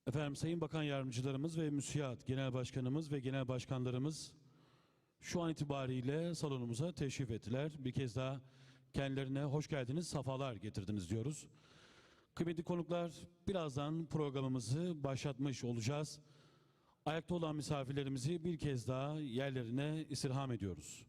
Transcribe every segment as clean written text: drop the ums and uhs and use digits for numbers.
Efendim Sayın Bakan Yardımcılarımız ve MÜSİAD Genel Başkanımız ve Genel Başkanlarımız şu an itibariyle salonumuza teşrif ettiler. Bir kez daha kendilerine hoş geldiniz, safalar getirdiniz diyoruz. Kıymetli konuklar, birazdan programımızı başlatmış olacağız. Ayakta olan misafirlerimizi bir kez daha yerlerine istirham ediyoruz.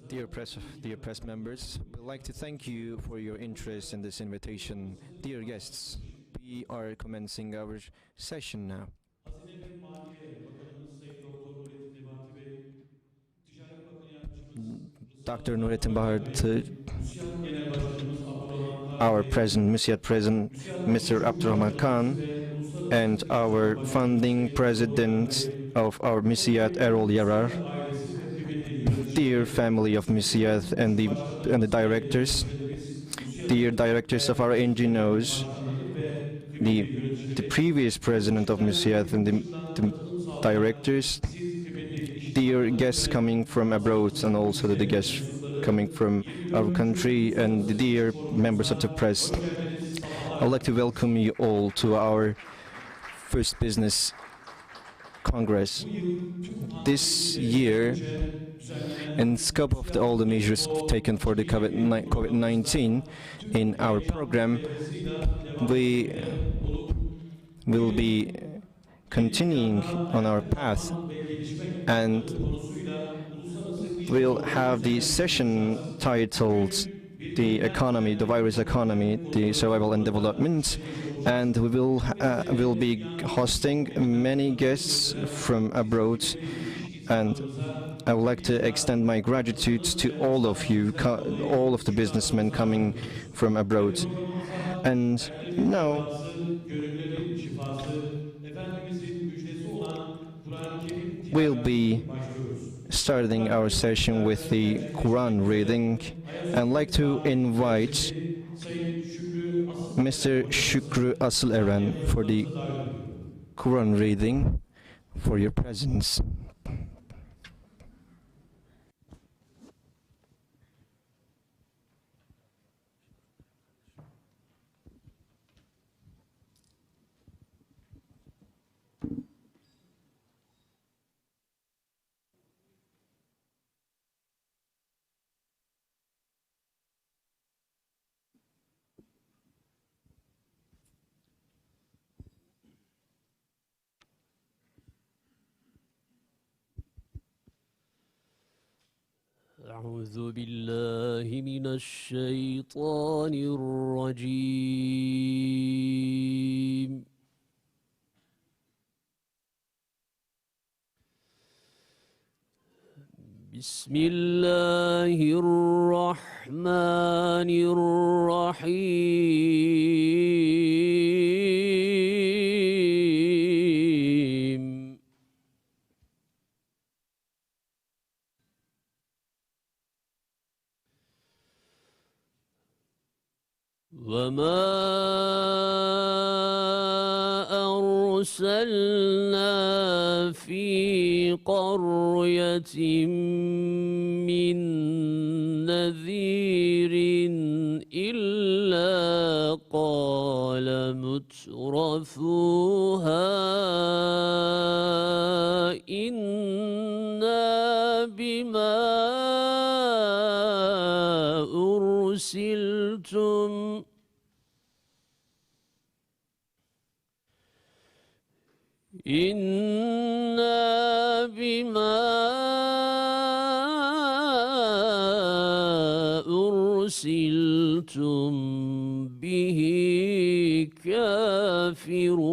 Dear press members, we'd like to thank you for your interest in this invitation. Dear guests, we are commencing our session now. Hazine ve Maliye Bakanımız Sayın Doktor Nurettin Nebati Bey, Ticaret Bakanı Yardımcımız Dr. Nurettin Bahartı, MÜSİAD Genel Başkanımız Abdurrahman our Khan, President, MÜSİAD President, Mr. Abdurrahman Khan, and our founding President of our MÜSİAD, Erol Yarar, ailesi ve kıymetli dear family of MÜSİAD and the directors, dear directors of our NGOs, the previous president of MÜSİAD and the directors, dear guests coming from abroad and also the guests coming from our country, and the dear members of the press. I'd like to welcome you all to our first business Congress. This year, in scope of all the measures taken for the COVID-19 in our program, we will be continuing on our path, and we'll have the session titled the economy, the virus economy, the survival and development, and we will be hosting many guests from abroad, and I would like to extend my gratitude to all of you, all of the businessmen coming from abroad. And now we'll be starting our session with the Quran reading. I'd like to invite Mr. Şükrü Asıleren for the Quran reading, for your presence. أعوذ بالله من الشيطان الرجيم بسم الله الرحمن الرحيم وما أرسلنا في قرية من نذير إلا قال مترفوها إنا بما أرسلتم به كافرون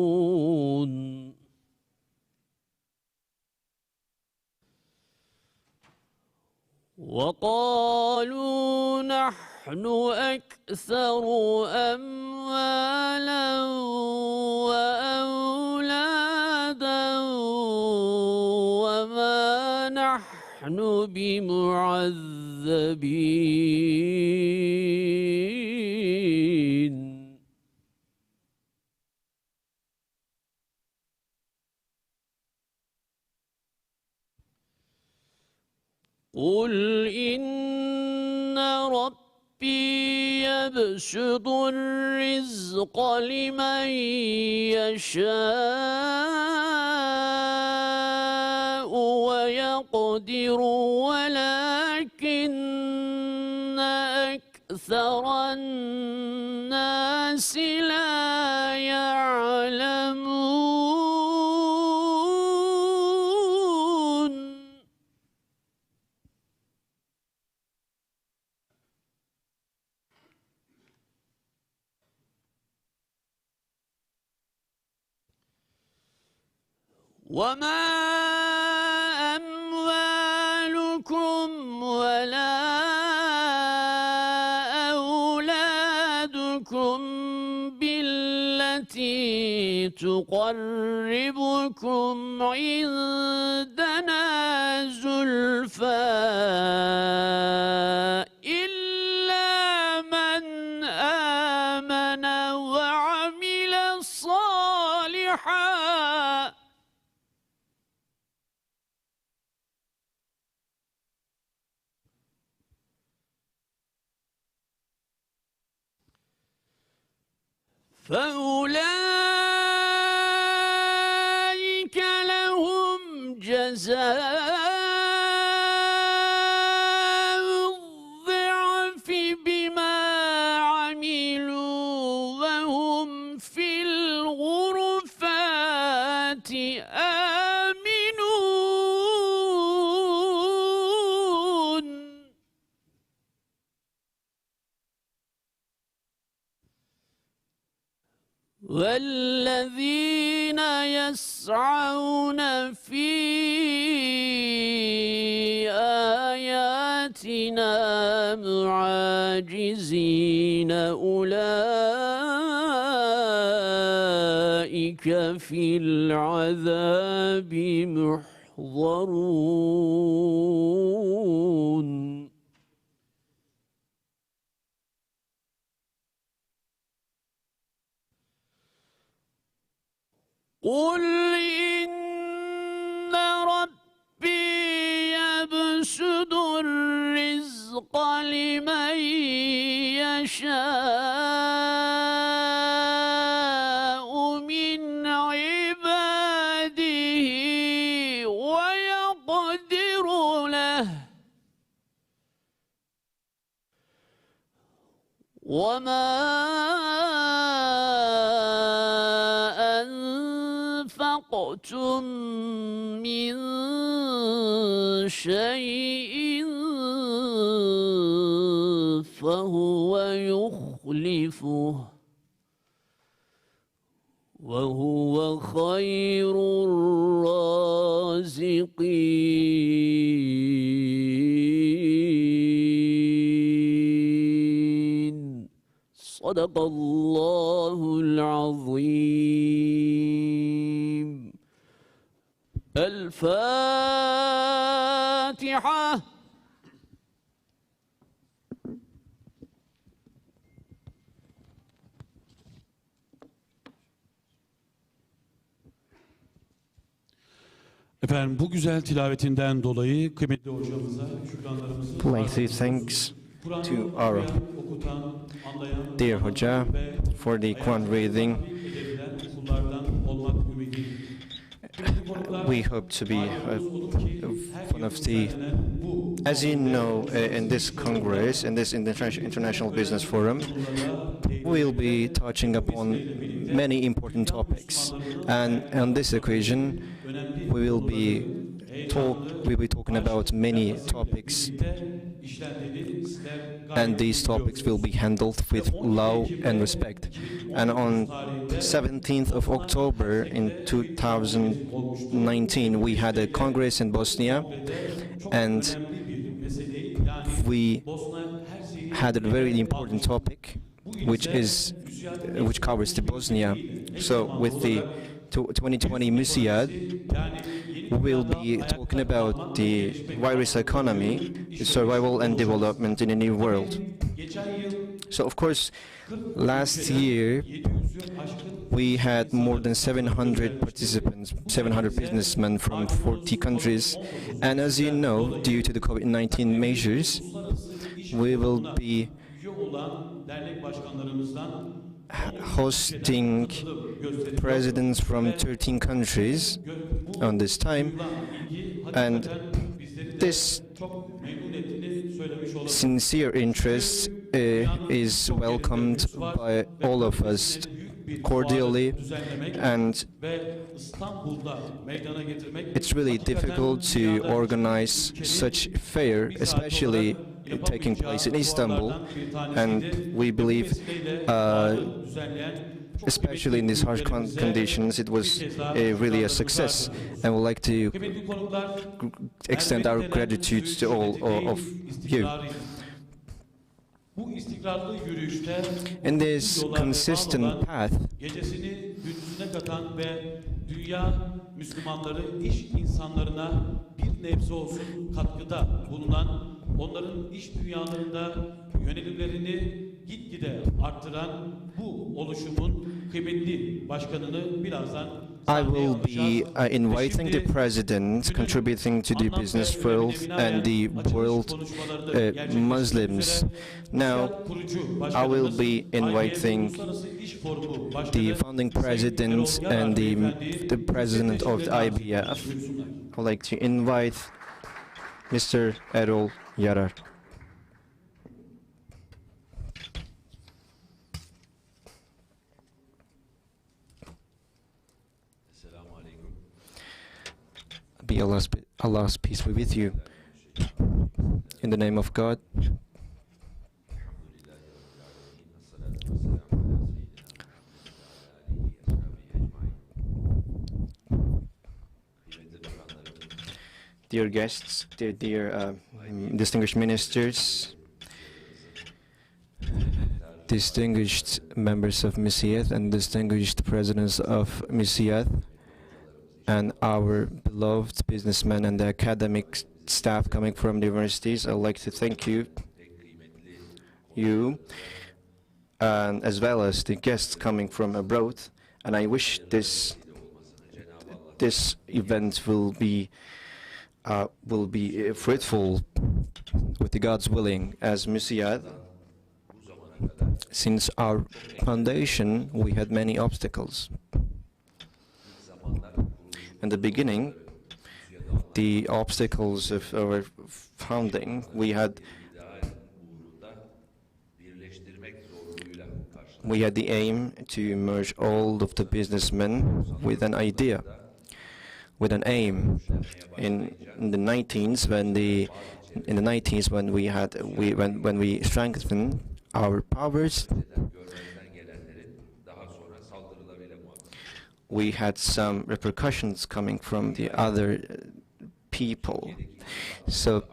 وقالوا نحن أكثر أموالا وأولادا وما نحن بمعذبين قل إن ربي يبسط الرزق لمن يشاء ويقدر ولكن أكثر الناس لا يعلمون وما أموالكم ولا أولادكم بالتي تقربكم عندنا زلفى إلا من آمن وعمل صالحا فأولئك لهم جزاء الضعف بما عملوا وهم في الغرفات آمنون والذين يسعون في آياتنا معاجزين أولئك في العذاب محضرون قل إن ربي يبسط الرزق لمن يشاء من عباده ويقدر له وما أنفقتم من شيء فهو يخلفه وهو خير الرازقين صدق الله العظيم. الفاتحة. Efendim bu güzel tilavetinden dolayı kıymetli hocamıza şükranlarımızı Like to thanks to our okutan, anlayan, dear Hoca for the Quran reading. edebilen okullardan olmak ümidiyle. We hope to be one of the, as you know, in this Congress, in this International Business Forum, we'll be touching upon many important topics. And on this occasion, we'll be talking about many topics, and these topics will be handled with love and respect. And on 17th of October in 2019, we had a Congress in Bosnia, and we had a very important topic, which covers the Bosnia. So with the 2020 MÜSİAD, we'll be talking about the virus economy, the survival and development in a new world. So of course, last year we had more than 700 participants, 700 businessmen from 40 countries, and as you know, due to the COVID-19 measures, we will be hosting presidents from 13 countries on this time, and this sincere interest is welcomed by all of us cordially, and it's really difficult to organize such a fair, especially taking place in Istanbul, and we believe especially in these harsh conditions, it was really a success, and we'd like to extend our gratitude to all of you. In this consistent path, dünya Müslümanları, iş insanlarına bir nebze olsun katkıda bulunan, onların iş dünyalarında yönelimlerini gitgide arttıran bu oluşumun kıymetli başkanını birazdan I will be inviting the president, contributing to the business world and the world Muslims. Now, I will be inviting the founding president and the president of the IBF. I would like to invite Mr. Erol Yarar. Be Allah's peace be with you. In the name of God. Dear guests, dear distinguished ministers, distinguished members of MÜSİAD and distinguished presidents of MÜSİAD, and our beloved businessmen and the academic staff coming from the universities, I'd like to thank you, and as well as the guests coming from abroad. And I wish this event will be fruitful with the God's willing. As MÜSİAD, since our foundation, we had many obstacles. In the beginning, the obstacles of our founding, we had the aim to merge all of the businessmen with an idea, with an aim. In the 90s, when we strengthened our powers, we had some repercussions coming from the other people. So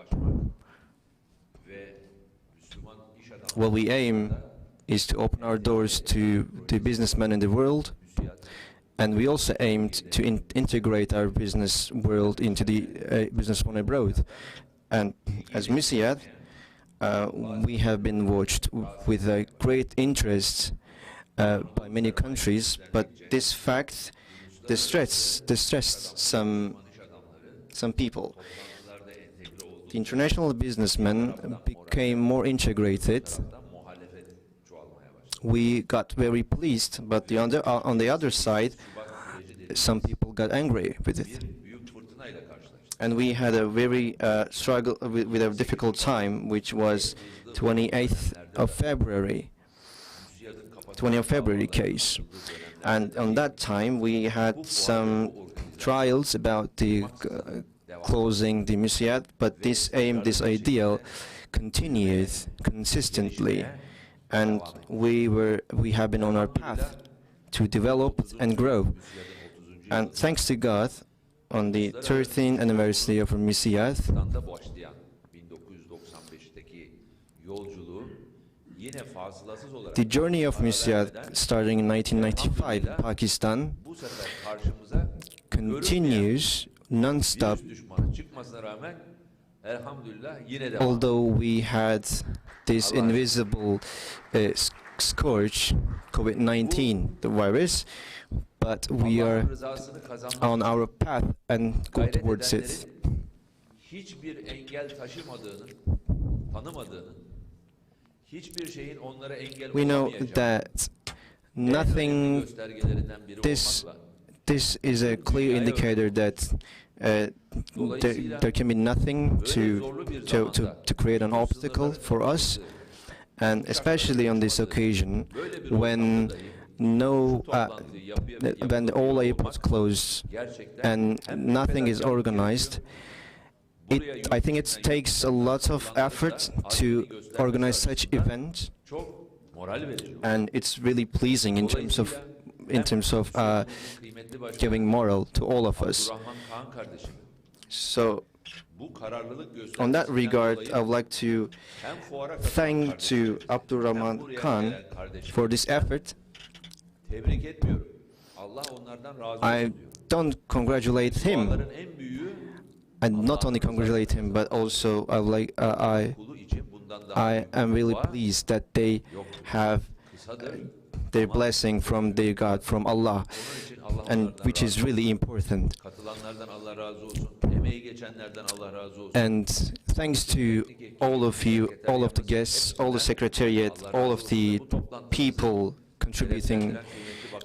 what we aim is to open our doors to the businessmen in the world, and we also aimed to integrate our business world into the business one abroad. And as MÜSİAD, we have been watched with a great interest by many countries, but this fact distressed some some people. The international businessmen became more integrated. We got very pleased, but on the other side, some people got angry with it. And we had a very struggle with a difficult time, which was 20th of February case. And on that time, we had some trials about the closing the MÜSİAD, but this ideal continued consistently, and we have been on our path to develop and grow. And thanks to God, on the 13th anniversary of MÜSİAD, the journey of MÜSİAD, starting in 1995 in Pakistan, continues non-stop, although we had this invisible scourge, COVID-19, the virus, but we are on our path and go towards it. We know that nothing, this is a clear indicator that there can be nothing to create an obstacle for us, and especially on this occasion when when all airports closed and nothing is organized. I think it takes a lot of effort to organize such events, and it's really pleasing in terms of giving moral to all of us. So, on that regard, I would like to thank to Abdurrahman Khan for this effort. I don't congratulate him, and not only congratulate him, but also I am really pleased that they have their blessing from their God, from Allah, and which is really important. And thanks to all of you, all of the guests, all the secretariat, all of the people contributing,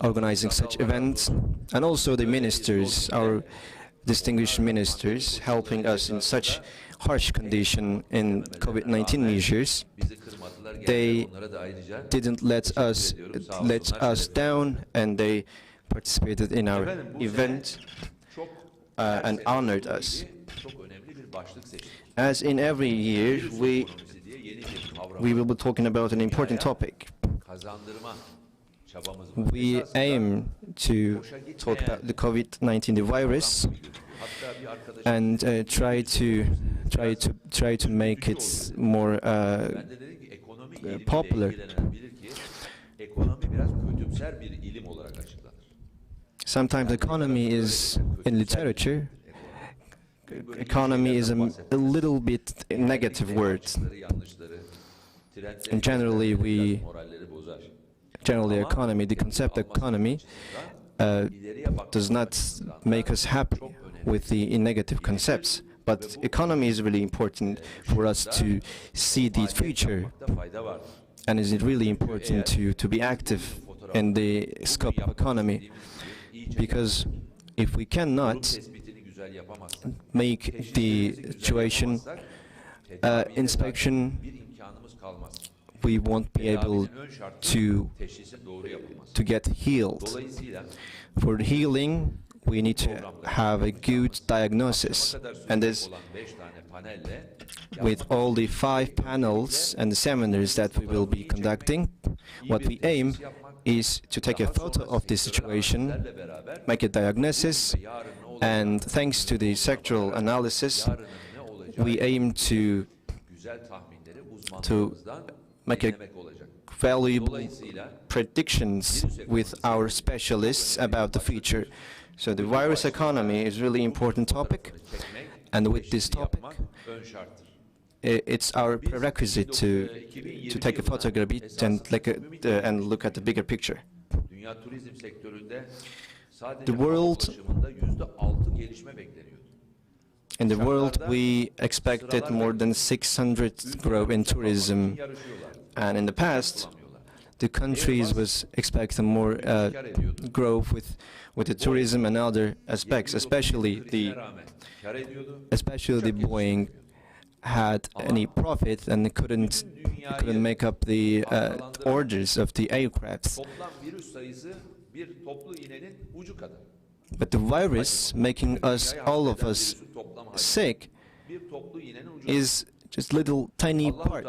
organizing such events, and also the ministers, our distinguished ministers, helping us in such harsh condition in COVID-19 measures. They didn't let us down, and they participated in our event and honored us. As in every year, we will be talking about an important topic. We aim to talk about the COVID-19, the virus, and try to make it more popular. Sometimes economy is, in literature, economy is a little bit a negative word. And generally economy, the concept economy, does not make us happy with the negative concepts. But economy is really important for us to see the future, and is it really important to be active in the scope of economy, because if we cannot make the situation inspection, we won't be able to get healed. For healing, we need to have a good diagnosis, and this, with all the 5 panels and the seminars that we will be conducting, what we aim is to take a photo of the situation, make a diagnosis, and thanks to the sectoral analysis, we aim to make a valuable predictions with our specialists about the future. So the virus economy is really important topic, and with this topic, it's our prerequisite to take a photograph and look at the bigger picture. The world In the world, we expected more than 600 growth in tourism, and in the past, the countries was expecting more growth with the tourism and other aspects, especially the Boeing had any profit and couldn't make up the orders of the aircrafts. But the virus making all of us sick is just little tiny part.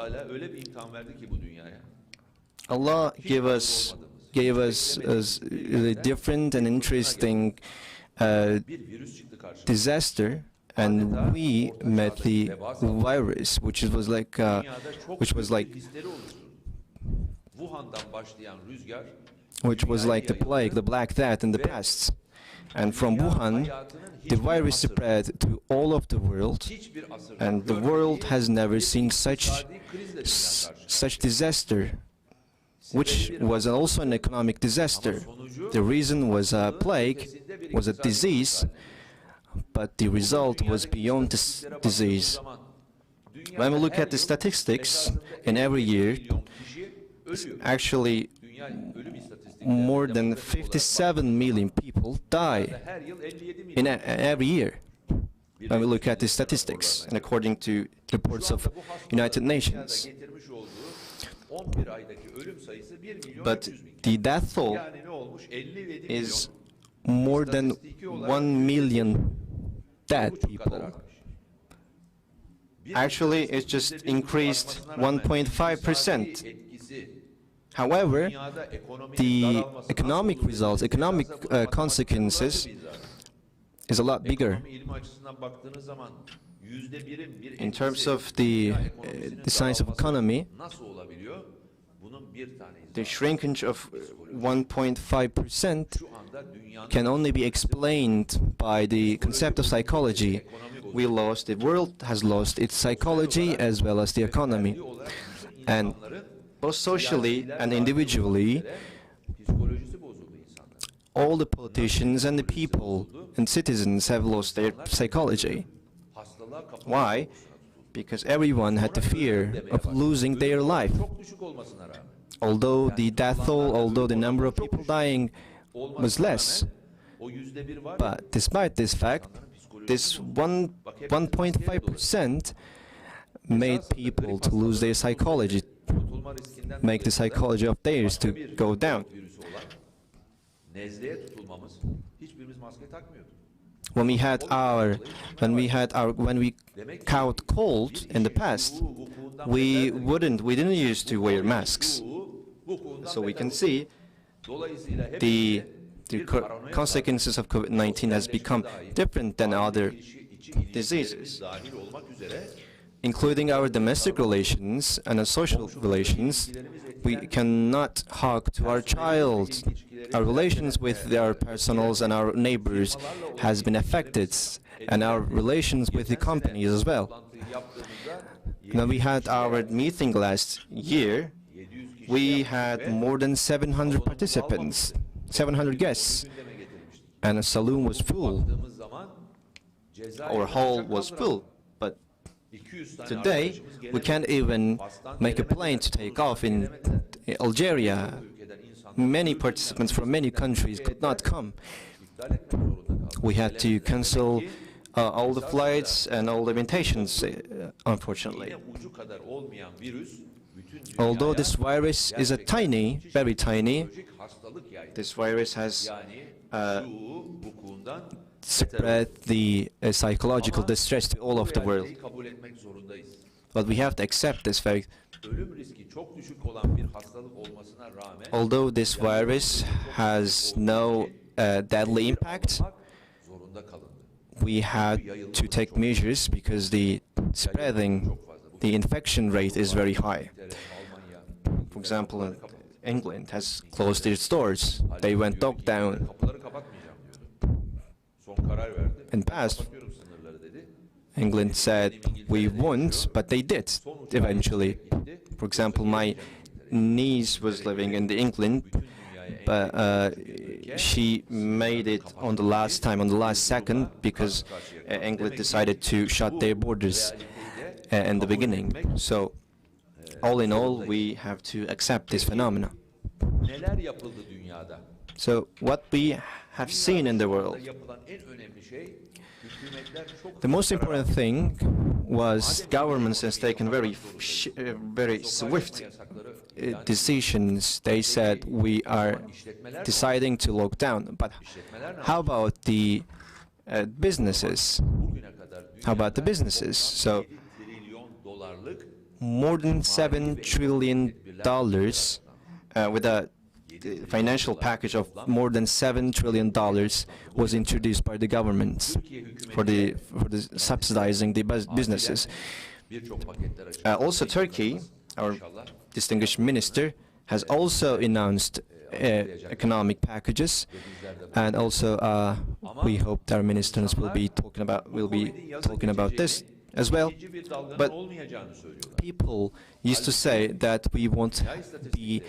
Allah gave us a different and interesting disaster, and we met the virus, which was like the plague, the Black Death in the past. And from Wuhan, the virus spread to all of the world, and the world has never seen such disaster, which was also an economic disaster. The reason was a plague, was a disease, but the result was beyond this disease. When we look at the statistics, in every year, actually more than 57 million people die in every year. When we look at the statistics, and according to reports of United Nations. But the death toll is more than 1 million dead people. Actually, it's just increased 1.5%. However, the economic results, economic consequences is a lot bigger. In terms of the science of economy, the shrinkage of 1.5% can only be explained by the concept of psychology. The world has lost its psychology as well as the economy. And both socially and individually, all the politicians and the people and citizens have lost their psychology. Why? Because everyone had the fear of losing their life. Although the death toll, although the number of people dying was less, but despite this fact, this 1.5% made people to lose their psychology, make the psychology of theirs to go down. When we caught cold in the past, we didn't used to wear masks. So we can see the consequences of COVID-19 has become different than other diseases, including our domestic relations and our social relations. We cannot hug to our child. Our relations with our personals and our neighbors has been affected, and our relations with the companies as well. When we had our meeting last year, we had more than 700 participants, 700 guests, and the saloon was full. Our hall was full, but today we can't even make a plane to take off in Algeria. Many participants from many countries could not come. We had to cancel all the flights and all the invitations, unfortunately. Although this virus is very tiny, this virus has spread the psychological distress to all of the world. But we have to accept this fact. Although this virus has no deadly impact, we had to take measures because the infection rate is very high. For example, England has closed its doors. They went lockdown. In the past, England said we won't, but they did eventually. For example, my niece was living in England, but she made it on the last second because England decided to shut their borders in the beginning. So, all in all, we have to accept this phenomenon. Neler yapıldı dünyada? So, what we have seen in the world, Yapılan en önemli şey hükümetler çok the most important thing was governments has taken very swift decisions. They said we are deciding to lock down. But how about the businesses? bugüne kadar How about the businesses? So, trilyon dolarlık more than $7 trillion with a financial package of more than $7 trillion was introduced by the government for the subsidizing the businesses. birçok paketler açıkladı. Also, Turkey, our distinguished minister, has also announced economic packages, and also we hope our ministers will be talking about this as well. İkinci bir dalganın But olmayacağını söylüyorlar. people used to say that we won't be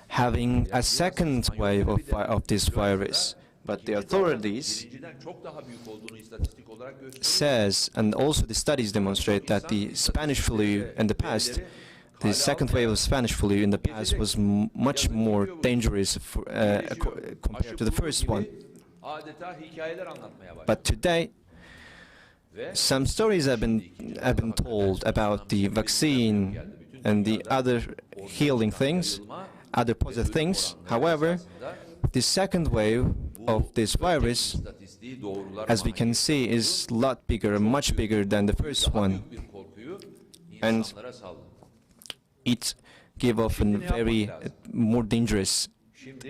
having a second wave of this virus, but the authorities Birinciden çok daha büyük olduğunu istatistik olarak gösteriyor. says, and also the studies demonstrate that the Spanish flu in the past, the second wave of Spanish flu in the past was much more dangerous compared to the first one. Adeta hikayeler anlatmaya başladı. But today, some stories have been told about the vaccine and the other healing things, other positive things. However, the second wave of this virus, İstatistiği doğrular as we can see, is a lot bigger, much bigger than the first one. bir korkuyu And insanlara saldı. it gave off a very more dangerous Şimdi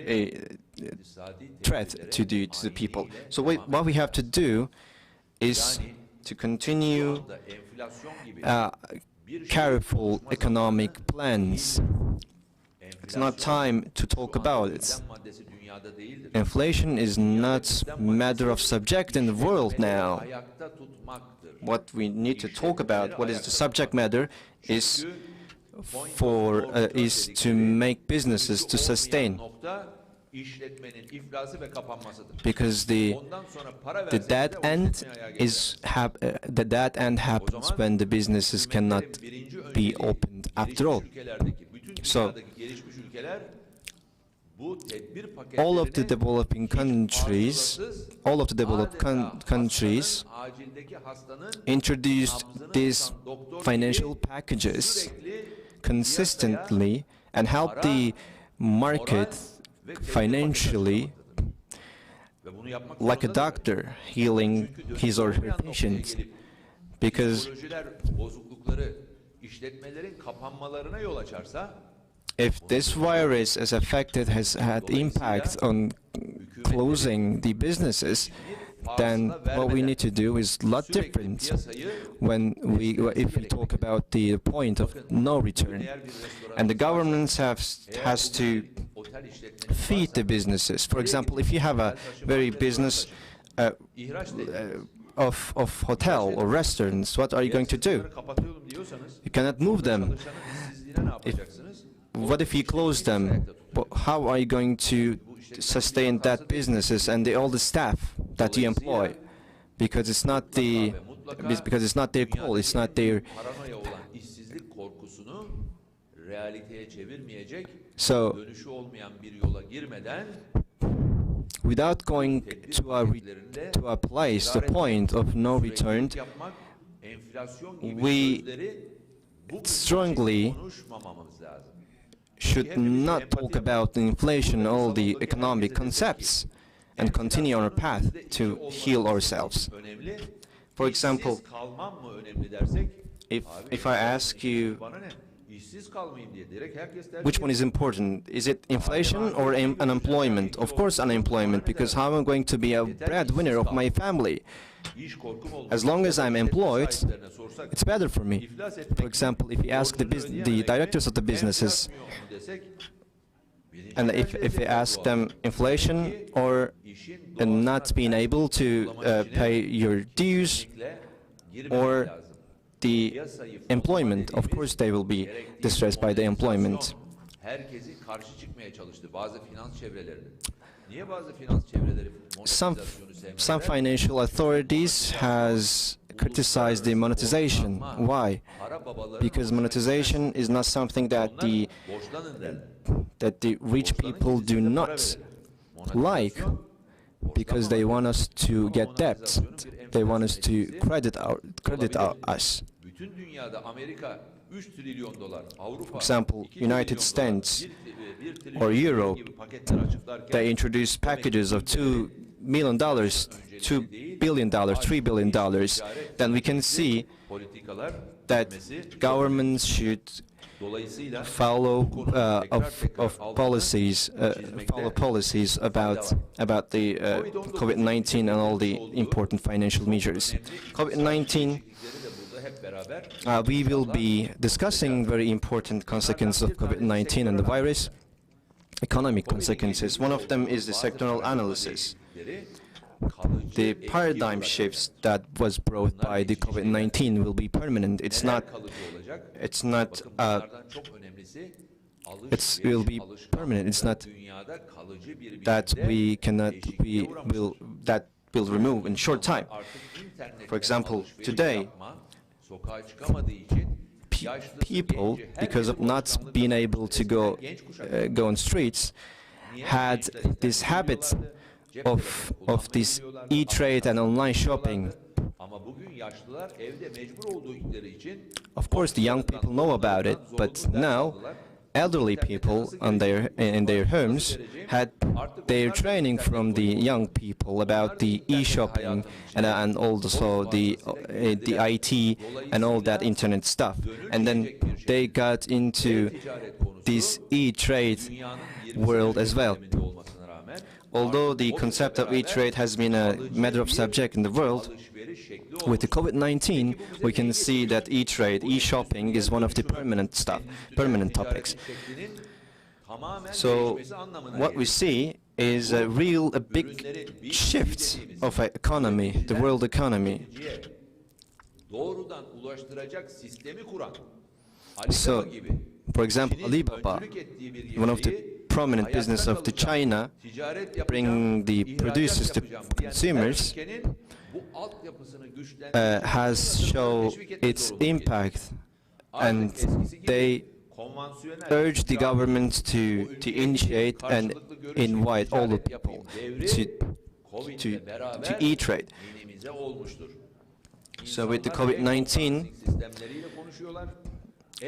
iktisadi threat to the people. So what we have to do is to continue da enflasyon gibi careful economic plans. It's not time to talk about it. enflasyon maddesi dünyada değildir. Inflation is not matter of subject in the world now. Ayakta tutmaktır. What we need to talk about, what is the subject matter, is to make businesses to sustain, Nokta işletmenin iflası ve kapanmasıdır. because Ondan sonra para the verse dead bile end uzatmaya gelir. the dead end happens when the businesses cannot Birinci be önceliği opened after all. gelişmiş ülkelerdeki, bütün So, dünyadaki gelişmiş ülkeler bu tedbir all of the paketlerini developing countries, all of the developed countries acildeki hastanın introduced these financial packages sürekli consistently and helped the market financially, ve bunu yapmak like a zorundadır. doctor healing his or her patients, because Teknolojiler bozuklukları işletmelerin kapanmalarına yol açarsa if this virus has had impact on closing the businesses, then what we need to do is a lot different if we talk about the point of no return. And the governments has to otel işletmesi feed the businesses. For example, if you have a very business ihraç of hotel or restaurants, what are you going to do? kapatıyorum diyorsanız You cannot move them. çalışanın işsizliğine ne yapacaksınız? What if you close them? How are you going to sustain that businesses and all the staff that you employ? Because it's not their call, it's not their. Paranoya olan işsizlik korkusunu realiteye çevirmeyecek, So dönüşü olmayan bir yola girmeden without going to a place, the point of no return, yapmak, enflasyon gibi we sözleri bu strongly konuşmamamız lazım. should not talk about inflation, all the economic concepts, and continue on our path to heal ourselves. Önemli. For example, İşsiz kalmam mı önemli dersek, if I ask you bana ne? İşsiz kalmayayım diye direkt herkes der. which one is important, is it inflation or unemployment? Of course unemployment, because how am I going to be a breadwinner of my family? İş korkum oldu. As long as I'm employed, Sahiplerine sorsak, it's better for me. iflas etmek, For example, if you ask the directors of the businesses, enflasyon mu desek, birinci and if they ask them inflation or not being able to pay your dues or the employment, of course they will be distressed by the employment. herkesi karşı çıkmaya çalıştı bazı finans çevrelerinin. Niye bazı finans çevreleri Some monetizasyonu some sevmezler? financial authorities has criticized the monetization. Why? Para babaların Because hoşuna monetization is not something gitmez. that the Onlar borçlanın derler. rich Borçlanın, people gidin do de para not verin. like, Monetizasyon, because they want us to get debt. monetizasyonun bir They want us to enflasyon credit olabilir. us. Bütün dünyada Amerika 3 trilyon dolar, Avrupa example, 2 trilyon United dolar, States 1 trilyon or dolar Europe, gibi paketler açıklarken They introduced packages of $2 million, $2 billion, $3 billion. Then we can see politikalar that bitmesi, governments should dolayısıyla follow bu konuda tekrar follow policies about the COVID-19 and all the important financial measures. COVID-19, we will be discussing very important consequences of COVID-19 and the virus, economic consequences. One of them is the sectoral analysis. The paradigm shifts that was brought by the COVID-19 will be permanent. It will be permanent. It's not that that will remove in short time. For example, today, people, because of not being able to go on streets, had this habit of this e-trade and online shopping. Of course, the young people know about it, but now elderly people in their homes had their training from the young people about the e-shopping and also the IT and all that internet stuff. And then they got into this e-trade world as well. Although the concept of e-trade has been a matter of subject in the world, with the COVID-19, we can see that e-trade, e-shopping is one of the permanent topics. So what we see is a big shift of an economy, the world economy. So, for example, Alibaba, one of the prominent business of the China, bring the producers to consumers, has shown its impact, and they urge the government to initiate and invite all the people to e-trade. So with the COVID-19,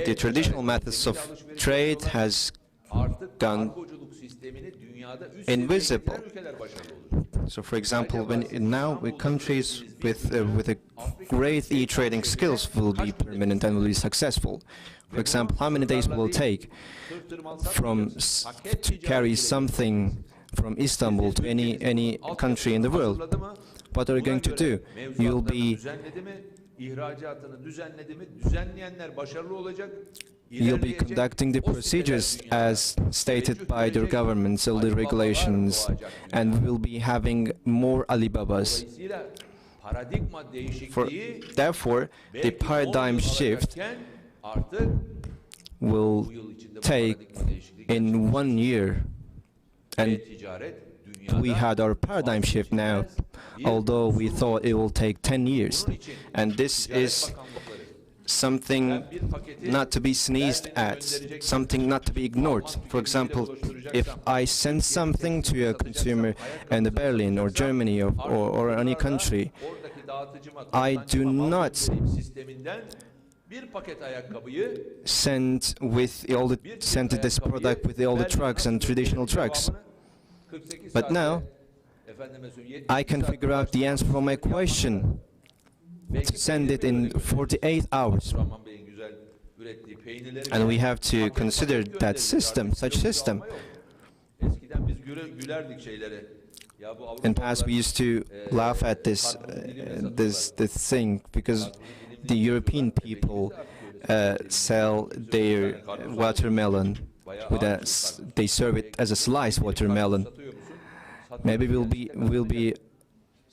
the traditional methods of trade has gone invisible. So, for example, now countries with a great e-trading skills will be permanent and will be successful. For example, how many days will it take to carry something from Istanbul to any country in the world? What are you going to do? You'll be conducting the procedures as stated by their governments, all the regulations, and we will be having more Alibabas. Therefore, the paradigm shift will take in 1 year, and we had our paradigm shift now, although we thought it will take 10 years. And this is something not to be sneezed at, something not to be ignored. For example, if I send something to a consumer in Berlin or Germany or any country, I do not send this product with all the trucks and traditional trucks. But now, I can figure out the answer for my question, to send it in 48 hours. And we have to consider that system, such system. In past, we used to laugh at this thing, because the European people sell their watermelon they serve it as a sliced watermelon. Maybe we'll be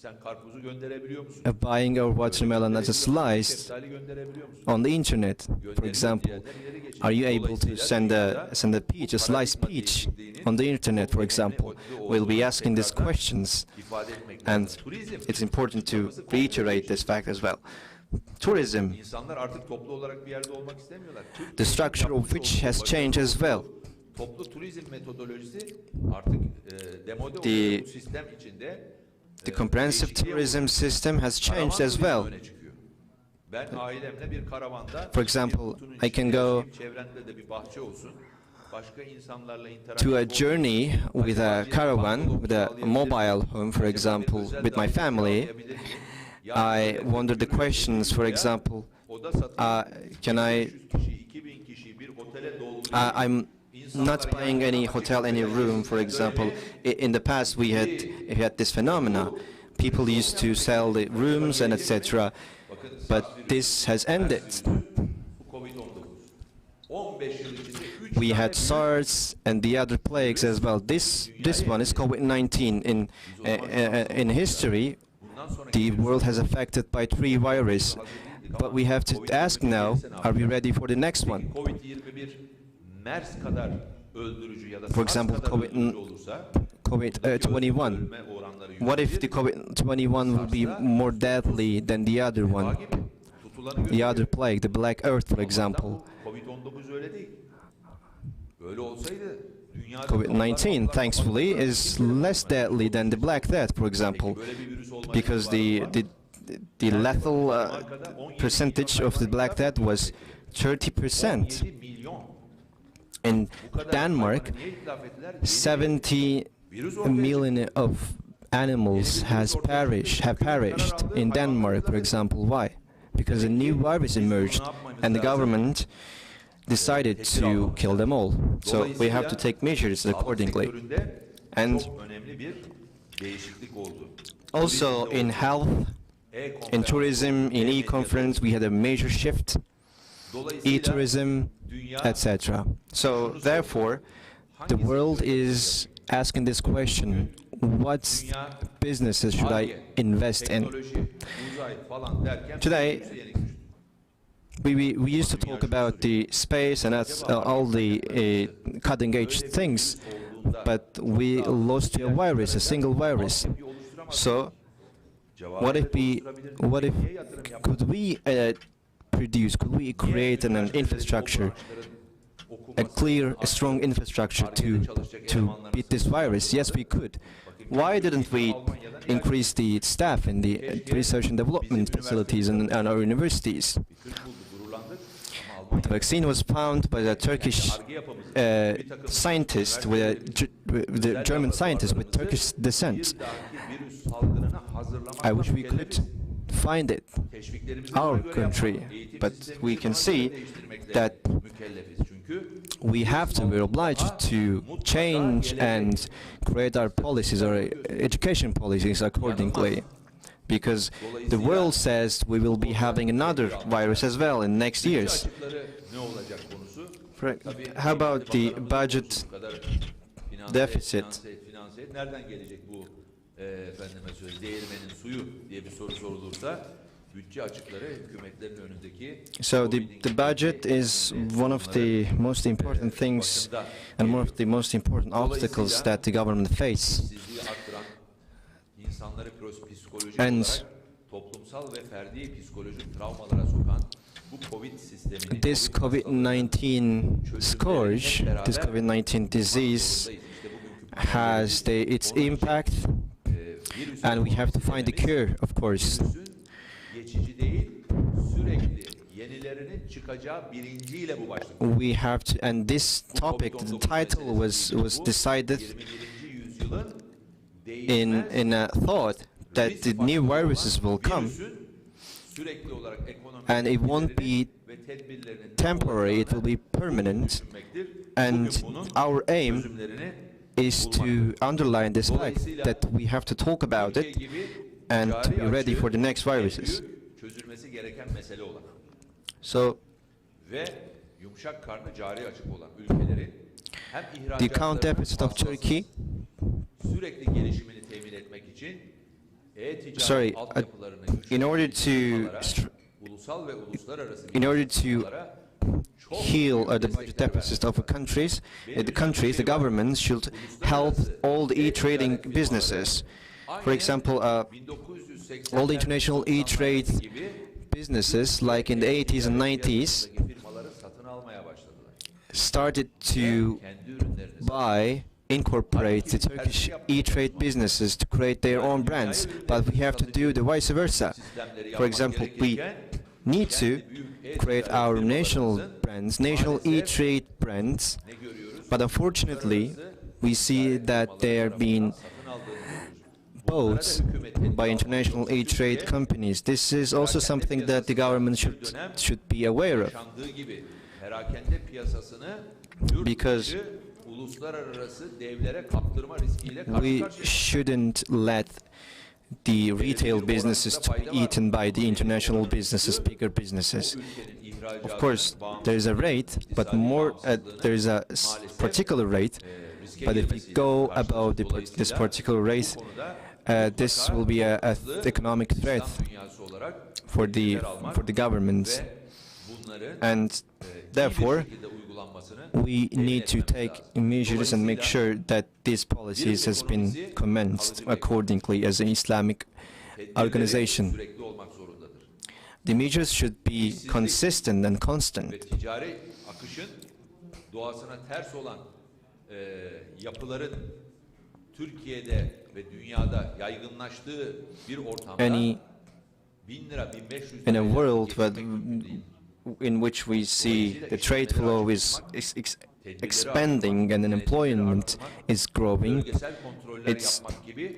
Sen karpuzu gönderebiliyor musun? buying our watermelon as a slice Şeftali gönderebiliyor musun? on the internet, for example. Are you able to send a peach, a sliced peach, on the internet, for example? We'll be asking these questions, İfade etmek and lazım. Turizm. it's important to reiterate this fact as well. Tourism, İnsanlar artık toplu olarak bir yerde olmak istemiyorlar. the structure of which has changed as well. Toplu turizm metodolojisi artık demode The- oluyor bu sistem içinde. The comprehensive değişikliğe tourism uğruyor. system has Karavan changed as turizmi well. öne çıkıyor. Ben ailemle bir karavanda, For example, bir kutunun I can içinde go yaşayayım, çevrende de bir bahçe olsun. Başka insanlarla interaktif To a olsun. journey with a caravan, with a mobile home, for example, with my family, I wonder the questions, for example, can I, I'm not buying any hotel, any room, for example. In the past, we had this phenomena. People used to sell the rooms and etc. But this has ended. We had SARS and the other plagues as well. This one is COVID-19. In history, the world has affected by 3 viruses. But we have to ask now, are we ready for the next one? For example, COVID-21. What if the COVID-21 will be more deadly than the other one? The other plague, the Black Earth, for example. COVID-19, thankfully, is less deadly than the Black Death, for example, because the lethal percentage of the Black Death was 30%. In Denmark, 70 million of animals have perished in Denmark, for example. Why? Because a new virus emerged and the government decided to kill them all. So we have to take measures accordingly. And also in health, in tourism, in e-conference, we had a major shift, e-tourism, etc. So therefore, the world is asking this question: what businesses should I invest in? Today, we used to talk about the space and all the cutting-edge things, but we lost to a virus, a single virus. So, could we create an infrastructure, a clear, a strong infrastructure to beat this virus? Yes, we could. Why didn't we increase the staff in the research and development facilities and our universities? The vaccine was found by a Turkish scientist, with a German scientist with Turkish descent. I wish we could find it, our country, but we can see that we're obliged to change and create our policies, our education policies accordingly, because the world says we will be having another virus as well in next years. How about the budget deficit? So the budget is one of the most important things and one of the most important obstacles that the government face. And this COVID-19 scourge, this COVID-19 disease has its impact, and we have to find a cure, of course. We have to, and this topic, the title was decided in a thought that the new viruses will come, and it won't be temporary, it will be permanent, and our aim is to underline this fact that we have to talk about it and to be ready for the next viruses. So, the account deficit of Turkey E-ticaret sorry, altyapılarını in order güçlendirmek to ulusal ve uluslararası in order to girişimlere çok heal büyük the budget destekler deficit of vermesi countries, lazım. the government should help all the e-trading businesses. For example, all the international e-trade businesses, like in the 80s and 90s, firmaları satın almaya başladılar. started to Kendi ürünlerini incorporate the Turkish e-trade businesses to create their own brands, but we have to do the vice versa. For example, we need to create our national brands, national e-trade brands, but unfortunately, we see that they are being bought by international e-trade companies. This is also something that the government should be aware of, yaşandığı gibi perakende piyasasını because uluslararası devlere kaptırma riskiyle we karşı shouldn't let the retail businesses to be eaten by the international businesses, bigger businesses. Of course, there is a rate, but there is a particular rate. But if we go above this particular rate, this will be a economic threat for the governments, and therefore we need to take measures and make sure that these policies has been commenced accordingly as an Islamic organization. The measures should be consistent and constant. ticari akışın doğasına ters olan yapıların Türkiye'de ve dünyada yaygınlaştığı bir ortamda Any 1000 lira 1500 in a liraya world geçmek mümkün değil. in which we see the trade flow is expanding and unemployment is growing, Bölgesel kontroller it's yapmak gibi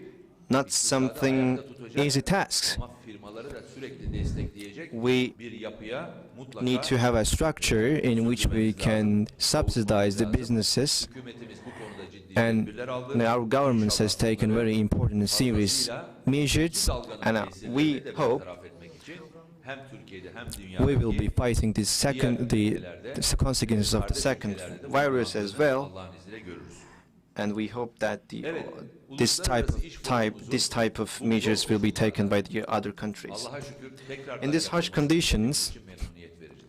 not something easy task. ama firmaları da sürekli destekleyecek We bir yapıya mutlaka need to have a structure in which we can subsidize the businesses, hükümetimiz bu konuda ciddi and tedbirler aldı. our governments has taken very important and serious measures, and we hope Bertaraf etmek için hem Türkiye'de hem we dünyadaki will be fighting the consequences of the second virus as well, Allah'ın izniyle görürüz. and we hope that this type of measures will be taken by the other countries. Allah'a şükür tekrar In these harsh conditions, memnuniyet verici.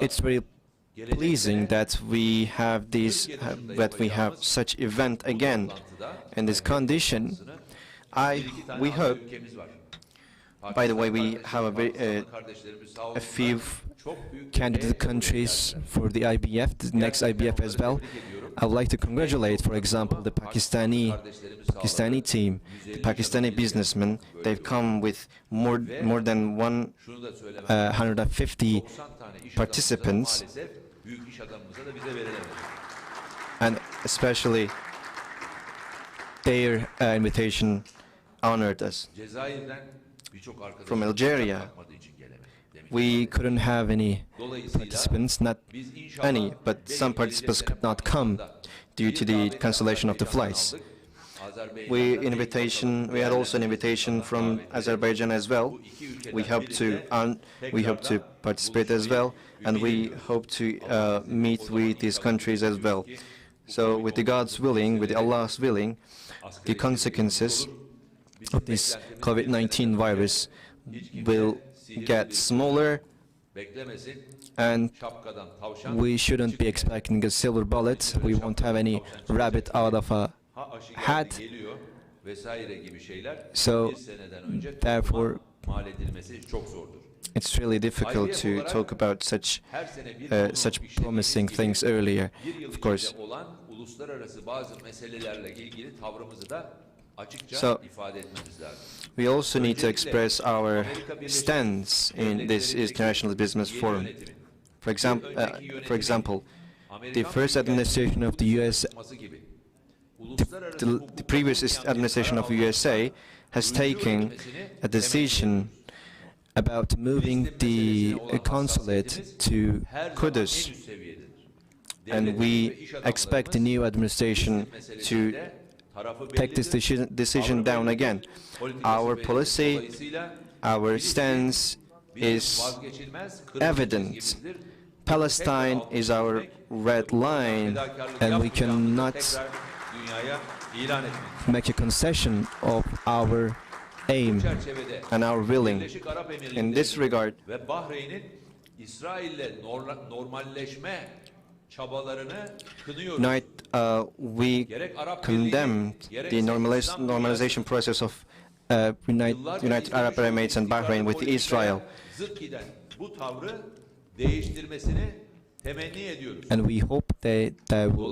it's very pleasing that we have such event again in this condition. We hope. Ülkemiz var. By the way, we have Kardeşlerimiz sağ a olsunlar. few Çok büyük candidate countries for the IBF, the next IBF as well. I would like to congratulate, for example, the Pakistani team, the Pakistani businessmen. They've come with more than 150 participants, maalesef büyük iş adamımıza da bize verilemedi. and especially their invitation honored us. Cezayir'den birçok arkadaşımız From Algeria, bakmadığı için gelemedi. Demek. we couldn't have any Dolayısıyla participants, not biz inşallah any, but some participants could not come due to the cancellation of the flights. We had also an invitation from Azerbaijan as well. We hope to participate as well, and we hope to meet with these countries as well. So, with the God's willing, with Allah's willing, the consequences of this COVID-19 virus will get smaller, beklemesin. and Şapkadan tavşan we shouldn't be expecting a silver bullet. We won't have any rabbit out of a aşı hat. geliyor vesaire gibi şeyler So, bir seneden önce therefore, mal edilmesi çok zordur. it's really difficult to talk about such Her sene bir such promising things earlier. bir yıl Of course, içinde olan uluslararası bazı meselelerle ilgili tavrımızı da açıkça So, ifade etmemiz lazım. we also need to express our stance in this international business forum. For example, the first administration of the U.S. Olması gibi. The previous administration of the USA has taken a decision about moving the consulate to Kudüs, and we expect the new administration to take this decision down again. Our policy, our stance is evident. Palestine is our red line, and we cannot dünyaya ilan etmek. make a concession of our aim Bu çerçevede and our willing. Birleşik Arap In this Emirlikleri regard, ve Bahreyn'in İsrail'le normalleşme çabalarını kınıyoruz. tonight we Gerek Arap condemned Birliği, gerek the İslam normalization process of United Arab Emirates and Bahrain with Israel, zıt giden bu tavrı değiştirmesini temenni ediyoruz. and we hope they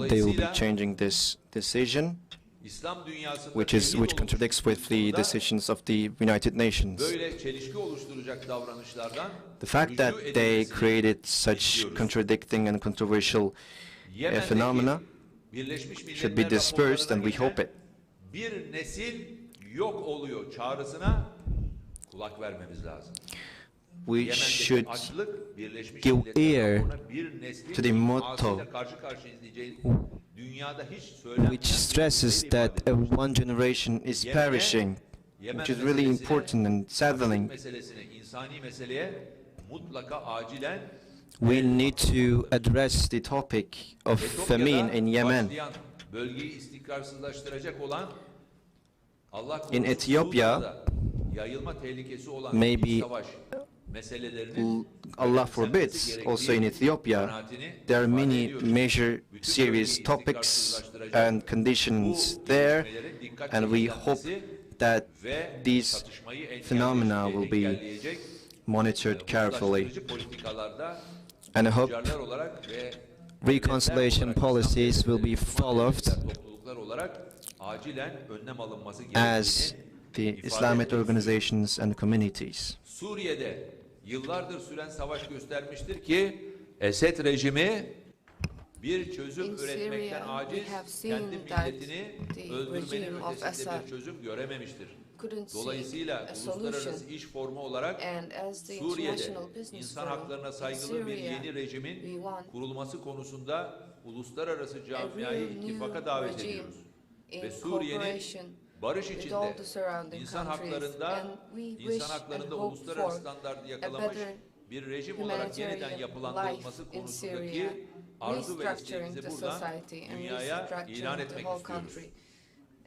will be changing this decision, İslam dünyasında which contradicts with the decisions of the United Nations. böyle çelişki oluşturacak davranışlardan The fact that rücu they edilmesini created such bekliyoruz. contradicting and controversial Yemen'deki phenomena Birleşmiş should be Milletler dispersed, and we raporlarına hope it. geçen bir nesil yok oluyor çağrısına kulak vermemiz lazım. We Yemen'deki should açlık Birleşmiş give Milletler ear raporuna bir neslin to the motto maasıyla karşı karşıyayız diyeceği dünyada hiç söylenmeyen which stresses that one generation is perishing, which is really important and saddening. meselesine, insani meseleye mutlaka acilen We need to address the topic of famine in Yemen. başlayan, bölgeyi istikrarsızlaştıracak olan Allah In korusun, Ethiopia, Sudan'da yayılma tehlikesi olan maybe iç savaş meselelerini Allah forbids, also in Ethiopia, there are many major serious topics and conditions there, and we hope that these phenomena will be monitored carefully. And I hope tüccarlar olarak ve reconciliation policies will be followed topluluklar olarak acilen önlem alınması as gerektiğini the Islamic organizations and communities. Suriye'de yıllardır süren savaş göstermiştir ki Esed rejimi bir çözüm In üretmekten Syria, aciz, we have seen kendi that milletini the öldürmenin regime of ötesinde Assad bir çözüm görememiştir. couldn't see Dolayısıyla a uluslararası solution. iş formu olarak And as the Suriye'de international business insan forum haklarına in saygılı bir Syria, yeni we rejimin want kurulması konusunda uluslararası a camiayı real ittifaka new davet regime ediyoruz. in Ve Suriye'nin cooperation barış with all içinde the surrounding insan countries. haklarında And we wish insan and haklarında hope uluslararası for standartı a yakalamış better bir rejim olarak yeniden humanitarian yapılandırılması life in konusundaki Syria, arzu ve restructuring isteğimizi the buradan society and dünyaya ilan restructuring the etmek whole istiyoruz. country.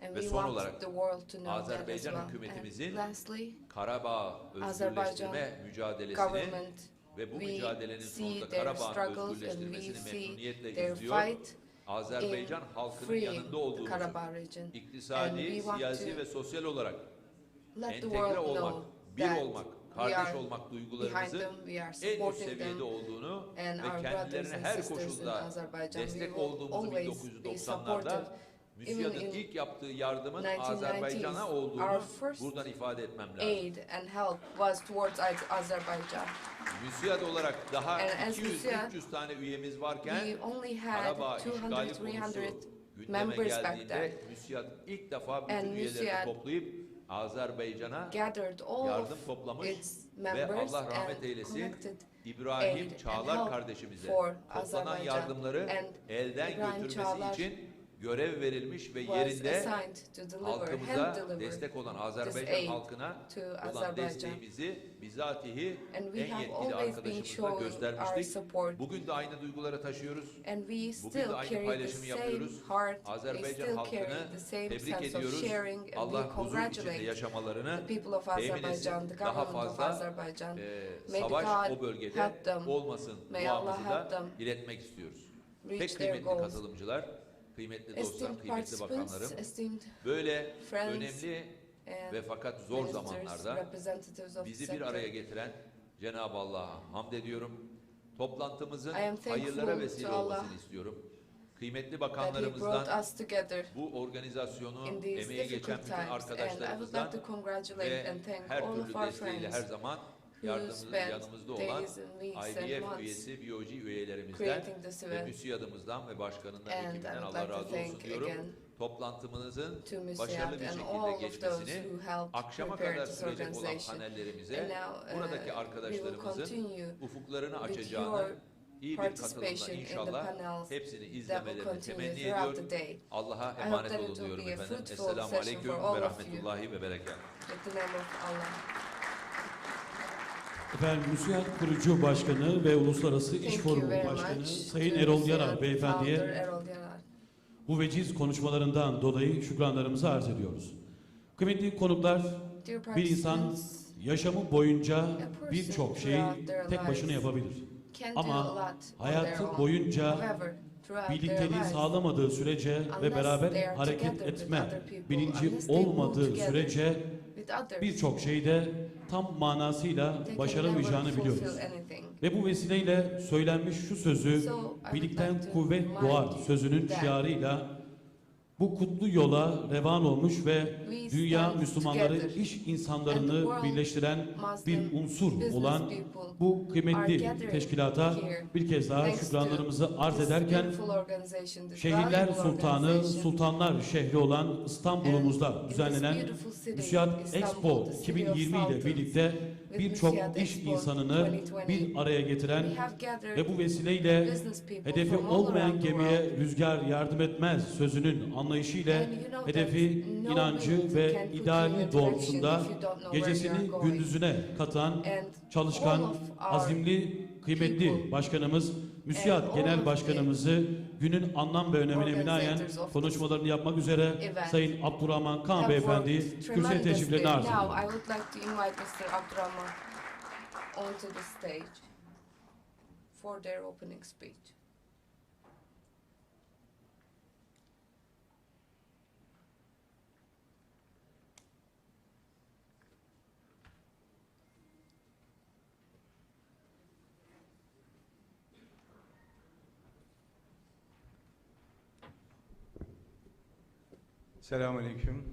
And Ve we son want olarak the world to know that as Azerbaycan well. hükümetimizin And lastly, Karabağ Azerbaijan özgürleştirme mücadelesini government, ve bu we mücadelenin see sonunda their Karabağ'ın struggles and we özgürleştirmesini see memnuniyetle their izliyor. fight Azerbaycan in halkının freeing yanında the olduğumuzu, Karabağ region. And iktisadi, we want siyasi to ve sosyal olarak let the entegre world olmak, know bir that olmak, we kardeş are olmak behind duygularımızın them, we are en üst supporting seviyede them, olduğunu and ve our brothers kendilerine and her sisters in koşulda Azerbaijan. We destek will olduğumuzu always be 1990'larda supportive. Even MÜSİAD'ın in ilk yaptığı yardımın 1990s, Azerbaycan'a our olduğunu first buradan ifade etmem lazım. aid and help was towards Azerbaijan. MÜSİAD olarak daha And as 200-300 tane üyemiz varken We only had Karabağ 200, işgali konusu 300 gündeme members back geldiğinde then. MÜSİAD ilk defa And bütün üyelerini MÜSİAD toplayıp Azerbaycan'a gathered all yardım of toplamış its ve members Allah rahmet and eylesin connected İbrahim aid and Çağlar help kardeşimize for toplanan Azerbaijan. yardımları And elden İbrahim götürmesi Çağlar için görev verilmiş ve was yerinde assigned to deliver, halkımıza hand deliver destek olan this Azerbaycan aid halkına to olan Azerbaijan. desteğimizi bizatihi And we en have yetkili always been arkadaşımızla showing our göstermiştik. support. Bugün de aynı duyguları taşıyoruz. And we Bugün still de aynı carry the paylaşımı same yapıyoruz. heart, we Azerbaycan still halkını carry the same tebrik sense of ediyoruz. sharing, and we Allah huzur içinde congratulate yaşamalarını the people of temin etsin. Azerbaijan, the Daha government of fazla Azerbaijan. May savaş God o bölgede help them. olmasın May duamızı Allah help da them iletmek istiyoruz. reach Pek their kıymetli goals. katılımcılar, kıymetli dostlar, Esteemed kıymetli participants, bakanlarım, esteemed böyle friends önemli and ve fakat zor ministers, zamanlarda representatives of the bizi bir sector. araya getiren Cenab-ı Allah'a hamd ediyorum. Toplantımızın I am thankful hayırlara vesile to Allah olmasını istiyorum. Kıymetli That He brought bakanlarımızdan, us together bu organizasyonu in these emeğe geçen difficult bütün times, and I would arkadaşlarımızdan like to congratulate ve and thank her all türlü of our desteğiyle friends her zaman who spent yanımızda olan days and weeks and IBF months üyesi, BOG üyelerimizden creating this ve event. MÜSİAD'ımızdan ve başkanından, And I ekibinden would Allah like to razı thank olsun diyorum. again Toplantımızın to MÜSİAD başarılı bir and şekilde all of those geçmesini, who helped akşama prepare kadar this sürecek olan organization. panellerimize And now buradaki we will arkadaşlarımızın continue ufuklarını with açacağını, your iyi bir katılımla participation in the inşallah panels hepsini that will izlemelerini continue temenni throughout ediyorum. the day. Allah'a I hope emanet that it olun will diyorum be a efendim. fruitful Esselamu session Aleyküm for ve all of you. Rahmetullahi ve Berekatuhu. In the name of Allah. Efendim MÜSİAD Kurucu Başkanı ve Uluslararası İş Thank you Forumu very Başkanı much Sayın to Erol MÜSİAD Yarar founder Beyefendiye Erol Yarar. bu veciz konuşmalarından dolayı şükranlarımızı arz ediyoruz. Kıymetli konuklar, Dear bir insan participants, yaşamı boyunca a person birçok şeyi throughout their tek başına lives yapabilir. can do a Ama lot on hayatı their own. boyunca However, throughout their birlikteliği lives, sağlamadığı sürece ve unless beraber they are hareket together with etme other people, bilinci unless they move olmadığı together sürece with others, birçok şeyde tam manasıyla they can başaramayacağını never biliyoruz. fulfill anything. Ve bu vesileyle söylenmiş şu sözü, So, I would birlikten like to kuvvet remind doğar you sözünün that şiarıyla bu kutlu yola revan olmuş ve we dünya stand Müslümanları, together iş and the insanlarını world birleştiren bir Muslim unsur business olan people bu are kıymetli gathering teşkilata here bir kez daha thanks to şükranlarımızı arz this ederken beautiful organization, this şehirler valuable sultanı, organization. sultanlar şehri olan İstanbul'umuzda And in this düzenlenen beautiful city, MÜSİAD Istanbul, Expo the city of 2020 ile sultans, birlikte with birçok MÜSİAD iş Expo insanını 2020, bir araya getiren we have gathered ve bu vesileyle business people hedefi from all olmayan around the gemiye world. rüzgar yardım etmez sözünün anlayışıyla And you know hedefi, that no inancı wind can ve put you in a ideali direction doğrultusunda if you don't know where you are gecesini going. gündüzüne katan And çalışkan, all of our azimli, kıymetli people başkanımız, and MÜSİAD all Genel of Başkanımızı günün anlam ve önemine binaen organizers of konuşmalarını yapmak üzere event Sayın Abdurrahman Kan have Beyefendi worked kürsüye tremendously. teşriflerini arz Now ediyorum. I would like to invite Mr. Abdurrahman onto the stage for their opening speech. Selamünaleyküm.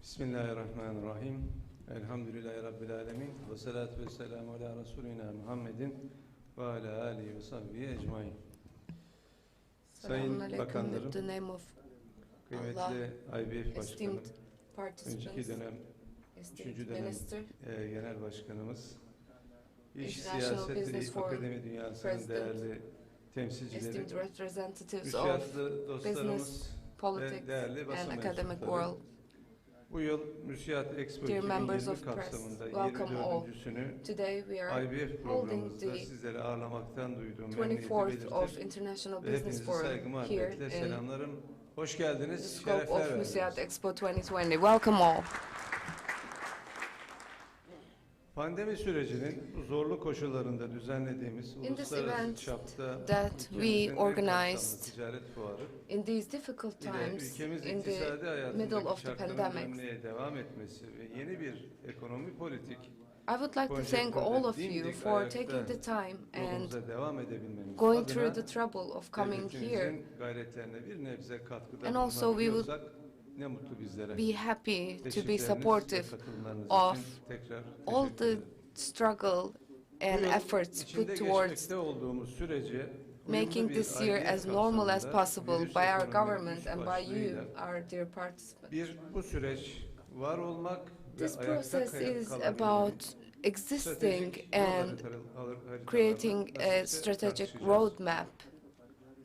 Bismillahirrahmanirrahim. Elhamdülillahi Rabbil alemin. Ve salatu ve selamu ala Resulina Muhammedin ve ala alihi ve sahbihi ecmain. Sayın Selamünaleyküm Bakanlarım, with the name of kıymetli IBF Başkanım, esteemed önceki participants, dönem, esteemed üçüncü dönem minister, Genel Başkanımız, İş, International Siyaseti, Business Forum Akademi Dünyası'nın President, değerli temsilcileri, esteemed representatives of müsiyatlı dostlarımız ve politics değerli basın and academic mensupları. world. Bu yıl MÜSİAD Expo Dear members 2020 of press, kapsamında welcome all. 24.sünü Today we are IBF holding programımızda the sizleri ağırlamaktan duyduğum memnuniyeti 24th of belirtir International ve Business hepinizi Forum saygı here muhabbetle in selamlarım. Hoş the geldiniz, scope şerefler of MÜSİAD verdiniz. Expo 2020. Welcome all. Pandemi sürecinin bu zorlu koşullarında düzenlediğimiz In this uluslararası event çapta that we ülkemizin en kapsamlı organized ticaret fuarı in these difficult ile times, ülkemiz in the iktisadi middle hayatındaki of the çarkların pandemic, dönmeye devam etmesi ve yeni bir ekonomi politik I would like to thank all of you for taking the time and yolumuza devam edebilmemiz going through adına the trouble of coming here. devletimizin gayretlerine bir nebze katkıda And also we would bulunabiliyorsak ne mutlu bizlere. be happy to be Teşvikleriniz supportive ve katılımlarınız of için tekrar all teşekkür the ederim. struggle Bu and yıl efforts içinde put towards geçmekte olduğumuz sürece making uyumlu bir this year IBF as normal as kapsamında possible virüs by our ekonomik government güç and by başlığıyla you, our dear participants. bu süreç var olmak This ve ayakta process is kalabilmek, about existing stratejik yol and haritalarına creating a nasipse strategic tartışacağız. roadmap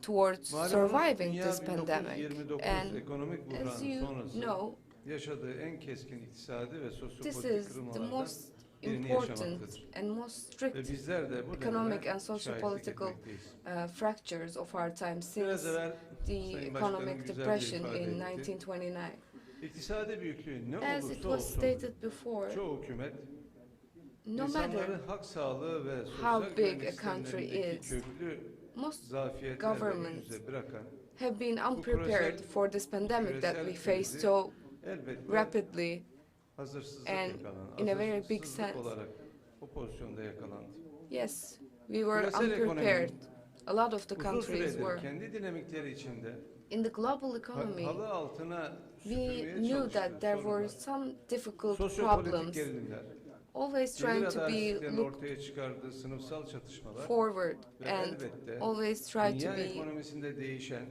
towards Malumunuz surviving dünya this pandemic. 1929 And ekonomik as buhranı you sonrası know, yaşadığı en keskin iktisadi ve this sosyopolitik is the kırılmalardan most birini important yaşamaktadır. and most Ve strict bizler de bu economic döneme and şahitlik socio-political etmekteyiz. fractures of our time Biraz since evvel the Sayın Başkanım economic güzel bir depression ifade in etti. 1929. İktisadi büyüklüğü ne As it olursa was olsun stated before, çoğu hükümet no matter insanların hak sağlığı ve how sosyal big a güvenlik country sistemlerindeki is, köklü most zafiyetlerle governments yüze bırakan have been unprepared for this pandemic that we face krizi so elbette rapidly hazırsızlık and yakalan, in a very big hazırsızlık sense. olarak o pozisyonda yakalandı. Yes, we were Küresel unprepared. ekonominin A lot of the uzun countries süredir were. kendi dinamikleri içinde In the global economy, halı altına we süpürmeye knew çalıştığı that there were sorunlar, some difficult sosyopolitik problems, gerilimler, always gelir trying to be adaletsizliklerin looked ortaya çıkardığı sınıfsal çatışmalar forward ve and elbette always try to dünya be ekonomisinde değişen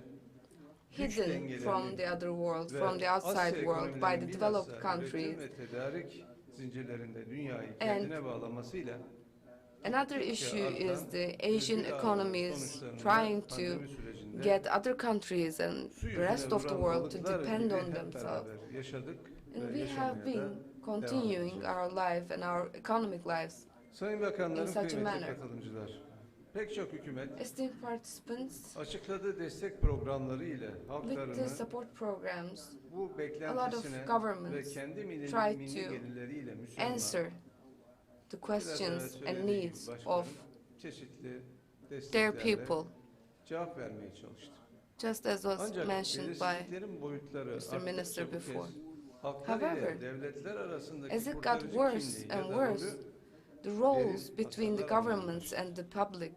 güç hidden dengelerini from the other world, ve from the outside Asya world by ekonomilerinin the developed bilhassa countries. üretim ve tedarik zincirlerinde dünyayı kendine bağlamasıyla Another issue is the Asian economies trying to get other countries and the rest of the world to depend on themselves. And we have been continuing our life and our economic lives Sayın in Bakanlarım, such a kıymetli manner. katılımcılar, pek çok hükümet Esteemed participants, açıkladığı destek programları ile with the halklarını support programs, bu a lot of beklentisine ve governments kendi milli try to gelirleriyle Müslümanlar answer the questions and söylediği needs gibi başkanım, of çeşitli their desteklerle people, cevap vermeye çalıştı. just as was Ancak mentioned by belirsizliklerin boyutları Mr. Minister arttıkça bu before. kez halklar However, ile devletler arasındaki as it got kurtarıcı worse kimliği and ya da worse, rolü the roles derin between the hasarlar governments and the public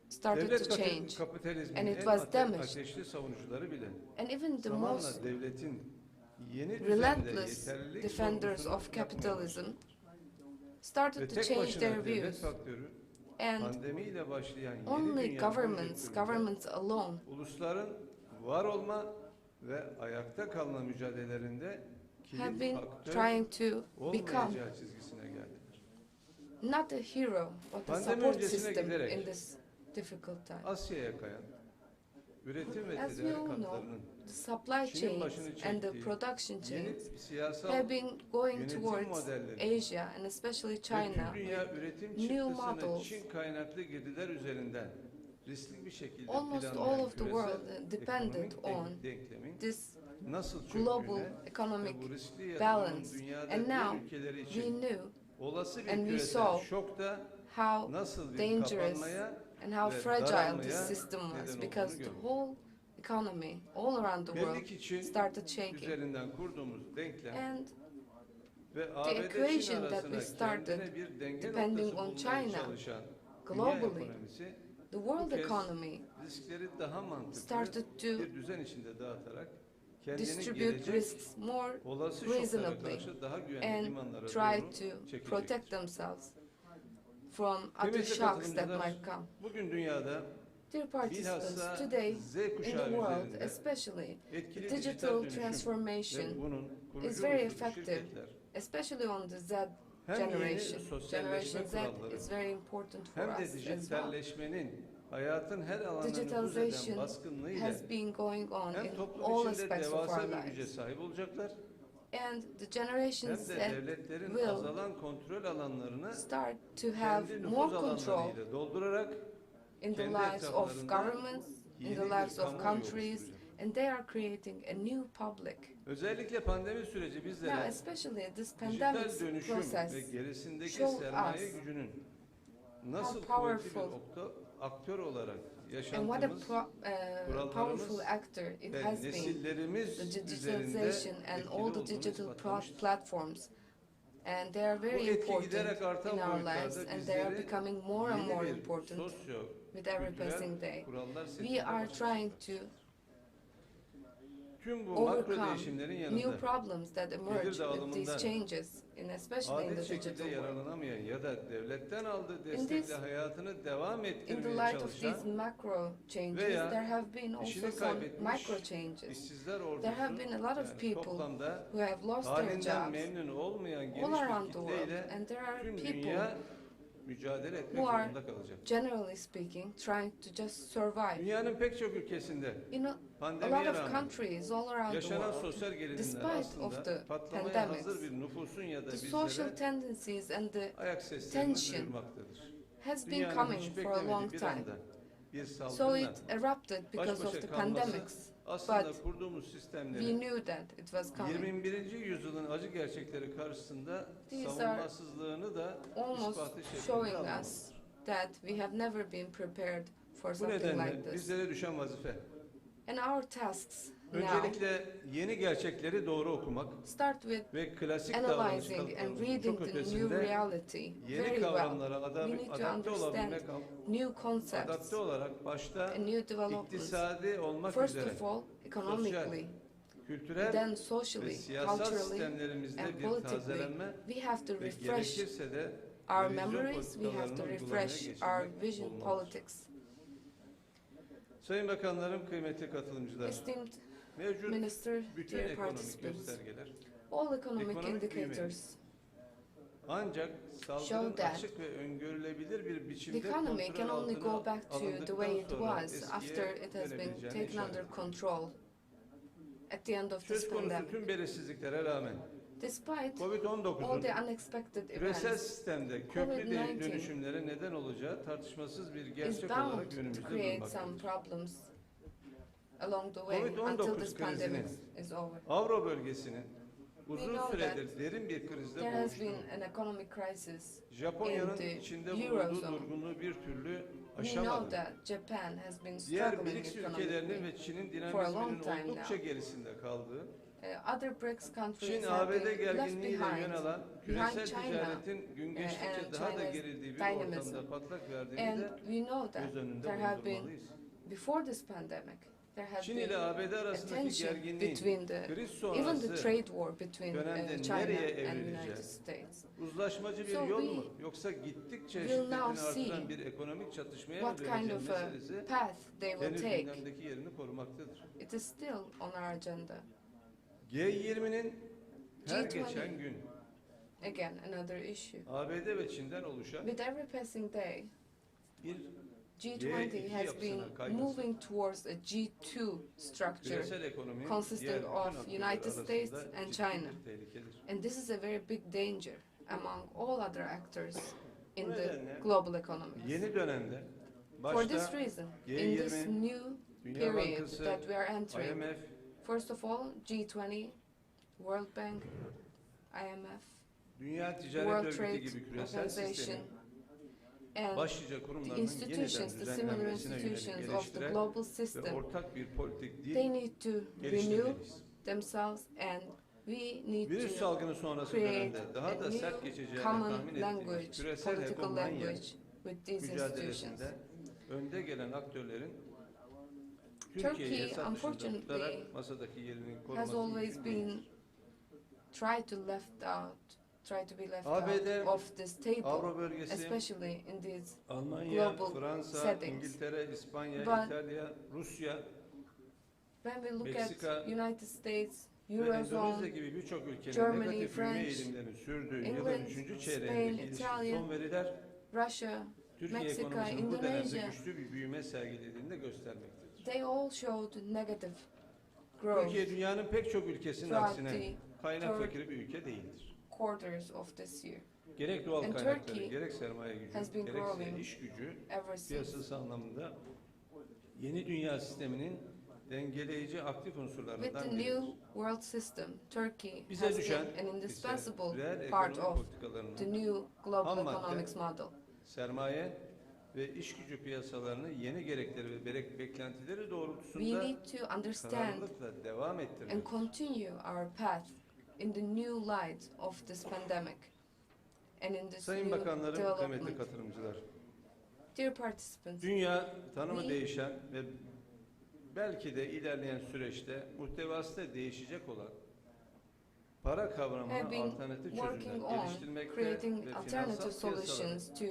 started devlet to change. kapitalizmin and it en was damaged. ateşli savunucuları bile And even the zamanla most devletin yeni düzende relentless yeterlilik defenders sorgusunu of yapmaya capitalism başladı. started Ve to tek change başına their devlet views, faktörü and pandemiyle başlayan yeni only dünya governments, konjonktüründe governments alone, ulusların var olma ve ayakta kalma mücadelelerinde have kilit been faktör trying to become olmayacağı çizgisine geldiler. not a hero, but a Pandemi support öncesine system giderek in this difficult time. Asya'ya kayan üretim ve As we tedarik all know, hatlarının the supply Çin'in chains başını and the çektiği production yeni chains siyasal have been going yönetim towards modelleri Asia and especially ve China tüm dünya with üretim new çıktısını models. Çin kaynaklı girdiler üzerinden riskli bir şekilde Almost all planlayan of the küresel world depended ekonomik on denklemin this nasıl global çöktüğüne economic ve bu riskli balance. yatırımın dünyada And diğer now ülkeleri we için knew olası bir and we küresel saw şokta how nasıl bir dangerous kapanmaya and how ve fragile daralmaya this system was, neden because olduğunu the gördük. whole economy all around the world Belli ki Çin started shaking. üzerinden kurduğumuz denklem And ve the ABD Çin equation that we arasında started, kendine bir denge depending noktası on bulmaya China, çalışan dünya globally, ekonomisi the bu world kez economy riskleri daha mantıklı started to bir düzen içinde dağıtarak kendini distribute gelecek risks more olası şoklara reasonably karşı daha güvenli and limanlara try doğru to çekecektir. protect themselves from other Kıymetli shocks that katılımcılar, might come. bugün dünyada Dear participants, bilhassa today Z in the kuşağı world, üzerinde especially, etkili the dijital digital dönüşüm transformation ve bunun kurucu is very unsuru effective, şirketler especially on the Z hem yeni generation. sosyalleşme Generation Z kuralları is very important for hem de us as well. dijitalleşmenin hayatın her alanını buz eden Digitalization baskınlığıyla has been going on hem in toplum all içinde aspects of devasa our bir güce lives. sahip olacaklar And the Generation hem Z de devletlerin will azalan kontrol alanlarını start to have kendi more nüfuz control alanlarıyla doldurarak in the kendi lives of etraflarında governments, in yeni the bir lives of kamuoyu countries, oluşturacak. and they are creating a new public. Özellikle pandemi süreci Now, bizlere especially this dijital pandemic dönüşüm process ve gerisindeki showed sermaye us gücünün nasıl how kuvvetli bir powerful aktör olarak and what a yaşantımız powerful kurallarımız actor it ve has been. nesillerimiz The üzerinde digitalization and etkili all the olduğunu digital ispatlamıştır. platforms, and they are Bu very etki important giderek artan in our lives, boyutlarda and they are bizleri becoming more and more yeni bir important sosyo with every kültürel passing day. kurallar We setine are başlamıştır. trying to Tüm bu makro overcome değişimlerin new yanında problems that emerge with these dağılımından changes, especially in adil the şekilde digital world. yararlanamayan ya da devletten aldığı this- destekle hayatını devam In the ettirmeye light of çalışan these macro changes, veya there have been also işini some kaybetmiş micro changes. işsizler There have ordusu been a lot of yani people toplamda who have lost their halinden jobs memnun olmayan all geniş around bir the world, kitleyle and there are tüm people, dünya mücadele etmek who are zorunda kalacak. generally speaking, trying to just survive. Dünyanın pek çok ülkesinde You know, a pandemiye lot of rağmen countries all around the yaşanan world, sosyal gerilimler despite of aslında the patlamaya pandemics, hazır bir nüfusun ya da the social bizlere tendencies and the ayak seslerini tension duyurmaktadır. has been Dünyanın coming hiç for a long beklemediği bir time. anda bir So salgınla it erupted because baş of başa the kalması pandemics, aslında but kurduğumuz we sistemlerin knew that it was coming. 21. yüzyılın acı gerçekleri karşısında These are savunmasızlığını da Almost ispatı şeklinde showing us almamızdır. that we have never been prepared for Bu something like nedenle this. bizlere düşen vazife And our tasks now öncelikle yeni gerçekleri doğru okumak start with ve klasik davranış analyzing and kalıplarımızın reading çok the new ötesinde reality yeni very well. kavramlara We need to adapte understand olabilmek, new concepts adapte olarak başta and new developments. iktisadi olmak First üzere of all, economically, kültürel then ve socially, siyasal culturally, sistemlerimizde and bir politically. tazelenme We have to ve refresh gerekirse de our revizyon memories, we have politikalarını to uygulamaya refresh geçirmek our vision olmalıdır. politics. Sayın Bakanlarım, kıymetli katılımcılar, Esteemed mevcut Minister, bütün dear ekonomik participants, göstergeler all economic ekonomik büyümenin indicators ancak salgının show that açık ve öngörülebilir bir the biçimde economy kontrol can only go altına back to the alındıktan way it sonra was eskiye after it has been dönebileceğine taken işaret under ediyor. control at the end of this Söz konusu pandemic. tüm belirsizliklere rağmen Despite all the Covid-19'un unexpected küresel events, sistemde köklü COVID-19 dönüşümlere neden olacağı tartışmasız bir is gerçek bound olarak to önümüzde create some durmaktadır. problems along the way COVID-19 until this pandemic krizinin is over. Avro bölgesinin uzun know süredir derin bir krizde There has boğuştuğu, been an economic crisis in Japonya'nın the içinde bulunduğu Eurozone. durgunluğu bir türlü We know aşamadı. that Japan has been Diğer struggling BRICS ülkelerinin economically. ve Çin'in for a long dinamizminin time oldukça now. gerisinde kaldığı, Other BRICS countries Çin have ABD been left gerginliğiyle yön behind, alan behind küresel China ticaretin gün geçtikçe and daha da China's gerildiği bir dynamism. ortamda patlak verdiğini And de we know that göz önünde there have been, bulundurmalıyız. before this pandemic, there has Çin been ile ABD a arasındaki tension gerginliğin between the, kriz even the sonrası trade war between dönemde China nereye and evrileceği, United States. uzlaşmacı bir So yol we mu yoksa gittikçe will şiddetini now see artıran bir ekonomik çatışmaya mı What kind döneceği of a meselesi path they will henüz take. gündemdeki yerini korumaktadır. It is still on our agenda. G20'nin her G20. geçen gün Again, another issue. ABD ve Çin'den oluşan With every passing day, bir G20 has been yapısına kayması, moving towards a G2 structure küresel ekonominin consisting diğer bütün of aktörler United States arasında and ciddi China. bir tehlikedir. And this is a very big danger among all other actors in Bu the nedenle global economy. Yeni dönemde For this başta reason, in this G20, new Dünya period Bankası, that we are entering, IMF, first of all, G20, World Bank, IMF, Dünya Ticaret World Örgütü Trade gibi küresel Organization, sistemin and başlıca the kurumlarının yeniden institutions, the similar düzenlenmesine yönelik institutions of the eleştiren global ve system, ortak bir politik they dil need to renew geliştirmeliyiz. themselves, and we need Virüs to salgını sonrası create dönemde daha a da sert new geçeceğini common tahmin ettiğimiz language, küresel political hegemonya language with these institutions. mücadelesinde önde gelen aktörlerin Turkey, Türkiye'yi hesap dışında unfortunately, tutarak masadaki yerini Has koruması always mümkün been değildir. try to be left ABD, out of this table, Avro bölgesi, especially in these Almanya, global Fransa, settings. İngiltere, İspanya, But İtalya, Rusya when we look Meksika at United States, ve Endonezya Eurozone, gibi birçok ülkenin Germany, negatif büyüme French, eğilimlerinin sürdüğü yılın England, 3. Spain, çeyreğindeki ilişkin Italy, son veriler Russia, Türkiye Mexico, ekonomisinin bu dönemde Indonesia, güçlü bir büyüme sergilediğini de göstermektedir. they all showed negative growth Türkiye dünyanın pek çok ülkesinin throughout aksine the kaynak third fakiri bir ülke değildir. quarters of this year. Gerek doğal And kaynakları, Turkey gerek sermaye has gücü, been gerekse growing iş gücü Ever since. piyasası anlamında yeni dünya sisteminin dengeleyici aktif With unsurlarından the biridir. new world system, Turkey Bize has düşen been an ise indispensable reel part ekonomi of politikalarının the new global ham madde, economics model. sermaye ve iş gücü piyasalarını yeni gerekleri ve beklentileri We doğrultusunda need to understand kararlılıkla devam and ettirmek. continue our path in the new light of this pandemic and in this Sayın new Bakanlarım, kıymetli development. katılımcılar, Dear participants, dünya tanımı We- değişen ve belki de ilerleyen süreçte muhtevası da değişecek olan para kavramına have been alternatif working çözümler on geliştirmekte creating ve alternative finansal piyasaların solutions to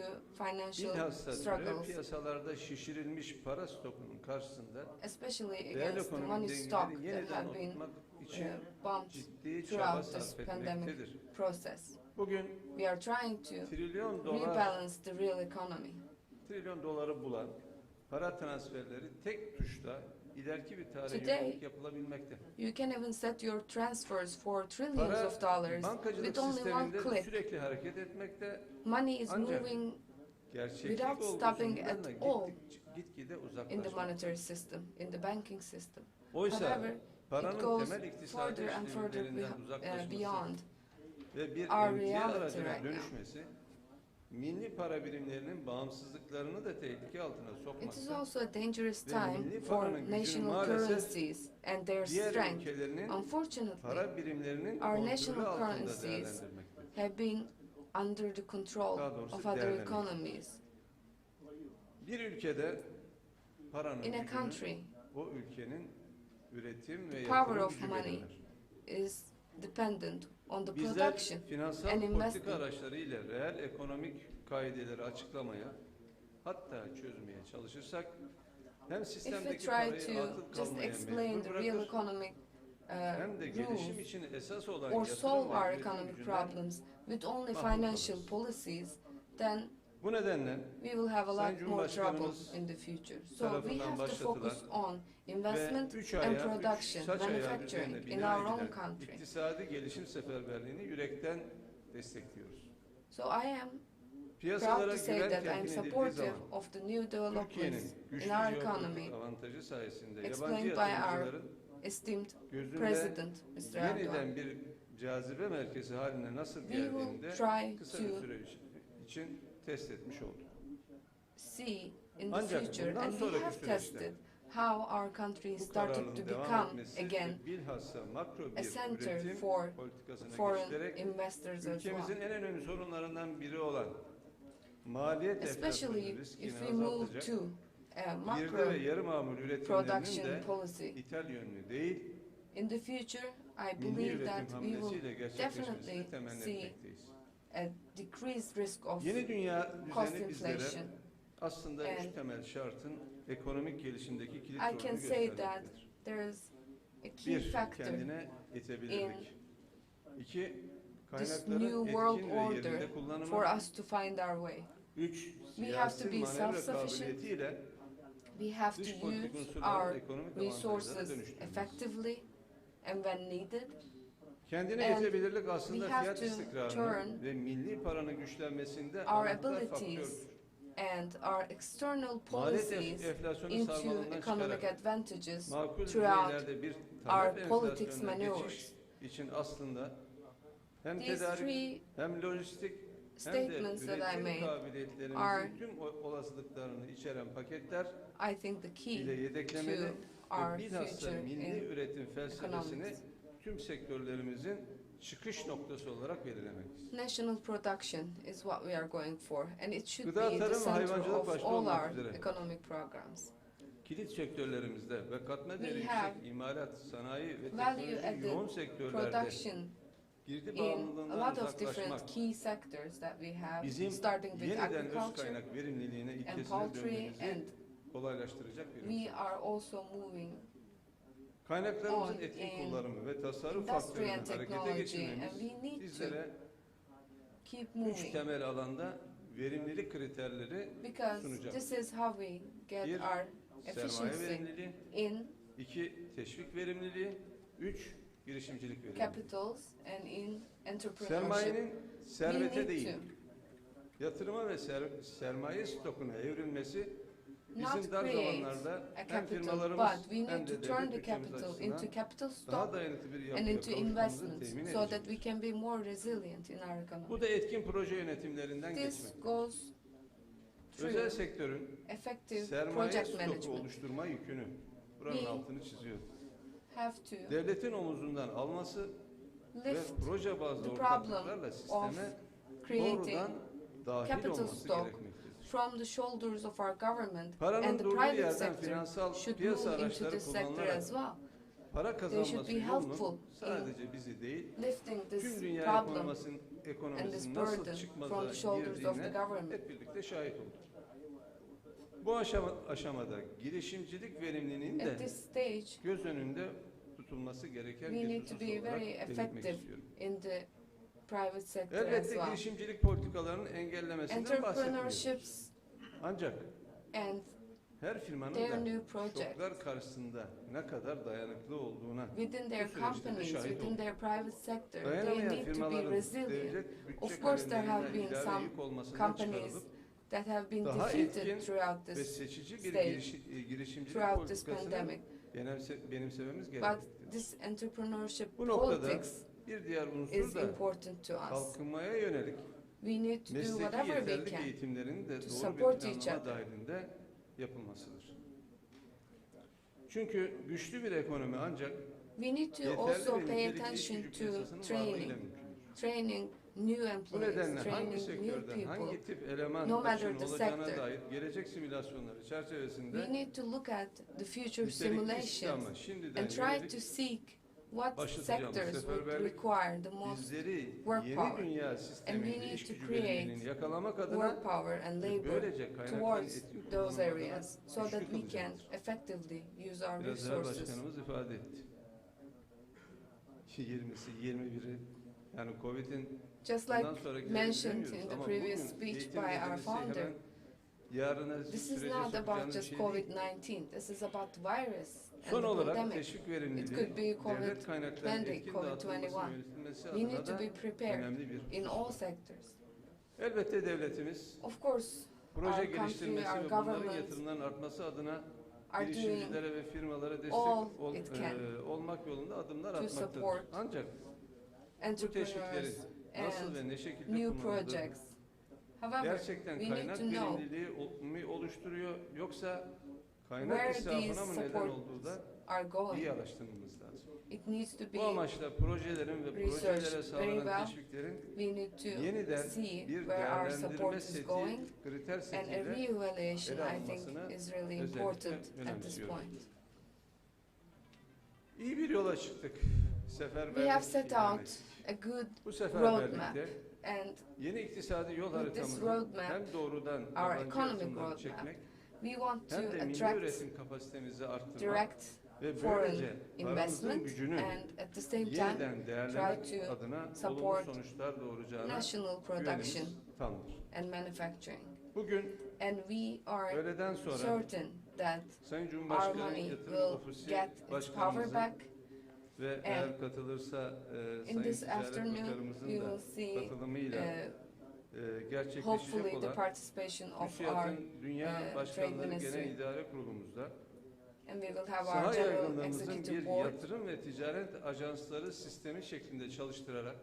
financial bilhassa türev struggles, piyasalarda şişirilmiş para stokunun karşısında especially reel against the ekonomik money stock dengeleri that yeniden have been oturtmak için bumped ciddi çaba throughout this sarf pandemic etmektedir. process. Bugün We are trying to trilyon dolar rebalance the real economy. trilyon doları bulan para transferleri tek tuşla ileriki bir tarihe Today, yönelik yapılabilmekte. You can even set your transfers for trillions Para of dollars bankacılık with only one sisteminde click. sürekli hareket etmekte. Money is Ancak moving Gerçeklik without stopping olgusundan at da all gitgide in the uzaklaşmakta. monetary system, in the banking system. Oysa However, it paranın goes temel iktisadi further and further işlevlerinden uzaklaşması beyond ve bir our emtia reality aracına right now. dönüşmesi milli para birimlerinin bağımsızlıklarını da tehlike altına It is sokmakta also a dangerous ve time milli for paranın gücünü national maalesef currencies and their diğer strength. ülkelerinin Unfortunately, para birimlerinin our kontrolü national altında currencies değerlendirmekte. have been under the control Daha doğrusu of other değerlenir. economies. Bir ülkede paranın In a gücünü country, o ülkenin üretim ve the power yatırım of gücü money belirler. is dependent on the Bizler production finansal and politika investment. araçlarıyla reel ekonomik kaideleri açıklamaya hatta çözmeye çalışırsak hem If we sistemdeki try parayı to atıl just kalmaya explain mecbur the real bırakır economic hem de gelişim rules için esas olan or yatırım solve ve our üretim economic gücünden problems with only mahrum financial kalırız. policies, then Bu nedenle we will have a Sayın lot more trouble Cumhurbaşkanımız in the future. So we tarafından have to focus başlatılan on investment ve 3 and ayağı, production, 3 saç ayağı manufacturing üzerine in bina our own edilen country. iktisadi gelişim seferberliğini yürekten destekliyoruz. So I am Piyasalara proud to say güven that I'm telkin edildiği supportive zaman of the new developments Türkiye'nin güçlü in our jeopolitik economy avantajı sayesinde yabancı explained by our yatırımcıların esteemed gözünde President Mr. Erdogan. yeniden bir cazibe merkezi haline nasıl We will geldiğini de try kısa bir to süre için test etmiş olduk. see in the Ancak future, bundan and we sonraki have süreçte tested how our country bu started to kararlılığın devam become etmesi again ve bilhassa makro a bir center üretim for politikasına foreign geçilerek investors as well. ülkemizin en önemli sorunlarından biri olan maliyet Especially enflasyonu riskini if we move azaltacak to a girdi macro ve yarı mamul üretimlerinin production de policy. ithal yönlü değil, In the future, I milli believe üretim that we hamlesiyle will gerçekleşmesini definitely temenni see etmekteyiz. a decreased risk of Yeni dünya cost düzeni bizlere inflation. aslında üç And temel şartın ekonomik gelişimdeki kilit I rolünü can say that göstermektedir. there is a key Bir, factor kendine yetebilirlik. İki, this kaynakların new world etkin ve order yerinde kullanımı. for us to find our way. Üç, We have to siyasi be manevra self-sufficient. kabiliyetiyle We have to dış politik use unsurların our ekonomik avantajlara resources dönüştürmemiz. effectively and when needed. Kendine And yetebilirlik aslında we have fiyat to istikrarının turn ve milli paranın güçlenmesinde Our anahtar abilities faktördür. and our external Maliyet policies enflasyonu into sarmalından economic çıkarak advantages makul throughout düzeylerde bir our talep politics enflasyonuna maneuvers. geçiş için aslında hem These tedarik three hem lojistik hem de statements that I üretim made kabiliyetlerimizin are, tüm olasılıklarını içeren paketler I think, the key ile yedeklemeli to our ve bilhassa future milli in üretim felsefesini economics. tüm sektörlerimizin çıkış noktası olarak belirlemektedir. National production is what we are going for, and it should Gıda, be the tarım ve center hayvancılık of başta all olmak our üzere economic programs. kilit sektörlerimizde ve katma değeri We have yüksek imalat, sanayi ve Value teknoloji yoğun added sektörlerde production girdi in bağımlılığından a lot of uzaklaşmak different key sectors that we have, bizim starting with yeniden öz agriculture kaynak verimliliğine and ilkesine poultry, dönmemizi and kolaylaştıracak bir we unsur. are also moving Kaynaklarımızın on etkin in kullanımı ve tasarruf industry faktörünü and harekete technology, and geçirmemiz we need to bizlere keep üç moving temel alanda verimlilik kriterleri because sunacak. this is how we get Bir, our sermaye efficiency verimliliği, in iki, teşvik verimliliği, üç, girişimcilik verimliliği. capitals and in entrepreneurship. Sermayenin We servete need değil, to yatırıma ve sermaye stokuna evrilmesi not bizim dar create zamanlarda a hem capital, firmalarımız but we hem need de to turn devlet the bütçemiz capital açısından into capital daha stock dayanıklı bir and yapıya into kavuşmamızı investments temin so that edecek. we can be more resilient in our economy. Bu da etkin proje yönetimlerinden This geçmek. goes Özel through sektörün effective sermaye project stoku management. oluşturma yükünü buranın We altını çiziyor. Have to Devletin omuzundan alması ve lift proje bazlı the ortaklıklarla problem of sisteme creating doğrudan dahil capital olması stock gerekmektedir. from the shoulders of our government, Paranın and the durduğu private yerden sector finansal should piyasa move into araçları this sector kullanılarak as well, para should kazanması be helpful yolunun in sadece bizi değil, lifting tüm this dünya problem and this ekonomisinin burden nasıl from çıkmaza the shoulders of the girdiğine government. hep birlikte şahit olduk. Bu aşamada girişimcilik verimliliğinin At de this stage, göz önünde tutulması gereken we bir need to husus be olarak very belirtmek effective istiyorum. in the private sector as Elbette well. girişimcilik politikalarının engellemesinden bahsetmiyoruz. Entrepreneurships Ancak and her firmanın their da new projects şoklar karşısında ne kadar dayanıklı olduğuna within their bu süreçte de companies, şahit within olduk. their private sector, they Dayanamayan need to be firmaların resilient. devlet bütçe Of course, there have kalemlerinden been ilave some yük olmasından companies çıkarılıp that have been daha defeated etkin throughout ve this seçici bir stage, girişimcilik throughout this politikasını pandemic. benimsememiz But gerekmektedir. this entrepreneurship Bu noktada politics bir diğer unsur is da important to us. kalkınmaya yönelik We need to do mesleki whatever we yeterlik can eğitimlerinin de to doğru support bir each planlama other. dahilinde yapılmasıdır. Çünkü güçlü bir ekonomi ancak We need to yeterli also ve pay nitelikli iş attention gücü to piyasasının varlığıyla training, mümkündür. training new Bu employees, nedenle hangi training new sektörden, hangi people. tip eleman no matter açığın the olacağına sector. dair gelecek simülasyonları We çerçevesinde need to look at the future nitelikli istihdamı simulations şimdiden and try to yönelik seek what başlatacağımız sectors would seferberlik require the most bizleri work yeni power. dünya And we sisteminde need iş to gücü create verimliliğini yakalamak adına work power and ve labor böylece kaynakların towards etkin those kullanımı adına areas so that güçlü we can kılacağız. effectively use our Biraz evvel resources. başkanımız ifade etti. 20'si, 21'i Yani Covid'in Just like bundan sonraki mentioned bilemiyoruz in the ama previous bugün speech eğitim by our dediğimiz şey founder, hemen yarına this is sürece not sokacağınız about bir just şey değil. COVID-19. This is about virus Son and the olarak pandemic. teşvik It verimliliği, could be devlet kaynaklarının COVID-20, etkin dağıtılması ve COVID-21. yönetilmesi We need adına to da be prepared önemli bir in husus. all sectors. Elbette devletimiz Of course, proje our country, geliştirmesi our ve bunların government yatırımların artması adına are doing girişimcilere ve firmalara destek all it can olmak yolunda adımlar to atmaktadır. support Ancak bu teşviklerin entrepreneurs nasıl ve and ne şekilde new kullanıldığı projects. However, gerçekten we need kaynak to know verimliliği mi oluşturuyor yoksa where kaynak these israfına mı neden supports olduğu da are going. iyi araştırmamız lazım. It needs to Bu be amaçla projelerin ve researched projelere very sağlanan well. teşviklerin We need to yeniden see bir where our değerlendirme support is seti, going, kriter and a setiyle reevaluation, ele I think, alınmasını is really özellikle important at this önemsiyorum. point. iyi bir yola çıktık. Seferberlik We have set ilan out ettik. a good Bu roadmap, seferberlikte and yeni iktisadi yol with this haritamızı roadmap, hem doğrudan our yabancı economic yatırımları roadmap, çekmek we want to hem de milli attract üretim kapasitemizi arttırmak direct ve foreign böylece paramızın investment gücünü and at the same time yeniden değerlendirmek try to adına olumlu support sonuçlar doğuracağına national production güvenimiz tamdır. and manufacturing. Bugün And we are öğleden sonra certain that Sayın our Cumhurbaşkanı money Yatırım will Ofisi get its power Başkanımızın back. ve eğer katılırsa In Sayın this Ticaret afternoon, Bakanımızın we da will see katılımıyla gerçekleşecek hopefully the olan participation of our MÜSİAD'ın Dünya Trade Başkanları Ministry, Genel İdare Kurulumuzda and we will have saha our General yaygınlığımızın Executive bir Board. yatırım ve ticaret ajansları sistemi şeklinde çalıştırarak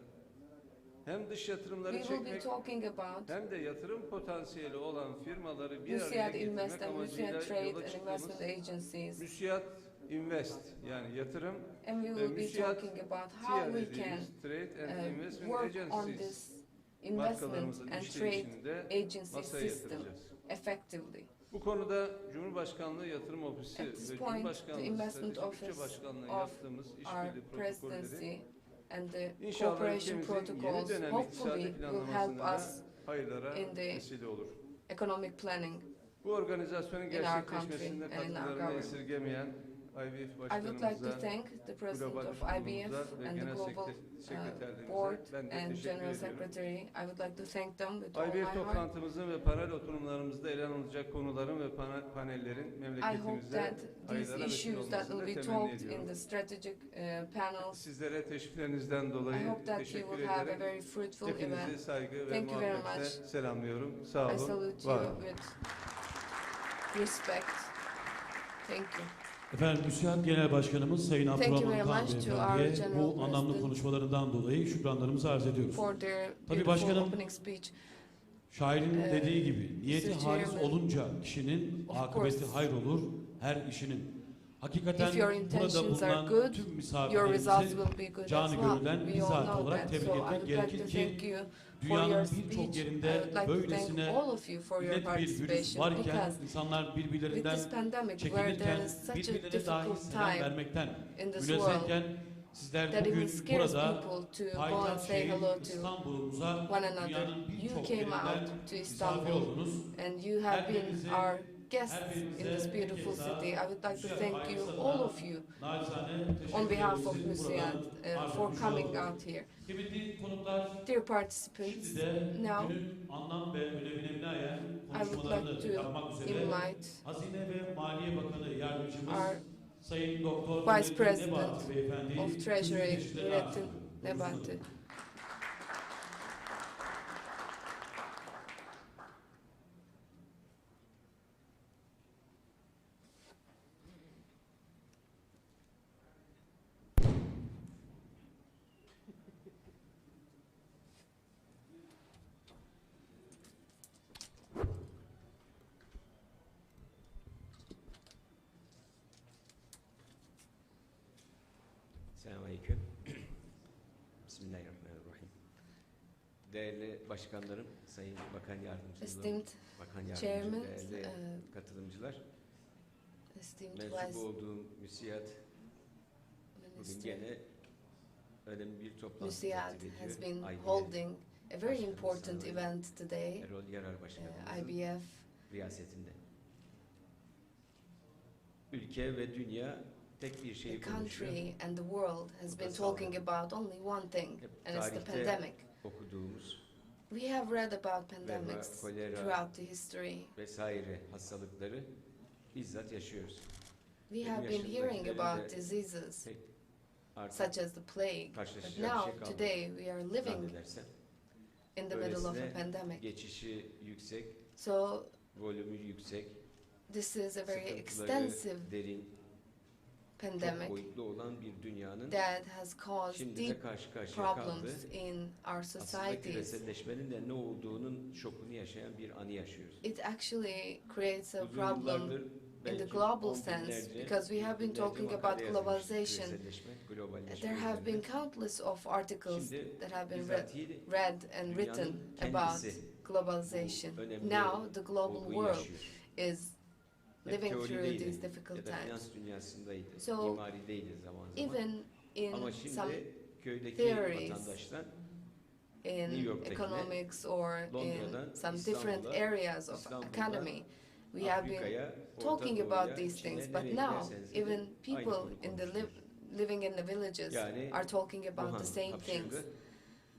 hem dış yatırımları We will be çekmek talking about hem de yatırım potansiyeli olan firmaları bir araya MÜSİAD getirmek Invest and amacıyla MÜSİAD Trade yola and çıktığımız Investment Agencies. MÜSİAD Invest yani yatırım And we ve will be MÜSİAD talking about how TR we dediğimiz can Trade and Investment work on Agencies this investment markalarımızın and trade işleyişini de agency masaya system yatıracağız. effectively. Bu konuda Cumhurbaşkanlığı Yatırım Ofisi At ve this point, Cumhurbaşkanlığı the investment Stratejik Bütçe office Başkanlığı of yaptığımız Our işbirliği protokolleri presidency and the İnşallah cooperation ülkemizin yeni protocols dönem hopefully iktisadi will help planlamasında us hayırlara in the vesile olur. economic planning. Bu organizasyonun in our gerçekleşmesinde country and in our katkılarını government. esirgemeyen IBF I would like to Başkanımıza, thank the president global of kurulumuza IBF ve and the genel global sekreterliğimize board ben de and teşekkür general ediyorum. secretary. I would like to thank them with all my IBF heart. toplantımızın ve panel oturumlarımızda ele alınacak konuların ve panellerin I hope memleketimize that these hayırlara vesile issues that will olmasını be temenni talked in ediyorum. the strategic panels, Sizlere teşriflerinizden I dolayı hope that you teşekkür will have a ederim. very fruitful Hepinizi event. saygı ve Thank you very muhabbetle much. selamlıyorum. Sağ I olun, salute var you olun. with respect. Thank you. Efendim MÜSİAD Genel Başkanımız Sayın Thank you Abdurrahman very Kağan much to Beyefendi'ye our General bu anlamlı President konuşmalarından dolayı şükranlarımızı arz ediyoruz. for their Tabii beautiful başkanım, opening speech. Şairin dediği gibi niyeti Mr. halis Chairman, olunca kişinin of akıbeti course, hayır olur her işinin. Hakikaten if your burada intentions are bulunan good, tüm your misafirlerimizi results will be good as canı well. gönülden We all bizzat know olarak that. tebrik So I etmek would like gerekir to ki thank you for dünyanın your birçok speech. I yerinde would like to thank böylesine all of you for your illet bir virüs participation varken because insanlar with birbirlerinden this pandemic where there çekinirken is such a birbirine dahi difficult selam time vermekten in this world münezzehken sizler that bugün even scares burada people to go and payitaht say şehir hello to İstanbul'umuza one another. dünyanın You birçok came yerinden out to misafir Istanbul oldunuz. and you have Her been birinize- our guests her in birinize this bir beautiful kez daha city. I would like to MÜSİAD thank you, ailesi all adına of you, naçizane on behalf of teşekkürlerimizi MÜSİAD buradan arz for etmiş coming olalım. out here. Kıymetli konuklar, Dear participants, şimdi de now günün anlam ve önemine binaen I would konuşmalarını like to yapmak üzere invite Hazine ve Maliye Bakanı Yardımcımız our Sayın Doktor Vice Nurettin President Nebati Beyefendi of Treasury, teşekkürlerini arz Nurettin ediyorum. Nebati. Selamünaleyküm. Bismillahirrahmanirrahim. Değerli başkanlarım, sayın bakan yardımcılarım, Esteemed bakan yardımcı, Chairman, değerli katılımcılar, esteemed mensup Vice olduğum MÜSİAD bugün Minister, gene önemli bir toplantı MÜSİAD tertip ediyor. has been IBF, holding a very Başkanımız important Sayın event today, Erol Yarar Başkanımızın IBF. riyasetinde. Ülke ve dünya tek bir the şeyi konuşuyor. country and the world has Bu da been sağlık. talking about only one thing, Hep and it's the tarihte pandemic. okuduğumuz We have read about pandemics kolera throughout the history. vesaire hastalıkları bizzat yaşıyoruz. We Benim have been hearing yaşımdakilerin about de diseases pek artık such as the plague, but karşılaşacağı bir now, şey kalmadı. today, we are living zannedersem. in the middle of a Böylesine pandemic. geçişi yüksek, So volümü yüksek, this is a very sıkıntıları extensive derin, çok pandemic boyutlu olan bir dünyanın that has caused şimdi deep de karşı karşıya kaldığı, problems in our aslında societies. küreselleşmenin de ne olduğunun şokunu yaşayan bir anı yaşıyoruz. It actually creates a Uzun problem yıllardır in belki the global on sense binlerce, because we have been binlerce talking makale about yazılmıştır globalization. küreselleşme, globalleşme There have been üzerine. countless of articles Şimdi that have been bizatihi read and written dünyanın about kendisi globalization. önemli Now the global olduğu world yaşıyor. is Hep living through teorideydi these difficult ya da times. finans dünyasındaydı, So, mimarideydi zaman zaman. Even in Ama some şimdi köydeki theories, vatandaşlar in New York'takine, economics or in Londra'dan some different İstanbul'a, areas of İstanbul'dan academy, we have been Afrika'ya, talking Orta about Doğu'ya, these Çin'e, things, but nereye now giderseniz gidin, even aynı people konuyu in the konuşuyoruz. living in the villages Yani are talking about Wuhan the same things. hapşırdı,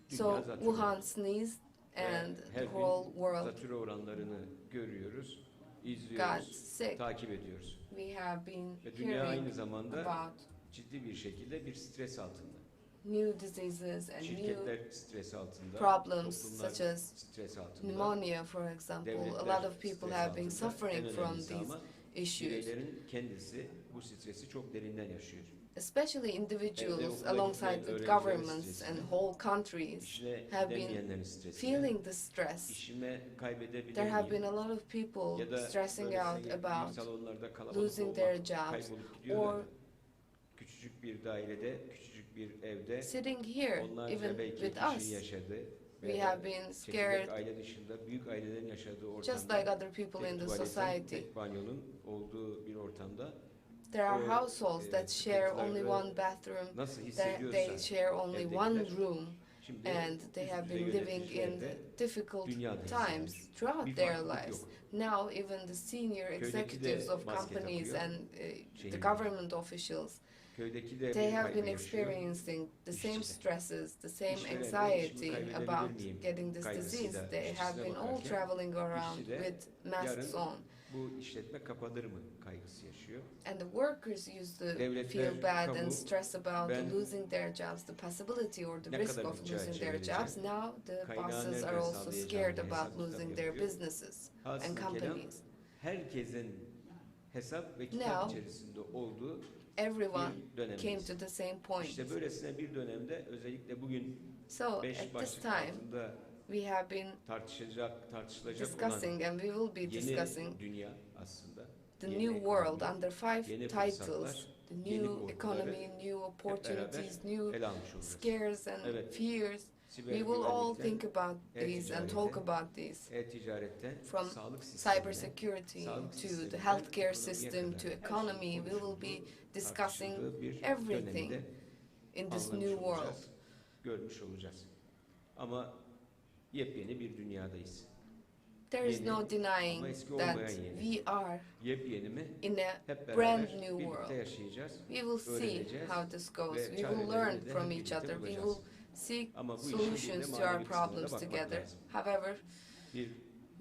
So dünya zatürre. Wuhan sneezed and Ve the her whole gün world zatürre oranlarını görüyoruz, izliyoruz, got sick. takip ediyoruz. We have been Ve dünya aynı hearing zamanda about ciddi bir şekilde bir stres altında. new diseases and new Şirketler stres altında, problems toplumlar such as stres altında. pneumonia, for example. A Devletler lot of people stres have been altında. suffering En from önemlisi these ama issues. bireylerin kendisi bu stresi çok derinden yaşıyor. Especially individuals okula alongside gitmeyen with öğrencilerin governments stresini, and whole countries İşine have been gidemeyenlerin stresini, feeling the stress. işime There have been kaybedebilir a lot of ya people da stressing böylesine out büyük about salonlarda kalabalık losing olmak, their jobs kaybolup gidiyorlar. or Küçücük bir dairede, küçücük bir evde sitting here, onlarca even belki with kişinin us. yaşadığı We ve have been çekirdek scared aile dışında büyük ailelerin yaşadığı just ortamda, like other people in tek the tuvaletin, society. tek banyonun olduğu bir ortamda There are o, households that share only sıkıntılar one bathroom, nasıl they hissediyorsa share only one evdekiler, room, şimdi and they üst have düzey been living in yöneticilerde difficult dünyada times hissediyor. throughout Bir their farklılık lives. yok. Now even the senior Köydeki executives de of maske companies takıyor, and the şehirde. government officials, Köydeki de they bir have kaygı been yaşıyor. experiencing the same İşçi de. stresses, the same İşverene anxiety işimi kaybedebilir about miyim getting this disease. kaygısıyla They have işçisine been all bakarken, traveling around işçi de with masks yarın on. bu işletme kapanır mı kaygısı yaşıyor. And the workers used to Devletler, feel bad kamu, and stress about ben losing their jobs, the possibility or the ne risk kadar of bütçe losing their çevireceğim, jobs. Now the kaynağı bosses nereden are also sağlayacağım scared diye hesap about losing kitap their yapıyor. businesses Hasılı and kelam, companies. herkesin hesap ve kitap Now, içerisinde olduğu Everyone bir dönemdeyiz. came to the same point. İşte böylesine bir dönemde özellikle bugün So 5 at this başlık time, altında we have been tartışılacak olan discussing and we will be yeni discussing dünya aslında. the yeni new world ekonomi, under five yeni titles: fırsatlar, the yeni new korkuları economy, new hep opportunities, beraber new ele almış olacağız. scares and Evet. fears. Siber We will all güvenlikten, think about these and talk e-ticaretten, about these. e-ticaretten, From sağlık sistemine, cybersecurity sağlık to the sisteminden healthcare ekonomiye system kadar to her şeyin economy, we will konuşulduğu, be discussing tartışıldığı bir everything dönemde in this anlamış new world. olacağız, görmüş olacağız. Ama yepyeni bir dünyadayız. There is Yeni no ama denying eski that olmayan yeni. we are Yepyeni mi? in a Hep brand beraber new birlikte world. yaşayacağız. We will see öğreneceğiz how this goes. ve We will çarelerini learn de from hep each birlikte other. We bulacağız. will seek Ama bu işin bir solutions de to our manevi kısmına da problems bakmak together. lazım. However, Bir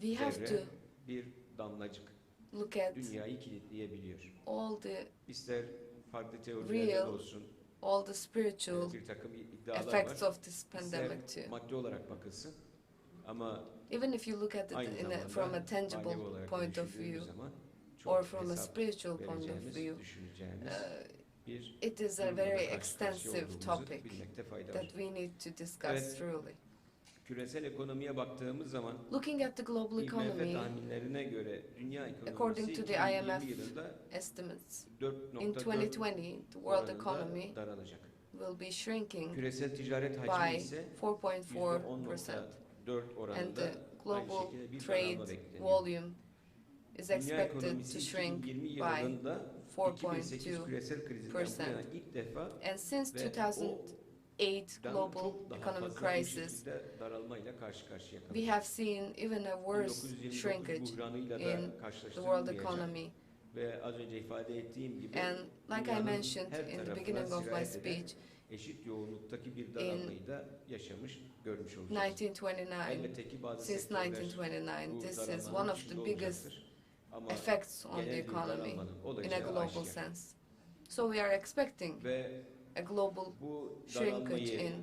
we have zerre, to bir damlacık look at dünyayı kilitleyebiliyor. all the İster farklı teoriler Real olsun, all the spiritual bir takım iddialar effects var. of this pandemic İster too. madde olarak bakılsın ama Even if you look at it aynı from a zamanda tangible manevi olarak point of düşündüğümüz view zaman or çok from a hesap spiritual point of vereceğimiz, view, düşüneceğimiz bir it is a durumla very karşı karşıya extensive olduğumuzu topic bilmekte fayda that var. we need to discuss Evet. truly. Küresel ekonomiye baktığımız zaman Looking at the global IMF economy, tahminlerine göre dünya according ekonomisi to the 2020 IMF yılında estimates, in 4.4 2020, the world economy oranında daralacak. will be shrinking Küresel ticaret hacmi by ise 4.4%, %10.4 and oranında the aynı global şekilde bir trade daralma bekleniyor. volume is Dünya expected ekonomisi to shrink 2020 by yılında 2008 küresel krizinden bu yana ilk defa and since ve 2008 dan global çok daha economic fazla bir crisis, şekilde daralmayla karşı karşıya we kalacak. have seen even a worse 1929 shrinkage buhranıyla in da the world karşılaştırılmayacak economy. Ve az önce ifade ettiğim gibi And like I dünyanın mentioned her in the tarafına beginning of my sirayet eden speech, eşit yoğunluktaki bir daralmayı da görmüş olacağız. 1929, Elbette ki bazı since sektörler 1929, bu this is daralmanın one of dışında the biggest olacaktır. Ama effects on the genel bir economy daralmanın in a olacağı global aşikar. sense. So we are expecting Ve a global bu shrinkage daralmayı in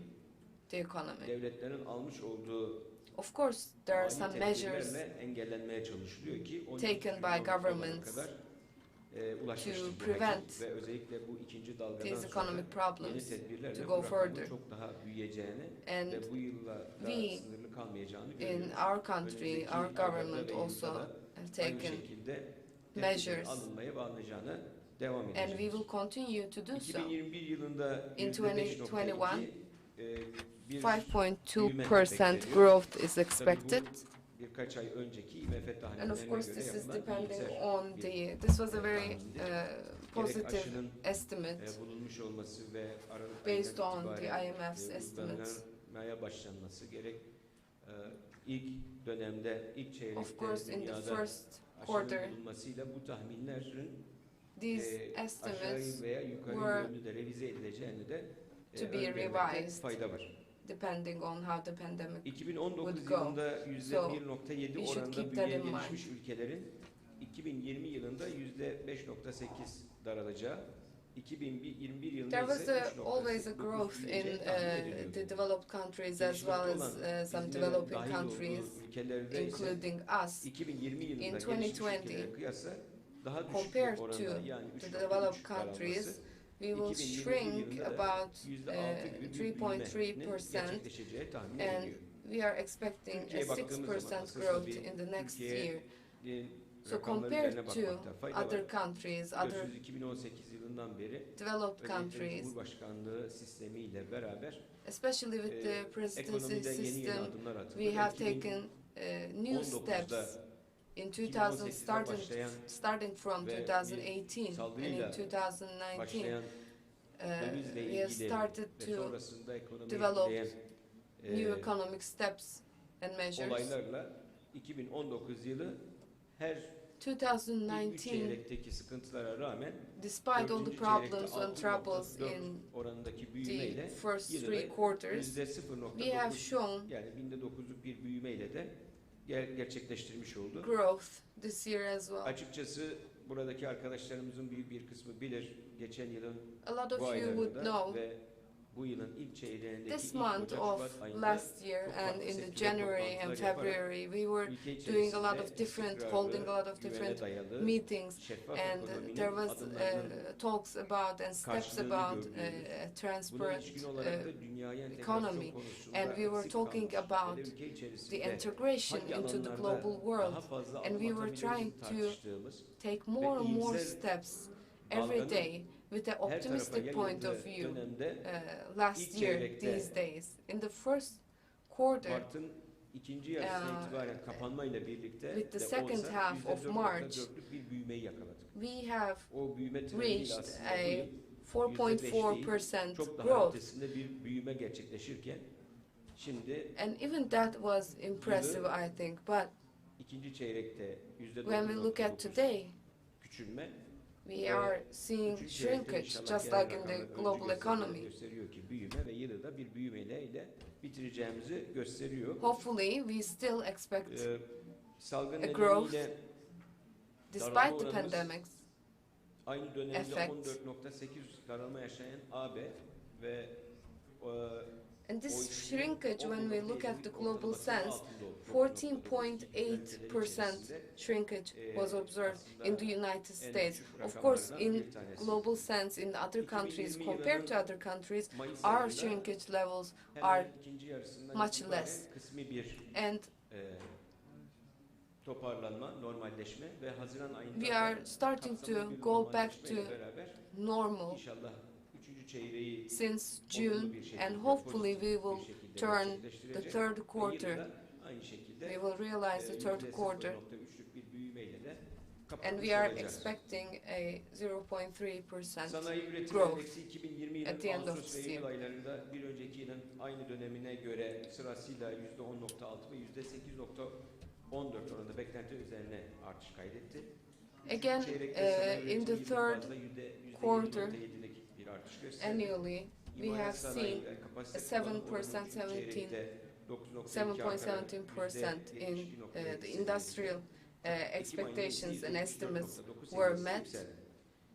the economy. devletlerin almış olduğu Of course, there are mali some measures tedbirlerle engellenmeye çalışılıyor ki 12 taken by trilyon dolara governments kadar ulaşmıştır to bu prevent hacim. Ve özellikle bu ikinci dalgadan these sonra economic yeni problems tedbirlerle to bu go rakamın further. çok daha büyüyeceğini And ve bu yılla da we sınırlı kalmayacağını in görüyoruz. our country, Önümüzdeki our aylarda government ve also yılda da have aynı taken şekilde measures, tedbirlerin alınmaya bağlanacağını devam and we edeceğiz. will continue to do so. 2021 yılında In %5.2 bir 5.2% bekleniyor. growth is Tabii expected. bu birkaç ay önceki IMF And of tahminlerine course, göre this is yapılan depending iyimser on bir this was a very tahmindir. positive aşının, estimate bulunmuş olması ve Aralık based ayından on the itibaren, IMF's estimates. uygulanmaya başlanması gerek ilk dönemde, ilk çeyrekte Of course, in the dünyada first aşının quarter, bulunmasıyla bu tahminlerin these aşağı estimates veya yukarı were yönlü de revize edileceğini de to be öngörmekte revised. fayda var. Depending on how the pandemic 2019 would go. yılında %1.7 we should oranında keep that büyüyen in mind. gelişmiş ülkelerin 2020 yılında %5.8 daralacağı, 2021 yılında There was ise 3.8 always a growth in büyüyeceği tahmin ediliyordu. the developed countries as well as some Bizlerin developing dahil countries, olduğu ülkelerde ise including us. 2020 yılında In gelişmiş 2020, ülkelere kıyasla daha düşük compared bir to oranda, yani the 3.3 developed daralması, countries, we will 2021 shrink yılında da about %6 gibi bir büyümenin 3.3%, gerçekleşeceği tahmin and ediliyor. we are expecting a Türkiye'ye baktığımız 6% zaman kısa growth bir in the next Türkiye year. So rakamların compared üzerine to bakmakta fayda var. other countries, other Biliyorsunuz 2018 yılından beri developed özellikle countries, Cumhurbaşkanlığı sistemiyle beraber especially with the presidency ekonomide yeni system, adımlar atıldı. we have 2019'da taken new steps in 2000, 2018'de başlayan starting from ve 2018 and salgıyla in 2019, başlayan dövizle we have ilgili started ve to sonrasında ekonomiyi develop etkileyen new economic steps and measures. olaylarla 2019 yılı her ilk 3 2019, çeyrekteki sıkıntılara rağmen despite all the dördüncü problems çeyrekte and troubles 6.4 in oranındaki the büyümeyle first yine three de quarters, we have %0.9 shown yani %9'luk bir büyümeyle de gerçekleştirmiş oldu. growth this year as well. Açıkçası buradaki arkadaşlarımızın büyük bir kısmı bilir geçen yılın A lot bu of you would aylarında know ve bu yılın ilk çeyreğindeki this ilk month Ocak, of Şubat ayında last year çok and farklı in the sektörel January and toplantılar yaparak February, we were ülke doing a lot içerisinde of different, istikrarlı, holding a lot of güvene different dayalı, meetings, şeffaf and ekonominin there was adımlarının talks about and steps karşılığını about görüyoruz. Buna transparent ilişkin olarak da dünyaya economy, entegrasyon konusunda and we were eksik talking kalmış about ve de ülke the içerisinde integration hangi into the alanlarda global world, daha fazla and adım we were atabiliriz trying to tartıştığımız take more and more iyimser steps every dalganın day with an her tarafa optimistic point of yayıldığı view. dönemde Last ilk year, çeyrekte these days, in the first quarter, Mart'ın ikinci yarısına itibaren kapanmayla birlikte with the de second olsa half of March, %4.4'lük bir büyümeyi yakaladık. we have O büyüme trendiyle reached aslında a bu yıl %4.4% çok daha growth. ötesinde bir büyüme gerçekleşirken şimdi And even that was impressive, I think. But ikinci çeyrekte when we look at %9.9 today, küçülme we are seeing üçüncü çeyrekte shrinkage, inşallah just genel like in the rakamlar öncü global göstergeler economy. gösteriyor ki büyüme ve yılı da bir büyümeyle bitireceğimizi gösteriyor. Hopefully, we still expect, Salgın a growth nedeniyle despite daralma the oranımız pandemics, aynı dönemde effect. 14.8 daralma yaşayan AB ve and o this ikisinin shrinkage, when we look at the 14.7'lik global ortalamasının sense, altında oldu. 14.8% shrinkage was observed in the United States. Of course, in global sense, in other countries, compared to other countries, our shrinkage levels are much less. Kısmi bir And toparlanma, normalleşme ve Haziran ayında we are starting kapsamlı to bir go back normalleşmeyle to beraber normal İnşallah 3. çeyreği since olumlu June, bir şekilde, and hopefully we pozitif bir will şekilde turn the gerçekleştirecek third ve quarter. yılda aynı şekilde We will realize the third quarter, %0.3'lük bir büyümeyle de and kapatmış we are olacağız. expecting a 0.3% Sanayi üretim growth endeksi 2020 at the yılın end of Ağustos ve this Eylül year. aylarında bir önceki yılın aynı dönemine göre sırasıyla %10.6 ve %8.14 oranında beklenti üzerine artış kaydetti. Again, Çeyrekte sanayi in the üretimi third bazda quarter %20.7'lik bir artış gösterdi. annually, we have İmalat seen sanayi a kapasite kullanım 7%, oranı üçüncü 17, çeyrekte 9.2 artarak 7.17% in %72.7 the industrial Ekim expectations and ayında estimates %34.9 were seviyesi met. yükseldi.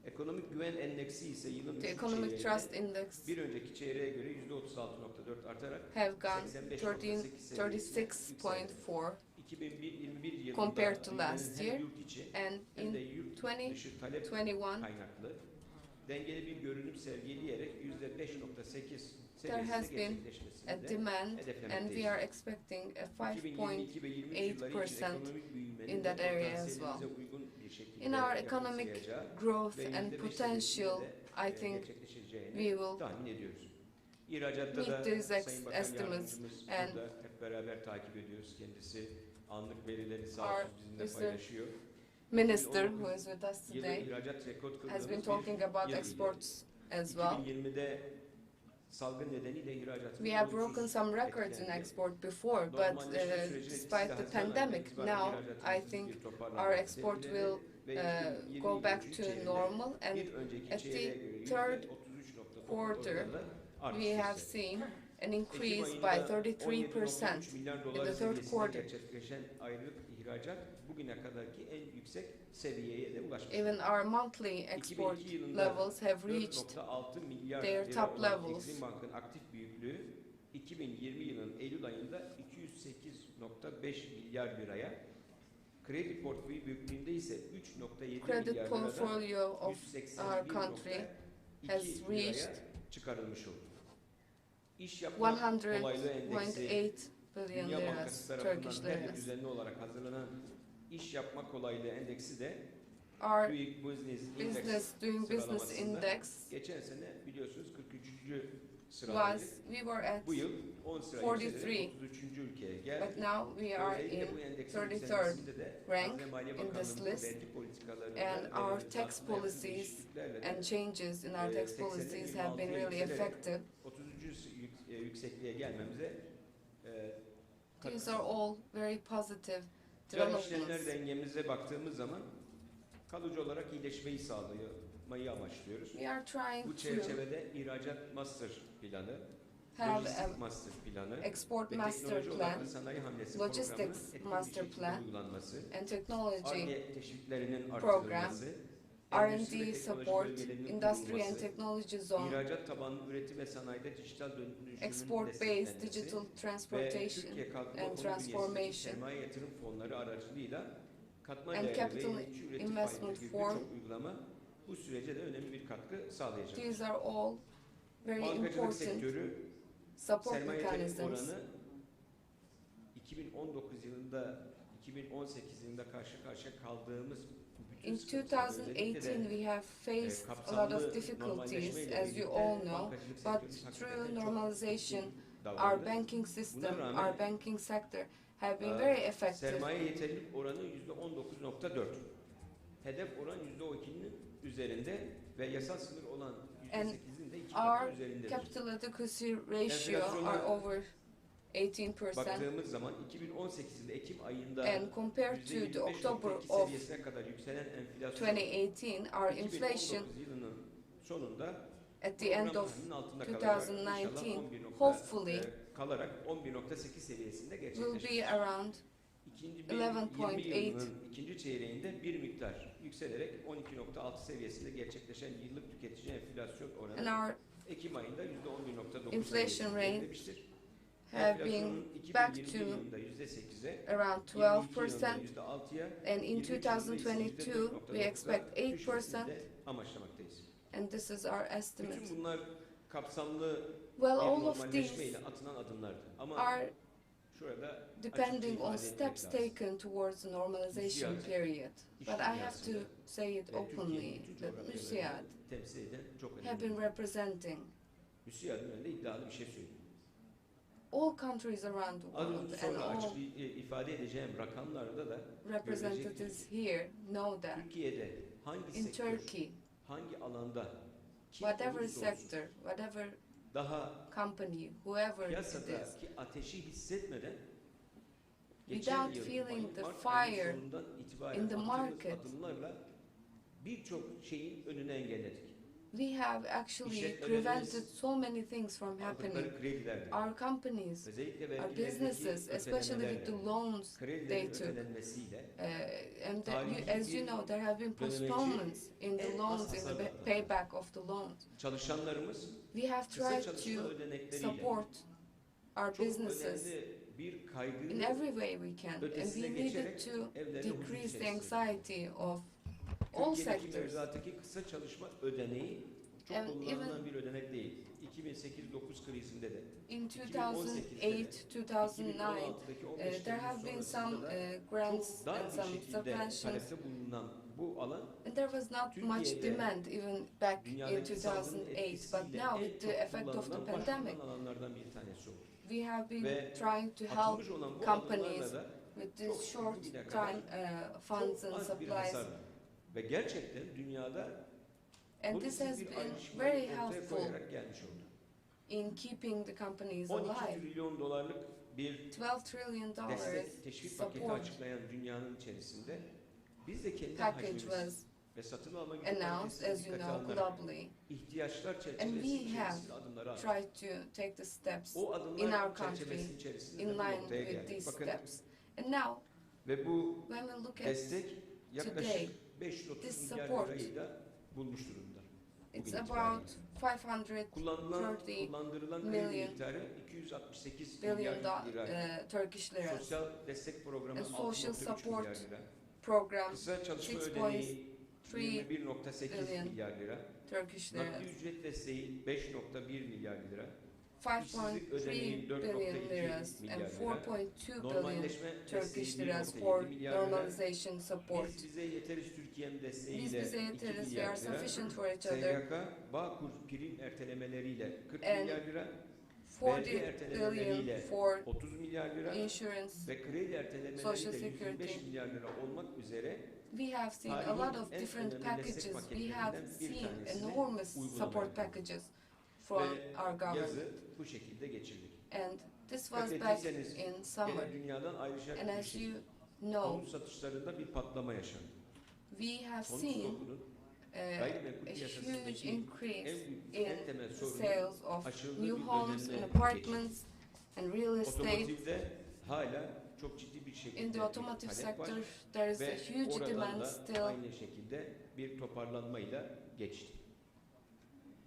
Ekonomik güven endeksi ise yılın The üçüncü economic çeyreğinde trust index bir önceki çeyreğe göre %36.4 artarak have gone 85.8 seviyesine yükseldi. 36.4 2021 yılında compared to büyümenin last hem year, yurt içi and hem de in yurt dışı talep 2021 kaynaklı dengeli bir görünüm sergileyerek %5.8 there has seviyesinde been a gerçekleşmesini de demand, and we hedeflemekteyiz. are expecting a 2022 ve 23 yılları için 5.8% ekonomik büyümenin in that de area as potansiyelimize well. uygun bir şekilde In our economic yakınsayacağı growth ve and %5 potential, seviyesinde I think gerçekleşeceğini we will tahmin ediyoruz. İhracatta meet da these Sayın Bakan estimates, Yardımcımız and burada hep beraber takip ediyoruz. Kendisi anlık verileri sağ our olsun bizimle Mr. paylaşıyor. Minister, who is with us Yılı today, ihracat rekor has kıldığımız been bir talking about yıl exports as biliyor. well. 2020'de salgın nedeniyle ihracatımız We have broken olumsuz some records in etkilendi. export before, but Normalleşme sürecinin despite etkisiyle the Haziran ayından pandemic, itibaren now I ihracatımızın think bir toparlanması our export will bekleniyor ve 2020 go back üçüncü to çeyreğinde normal, and bir önceki at the çeyreğe göre third %33.9 quarter, oranında artış we have gösterdi. seen an Ekim increase by ayında 33% 17.3 milyar in dolar the third seviyesinde quarter. gerçekleşen aylık ihracat bugüne kadarki en yüksek seviyeye de ulaşmış. Even our monthly export 2002 yılında levels have reached 4.6 milyar their lira top olan levels. Exim Bank'ın aktif büyüklüğü 2020 yılının Eylül ayında 208.5 milyar liraya, kredi portföyü büyüklüğünde ise 3.7 credit milyar liradan portfolio of our country has 181.2 reached liraya çıkarılmış oldu. İş yapma kolaylığı endeksi 100.8 billion Dünya liras, Bankası Turkish tarafından her yıl liras. düzenli olarak hazırlanan iş yapma kolaylığı endeksi de Our Doing Business business doing business sıralamasında index geçen sene biliyorsunuz 43. sıradaydık. we were at Bu yıl 10 sıra 43, yükselerek 33. ülkeye geldi. but now we are in Özellikle bu endeksin 33rd yükselmesinde de rank Hazine Maliye in this Bakanlığı'nın list, vergi politikalarında and our tax yaptığına yakın policies değişikliklerle de and changes in our tax policies have been really effective. 30. yüksekliğe gelmemize These are all very positive Ticari işlemler developments. dengemize baktığımız zaman kalıcı olarak iyileşmeyi sağlamayı amaçlıyoruz. We are trying Bu to çerçevede ihracat master planı, have lojistik a master planı export ve master teknoloji odaklı plan, sanayi hamlesi logistics programının etkin bir master şekilde plan, uygulanması, and technology Ar-Ge teşviklerinin program, artırılması, endüstri ve R&D teknoloji support, bölgelerinin industry and kurulması, technology zone, ihracat tabanlı üretim ve sanayide dijital dönüşümün export-based desteklenmesi digital ve transportation Türkiye Kalkınma and Fonu bünyesindeki transformation, sermaye yatırım fonları aracılığıyla katma and değerli ve capital yenilikçi üretim investment faaliyeti gibi form. birçok uygulama bu sürece de önemli bir katkı sağlayacak. These are all very Bankacılık important sektörü support sermaye yatırım mechanisms. oranı 2019 yılında 2018 yılında karşı karşıya kaldığımız bütün In sıkıntılar, özellikle 2018, de we have faced a lot kapsamlı of difficulties, normalleşmeyle as you birlikte all know, bankacılık but sektörümüz hakikaten through çok normalization, etkin our davrandı. banking system, Buna rağmen, our banking sector have been very effective. Sermaye yeterlilik oranı %19.4. Hedef oran %12'nin üzerinde ve yasal sınır olan And %8'in de 2 Our katı üzerindedir. capital adequacy ratio Enflasyona are over 18%, Baktığımız zaman 2018 yılında Ekim ayında and compared to the %25.2 October of seviyesine kadar yükselen enflasyon 2018, our inflation 2019 yılının sonunda at the end of programın altında kalacak. 2019, İnşallah 11 hopefully kalarak 11.8 seviyesinde will gerçekleşecek. be around İkinci 11.8. 20 yılının ikinci çeyreğinde bir miktar yükselerek 12.6 seviyesinde gerçekleşen yıllık tüketici enflasyon and oranı our Ekim ayında %11.9 inflation rate gerilemiştir. have been Enflasyonun back 2021 to yılında %8'e, around 22 yılında 12%, %6'ya, and in 23 yılında ise 2022 we %4.9'a expect 8%, düşmesini de amaçlamaktayız. and this is our estimate. Bütün bunlar kapsamlı Well, bir all of normalleşmeyle these atılan adımlardı. Ama are şurada depending on açıkça ifade steps etmek lazım. taken towards the normalization MÜSİAD, period. iş But I have to dünyasında say it ve openly Türkiye'nin bütün that coğrafyalarını MÜSİAD temsil eden çok have önemli. been representing MÜSİAD'ın önünde iddialı bir şey söyleyeyim. all countries around the Az world, önce and sonra all ifade edeceğim rakamlarda da representatives here know that Türkiye'de hangi in sektör, Turkey, hangi alanda kim whatever olursa olsun sector, whatever daha company, whoever it is, piyasadaki ateşi hissetmeden Without geçen yıl feeling the Mart ayının fire sonundan itibaren in the attığımız market, adımlarla birçok şeyin önüne engelledik. We have actually İşletmelerimiz prevented so many things from happening. Aldıkları kredilerden, Our companies, özellikle our vergilerdeki businesses, especially with the ödemelerle, loans they kredilerin took. ödelenmesiyle And tarihi as you bir know, there have been dönemeci postponements in the en az loans, in hasar the atlattı. payback of the loans. Çalışanlarımız We have kısa tried çalışma to ödenekleriyle support our çok businesses önemli bir in kaygıyı every way we can, and ötesine we needed geçerek to evlerine huzur decrease the içerisinde. anxiety of all Türkiye'deki sectors. mevzuattaki kısa çalışma ödeneği çok And kullanılan bir ödenek değil. 2008-9 krizinde de. In 2018'de 2008, 2009, 2016'daki 15 there have been some sonrasında da grants çok dar and bir some şekilde subventions, talepte bulunan bu alan and there was not much Türkiye'de demand even back in dünyadaki salgının 2008. But etkisiyle now, en with çok the effect of the kullanılan, pandemic, başvurulan alanlardan bir tanesi oldu. we have been Ve trying to help atılmış olan bu companies adımlarla da with çok these short bugüne time kadar funds çok and az bir supplies. hasarla ve gerçekten dünyada And this pozitif has bir been ayrışmayı very ortaya helpful koyarak gelmiş oldu. in keeping the companies 12 alive. trilyon dolarlık bir 12 trillion destek, teşvik paketi support açıklayan dünyanın içerisinde biz de kendi package hacmimiz was ve satın alma gücü announced, kalitesini as you dikkate know, alınarak globally. ihtiyaçlar And çerçevesi we have içerisinde adımları attık. tried to take the steps O in adımlar our country çerçevesi içerisinde in de bu line noktaya with geldik. these Bakın steps. And now, ve bu when we look at destek yaklaşık today, 530 this milyar support, lirayı da bulmuş durumda. it's Bugün about itibariyle. 530 Kullandırılan million kredi miktarı 268 billion milyar lira. Turkish liras. Sosyal destek programı And social 6.3 milyar support lira. program, Kısa çalışma 6.3 ödeneği billion 21.8 milyar lira. Turkish Nakli liras. ücret desteği 5.1 milyar lira. 5.3 billion liras milyar and lira. 4.2 billion Normalleşme Turkish desteği liras 1.7 for milyar lira. normalization support. Biz bize yeteriz Türkiye'nin Biz desteğiyle bize 2 yeteriz, we milyar are lira. sufficient for each other. SGK, Bağkur prim ertelemeleriyle 40 And milyar lira. 40 Vergi billion ertelemeleriyle for 30 milyar lira. insurance. Ve kredi Social ertelemeleriyle security. 125 milyar lira olmak üzere We have seen a tarihin lot of en different önemli packages. destek We have paketlerinden bir seen tanesini enormous uygulamaya support koyduk. packages from Ve our government. yazı bu şekilde geçirdik. And this was Dikkat back ettiyseniz in summer. gene dünyadan ayrışacak And bir as şey. you know, Konut satışlarında bir patlama yaşandı. we have Konut seen stokunun gayrimenkul a huge piyasasındaki increase en büyük, in en temel the sorunu sales of aşıldığı new bir homes and dönemine apartments and real estate. Otomotivde hala çok ciddi bir şekilde In the bir automotive talep var sector, there is a ve huge oradan demand da still. aynı şekilde bir toparlanmayla geçti.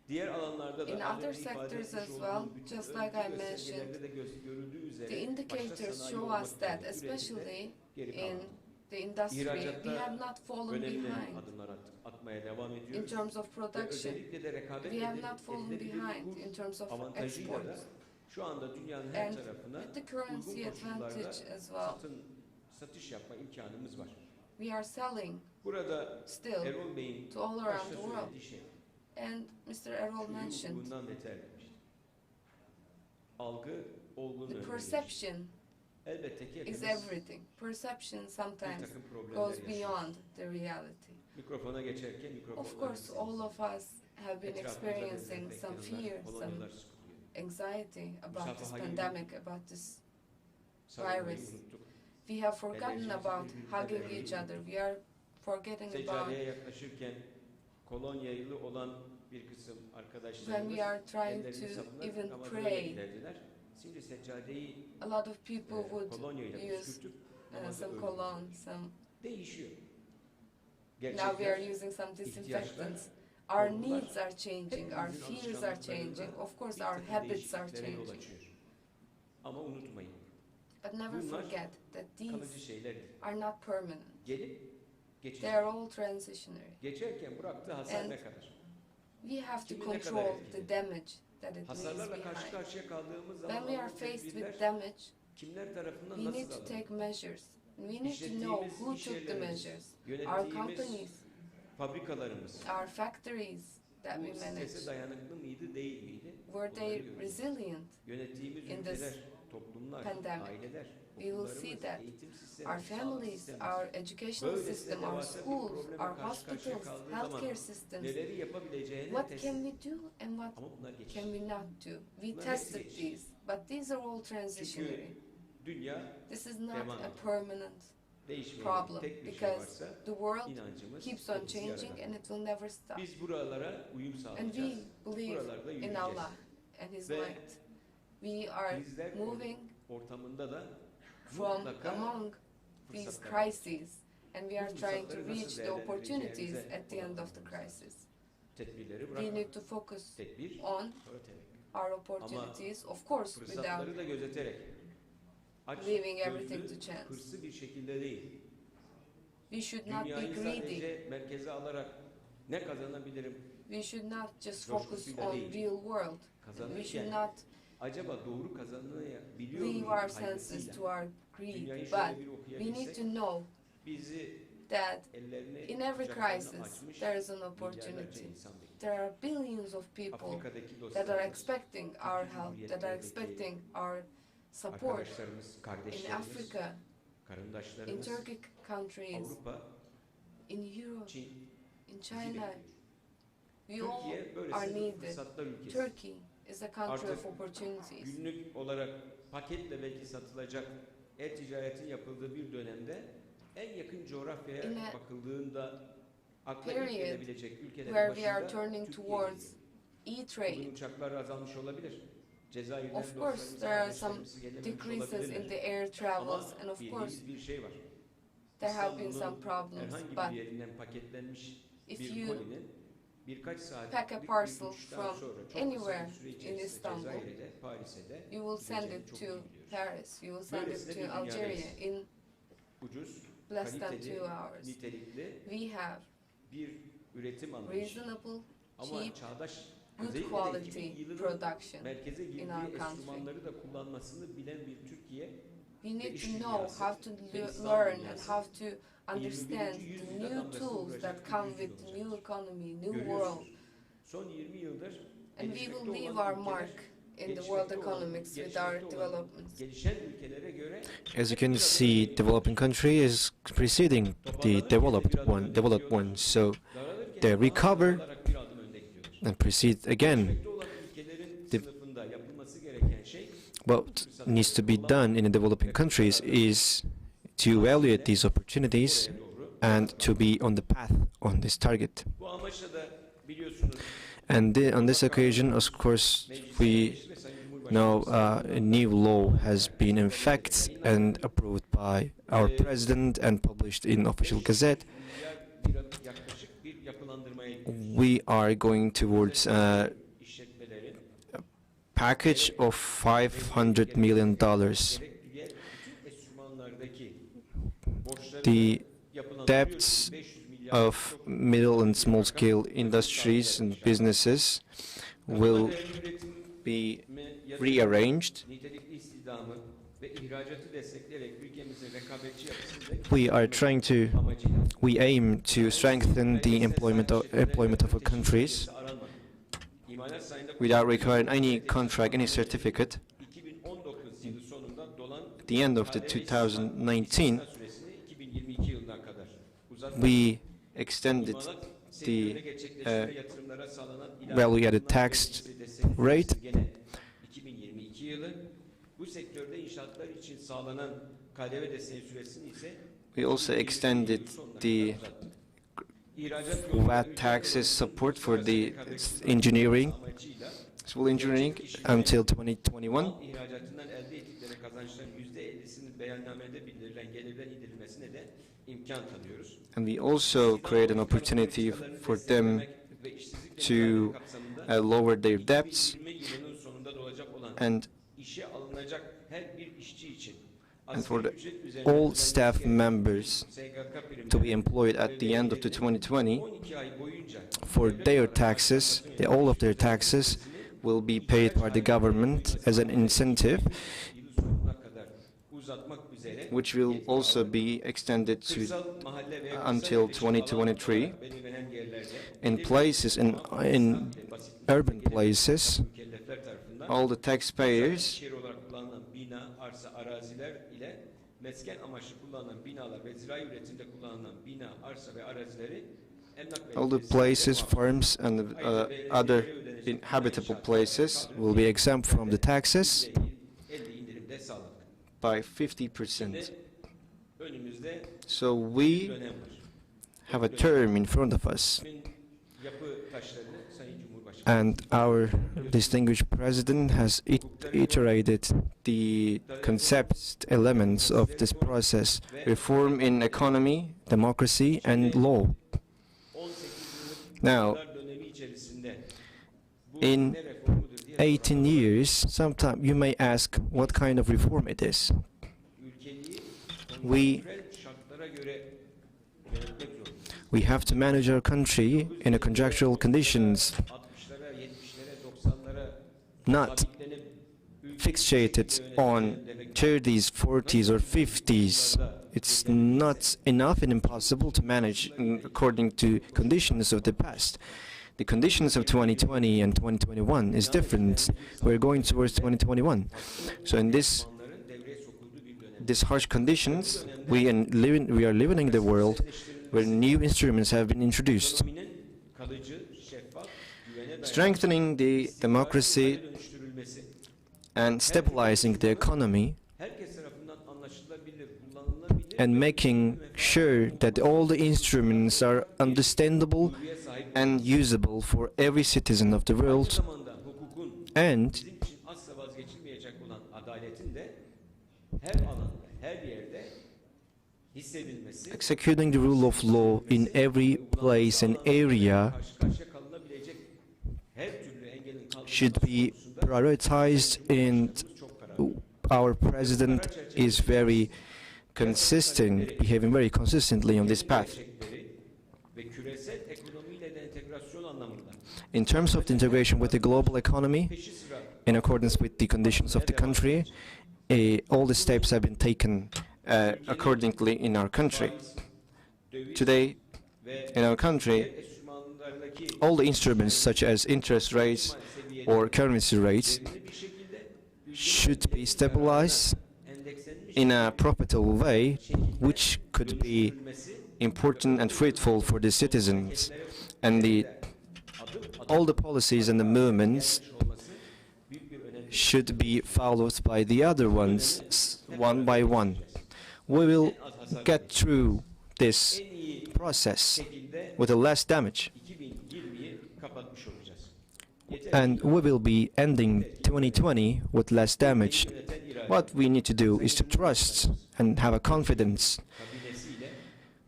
Diğer alanlarda da In az other önce ifade sectors etmiş as olduğum well, bütün just öncü like I göstergelerde mentioned, de görüldüğü üzere the başta indicators sanayi show olmak us that, üzere üretimde especially geri in kalmadı. the industry, we İhracatta have not fallen önemli behind. adımlar atmaya devam In ediyoruz. terms of Ve production, özellikle de rekabet we have not fallen edilebilir behind kur in terms of avantajıyla da exports. şu anda dünyanın her And tarafına with the currency uygun koşullarda advantage as well, satış yapma imkanımız var. we are selling Burada still Erol Bey'in to all around başta the world. söylediği şey And Mr. Errol şuyu mentioned hukukundan beter demişti. Algı olgunun the önündedir. perception Elbette ki is hepimiz everything. Perception bir sometimes takım problemler goes yaşıyoruz. beyond the reality. Mikrofona geçerken Of course, all of us have been experiencing some fear, some kolonyalar sıkılıyor. anxiety about this Müsafaha pandemic, about this Sarılmayı virus. unuttuk. We have forgotten Enerjimizi about birbirimize hugging vermeyi each other. We are forgetting about Seccadeye yaklaşırken kolonyalı olan bir kısım when arkadaşlarımız we are trying ellerini to sabunla even namazlarına pray. giderdiler. Şimdi seccadeyi A lot of people would kolonyayla use püskürtüp namaza some öğretiyorlar. cologne, some. Değişiyor. Now we are Gerçekler using some ihtiyaçlar, disinfectants. Our korkular, needs are changing, our hepimizin fears are changing. alışkanlıklarında Of course, bir our takım habits are değişikliklere yol changing. açıyor. Ama unutmayın, But never Bunlar forget that kalıcı these şeyler değil. are not permanent. Gelip They geçecek. are all transitionary. Geçerken bıraktığı hasar And ne kadar? We have to Kimi ne kadar control etkiledi? the damage that it leaves Hasarlarla karşı behind. karşıya kaldığımız zaman When we are alınan faced tedbirler with damage, kimler tarafından we need nasıl to alınır? take measures. We need to know İşlettiğimiz who iş took the yerlerimiz, measures. Our yönettiğimiz companies, fabrikalarımız our factories that bu we manage, strese dayanıklı mıydı, değil miydi? were they Bunları görüyoruz. resilient? Yönettiğimiz in this ülkeler, toplumlar, pandemic? aileler, We will see okullarımız, that eğitim sistemi, Our sağlık families, sistemimiz, our educational böylesine system, our devasa bir schools, probleme our karşı karşıya hospitals, kaldığı zaman healthcare systems, neleri yapabileceğine what test can ettik. we do and what Ama bunlar geçici. can we not do? We Bunlar hepsi tested geçici. these, but these are all transitionary. Çünkü dünya This is not devam a ediyor. permanent değişmeyen problem tek bir şey because varsa the world inancımız keeps on hepsi changing yaradan. and it will never stop. Biz buralara uyum And sağlayacağız. we believe Buralarda in yürüyeceğiz. Allah and His Ve might. We are Krizler moving ortamında da from mutlaka among these fırsatlar var. crises and we are Bu trying to fırsatları reach nasıl the opportunities değerlendireceğimize at the end of the odaklanmamız crisis. Tedbirleri We bırakmak. need to focus Tedbir, on sonra tevekkül. our opportunities, of course, without Fırsatları da gözeterek. Aç, leaving everything gözlü, to chance. hırslı bir şekilde değil. We should not be Dünyayı greedy. sadece merkeze alarak ne kazanabilirim We should not just focus coşkusuyla on değil. real world. We kazanırken should not acaba doğru kazanabiliyor muyum leave our senses kaygısıyla to our greed, dünyayı but şöyle bir we need okuyabilsek to know bizi that ellerini in every kucaklarına crisis açmış there is an milyarlarca opportunity. insan bekliyor. There are billions of people Afrika'daki that are dostlarımız, expecting our help, that are expecting our support arkadaşlarımız, in kardeşlerimiz, Africa, in karındaşlarımız, Turkic countries, Avrupa, in Europe, Çin, in bizi China. bekliyor. We all Türkiye are böylesi bir needed. fırsatlar ülkesi. Turkey is a country Artık of opportunities. Günlük olarak paketle belki satılacak e-ticaretin yapıldığı bir dönemde en yakın coğrafyaya In a bakıldığında akla ilk period gelebilecek ülkelerin where we are başında turning Türkiye towards geliyor. e-trade. Bugün uçaklar azalmış olabilir. Cezayir'den Of course, there are some decreases in the air travels, and of course, bildiğimiz bir şey var. there have been some İstanbul'un problems. herhangi But bir yerinden paketlenmiş if bir you kolinin birkaç saat pack a parcel from anywhere in Istanbul, Cezayir'de, Paris'e you will send it to Paris, you will send it to Algeria in ucuz, less than kaliteli, 2 hours. nitelikli We have bir üretim anlayışı. reasonable, Ama cheap, çağdaş good özellikle de quality 2000 yılının production. merkeze in our girdiği country. enstrümanları da kullanmasını bilen bir Türkiye We need iş to know dünyası how to ve İslam learn and dünyası how to understand 21. the yüzyılda new damgasını tools vuracak that bir come yüzyıl with olacak. new economy, new world. Görüyorsunuz. Son 20 yıldır And we gelişmekte will leave olan our ülkeler, mark in the gelişmekte world olan, economics with our gelişmekte olan, developments. gelişen ülkelere göre As you can see, developing country is preceding the developed ones, so daralırken they recover olarak bir adım önde gidiyorlar. and proceed again. Gelişmekte olan ülkelerin sınıfında yapılması gereken şey What needs to be done in the developing countries is to evaluate these opportunities buraya doğru. and to be on the path on this target. Bu amaçla da biliyorsunuz And on this occasion, of course, we ve Sayın Cumhurbaşkanı know a new law has been in fact and approved by our president and published in official gazette. yaklaşık bir yapılandırmaya gidiyor. We are going towards a İşletmelerin package of $500 million. gerek diğer bütün enstrümanlardaki borçları The yapılandırıyor. debts 500 milyar of middle and small scale industries and businesses will be rearranged. nitelikli istihdamı ve ihracatı destekleyerek ülkemizin rekabetçi yapısını We are trying to, amacıyla we aim to strengthen the employment of our countries aranmadı. İmalat sayında without requiring any contract, any certificate. 2019 yılı sonunda dolan At the end of the 2019, süresini 2022 yılına kadar uzatmak. we extended İmalat the sektörüne gerçekleştirilen yatırımlara sağlanan value added tax rate. gene 2022 yılı bu sektörde inşaatlar için sağlanan KDV desteği süresini ise We also extended the VAT taxes support for the engineering, civil engineering until 2021. ihracatından elde ettikleri kazançların %50'sinin beyannamede bildirilen gelirden indirilmesine de imkan tanıyoruz. And we also create an opportunity for them to lower their debts 2020 yılının sonunda olacak olan and işe alınacak her bir işçi için for asgari the, ücret üzerinden all staff ödenen members SGK primleri to be employed at the end of the 2020 12 ay boyunca for their taxes, all of their taxes will be paid by the government as an incentive, yılı sonuna kadar uzatmak üzere which will also be extended to kırsal mahalle ve kırsal until yerleşim 2023 alanlarında belirlenen yerlerde in places, in basit urban places. mükellefler tarafından All the taxpayers, şehir olarak kullanılan bina, arsa, araziler ile mesken amaçlı kullanılan binalar ve zirai üretimde kullanılan bina, arsa ve arazileri emlak all the vergisi places, farms, and other inhabitable places will be exempt from the taxes %50 indirimde sağladık. by 50%. Önümüzde So we dönem var. have a term in front of us, Bugün yapı taşlarını Sayın Cumhurbaşkanı and our distinguished president has iterated the concepts, elements of this process: reform in economy, democracy, and law. 18 yıllık Now, iktidar dönemi içerisinde bu in ne reformudur diye 18 years, sometimes you may ask what kind of reform it is. ülkeliği We konjonktürel şartlara göre yönetmek zorundayız. we have to manage our country in a conjunctural conditions, 60'lara, 70'lere, 90'lara not sabitlenip fixated on 30s, 40s, or 50s. It's not enough and impossible to manage according to conditions of the past. The conditions of 2020 and 2021 is different. We're going towards 2021. So in this harsh conditions, we are living in the world where new instruments have been introduced, ekonominin kalıcı, şeffaf, güvene dayalı strengthening the democracy dönüştürülmesi, and stabilizing the economy, herkes tarafından anlaşılabilir, kullanılabilir and making sure that all the instruments are understandable ve sahip and usable for every citizen of the aynı world, zamanda hukukun and bizim için asla vazgeçilmeyecek olan adaletin de her alanda, her yerde hissedilmesi, executing the rule of law in every place and area karşı karşıya kalınabilecek her türlü engelin should kaldırılması be konusunda prioritized, and çok kararlı. our president is very consistent, behaving very consistently on this path. Gerçekleri ve küresel ekonomiyle de entegrasyon anlamında In terms of the integration with the global economy, peşi sıra in accordance with the conditions of the country, all the steps have been taken accordingly in our country. döviz Today, ve in our country, enstrümanlardaki all the instruments such as interest rates or currency rates seviyeli bir şekilde should be stabilized endekslenmiş in a profitable way, which could be dönüştürülmesi, important and fruitful for the citizens. And adım adım all the policies and the movements olması büyük bir önem. should be followed by the other ones, one by one. We will get through this En iyi process şekilde with a less damage, 2020'yi kapatmış olacağız. Yeter and we will be ending 2020 with less damage. yöneten irade What we need to do is to trust and have a confidence. kabinesiyle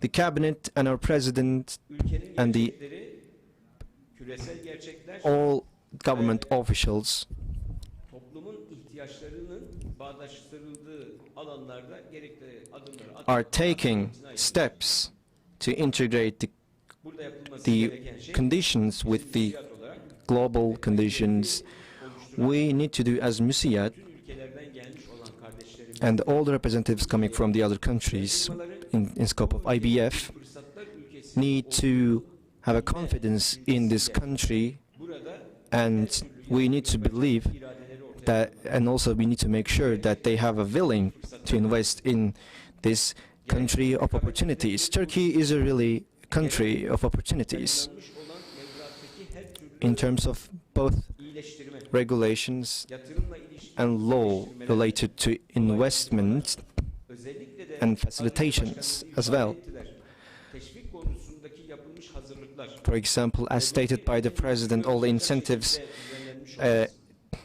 The cabinet and our president, ülkenin and the gerçekleri, küresel gerçekler, all government officials toplumun ihtiyaçlarının bağdaştırıldığı alanlarda gerekli adımları are taking steps to integrate burada yapılması the gereken şey conditions with the MÜSİAD olarak global conditions. oluşturan We need to do as MÜSİAD bütün ülkelerden gelmiş olan kardeşlerimiz and all the representatives coming from the other countries in scope of IBF fırsatlar ülkesi need to have a confidence in this country, burada and we need to believe iradeleri ortaya that, and also we need to make sure that they have a willing to invest in this country of opportunities. Turkey is a really country of opportunities planlanmış olan mevzuattaki her türlü in terms of both iyileştirme, regulations yatırımla ilişkili and law related to investment özellikle de and facilitations as well. teşvik konusundaki yapılmış hazırlıklar For example, as stated by the president, all the incentives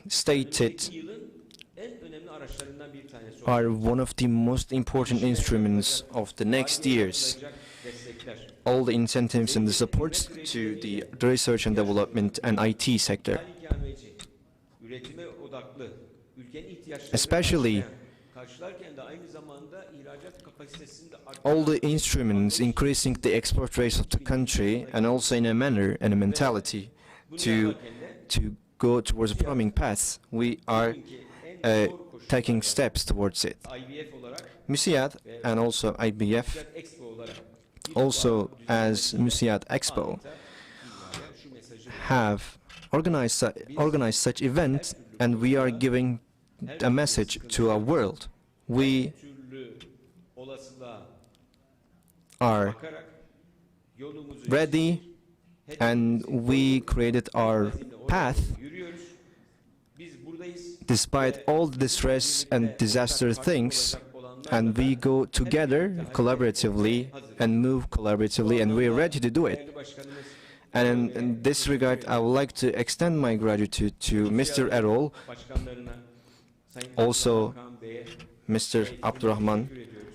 stated yılın en önemli araçlarından bir tanesi are one of the most important instruments of the next years. olacak destekler. All the incentives and the supports to the research and development and IT sector, İkameci, üretime odaklı, ülkenin ihtiyaçlarını especially karşılarken de aynı zamanda ihracat kapasitesini de all the instruments increasing the export rates of the country, and also in a manner and a mentality to go towards a promising path. We are taking steps towards it. IBF olarak MÜSİAD and also IBF, Expo olarak also as MÜSİAD Expo, şu mesajı have organized such events, and we are giving a message to our world. We türlü olasılığa are bakarak yolumuzu ready, and we created our path yürüyoruz. Biz buradayız. despite all the distress and disaster things, and we go together collaboratively and move collaboratively, and we're ready to do it. Değerli başkanımız And in this regard, I would like to extend my gratitude to Mr. Erol, başkanlarına, Sayın also Bakan Bey'e Mr. Abdurrahman, teşekkür ediyoruz.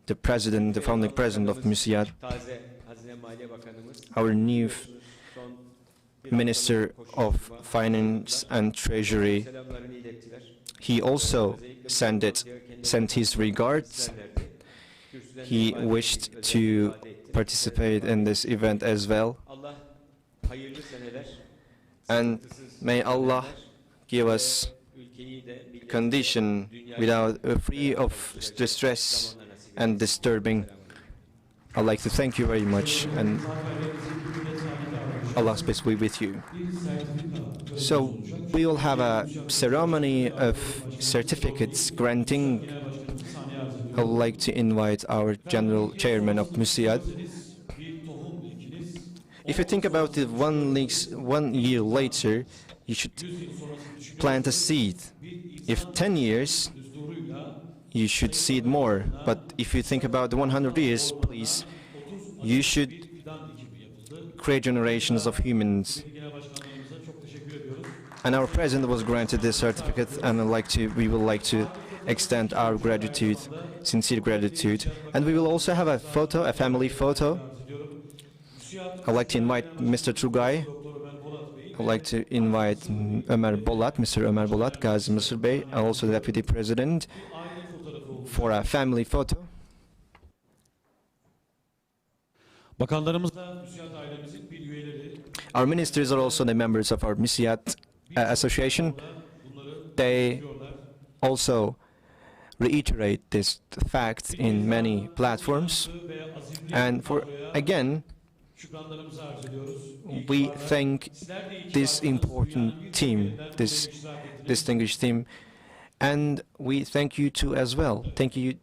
the president, the founding president of MÜSİAD, Taze Hazine Maliye Bakanımız, our new son bir Minister haftalık of koşuşturma Finance and Treasury. selamlarını ilettiler. He also sent his regards. He wished to participate in this event as well. Allah hayırlı seneler, And sıkıntısız may Allah seneler, give us ülkeyi de milletimizi de condition free of distress zamanla nasip and disturbing. I'd like to thank you very much, and Allah's peace be with you. So we will have a ceremony of certificates granting. I would like to invite our General Chairman of MÜSİAD. If you think about it, 1 year later, you should plant a seed. If 10 years, you should seed more. But if you think about the 100 years, please, you should create generations of humans. And our president was granted this certificate, and we would like to extend our gratitude, sincere gratitude. And we will also have a photo, a family photo. I'd like to invite Mr. Turgay. I'd like to invite Mr. Ömer Bolat, Gazi Mısır Bey, and also the Deputy President for a family photo. Bakanlarımız da MÜSİAD ailemizin bir üyeleri. Our ministers are also the members of our MÜSİAD association. They also reiterate this fact in many platforms. And again, Şükranlarımızı arz ediyoruz. we thank this important team, this distinguished team, and we thank you too as well. Thank you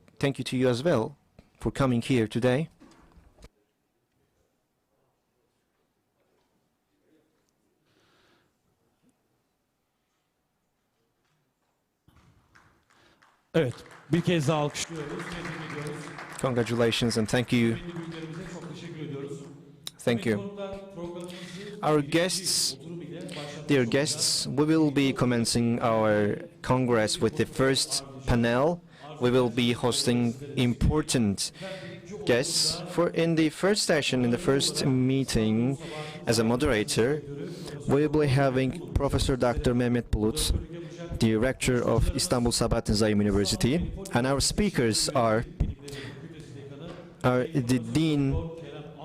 to you as well for coming here today. Evet, bir kez daha alkışlıyoruz, tebrik ediyoruz. Congratulations and thank you. Kıymetli büyüklerimize çok teşekkür ediyoruz. Thank you. Our guests, dear guests, we will be commencing our Congress with the first panel. We will be hosting important guests. In the first session, in the first meeting, as a moderator, we will be having Professor Dr. Mehmet Bulut, the rector of Istanbul Sabahattin Zaim University, and our speakers are the Dean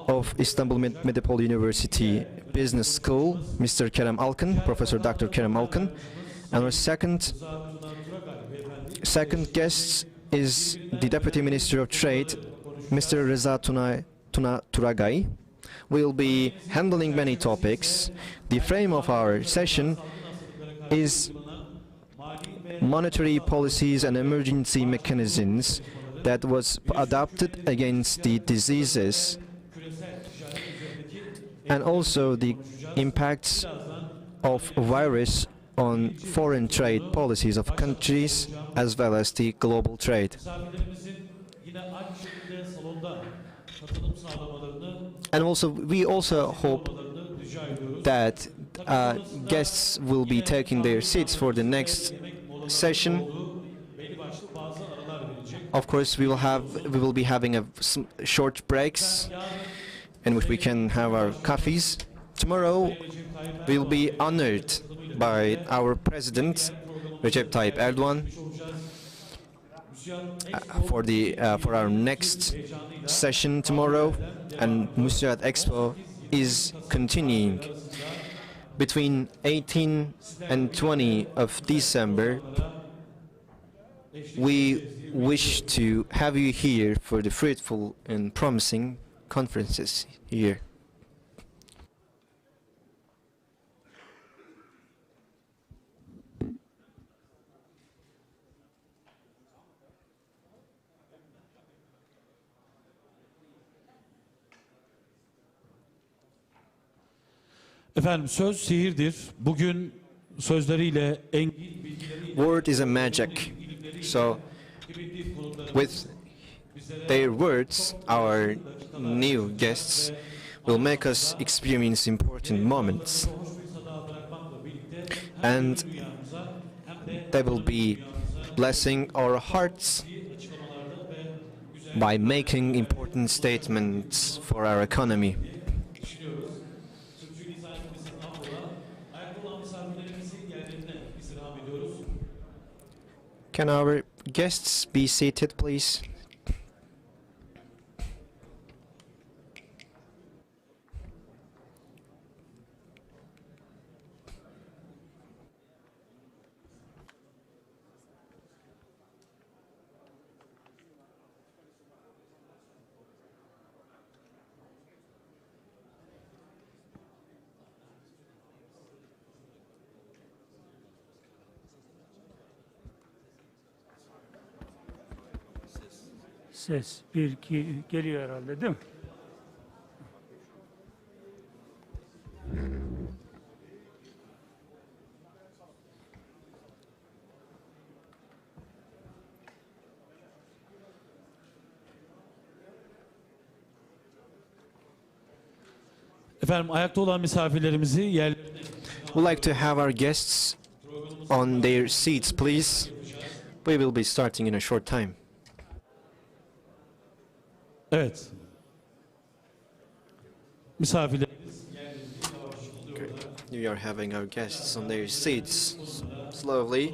of Istanbul Medipol University Business School, Mr. Kerem Alkan, Professor Dr. Kerem Alkan, and our second guest is the Deputy Minister of Trade, Mr. Reza Tuna Turagay. We'll be handling many topics. The frame of our session is monetary policies and emergency mechanisms that was adopted against the diseases, and also the impacts of virus on foreign trade policies of countries as well as the global trade. And also, we also hope that guests will be taking their seats for the next session. Of course, we will be having some short breaks in which we can have our coffees. Tomorrow, we will be honored by our president, Recep Tayyip Erdogan, for our next session tomorrow, and MÜSİAD Expo is continuing. Between 18 and 20 of December, we wish to have you here for the fruitful and promising conferences here. Efendim, söz sihirdir. Bugün sözleriyle, engin bilgileriyle, Word is a magic. So, with their words, our new guests, will make us experience important moments. And they will be blessing our hearts by making important statements for our economy. Can our guests be seated, please? Ses 1 2 geliyor herhalde değil mi? Efendim ayakta olan misafirlerimizi yerlerine We'd like to have our guests on their seats, please. We will be starting in a short time. Evet. Misafirler We are having our guests on their seats slowly.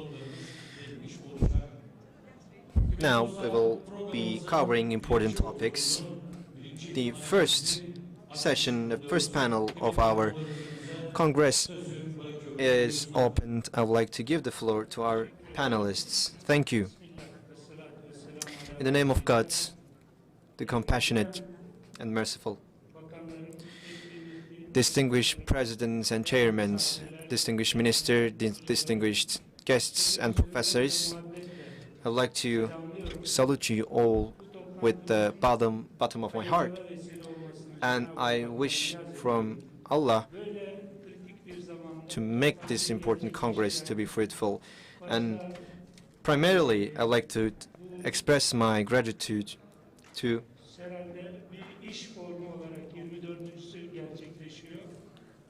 Now we will be covering important topics. The first session, the first panel of our Congress is opened. I would like to give the floor to our panelists. Thank you. In the name of God, the compassionate and merciful, distinguished presidents and chairmen, distinguished minister, distinguished guests and professors, I would like to salute you all with the bottom of my heart. And I wish from Allah to make this important Congress to be fruitful. And primarily, I'd like to express my gratitude to Seral'de bir iş formu olarak 24.sü gerçekleşiyor.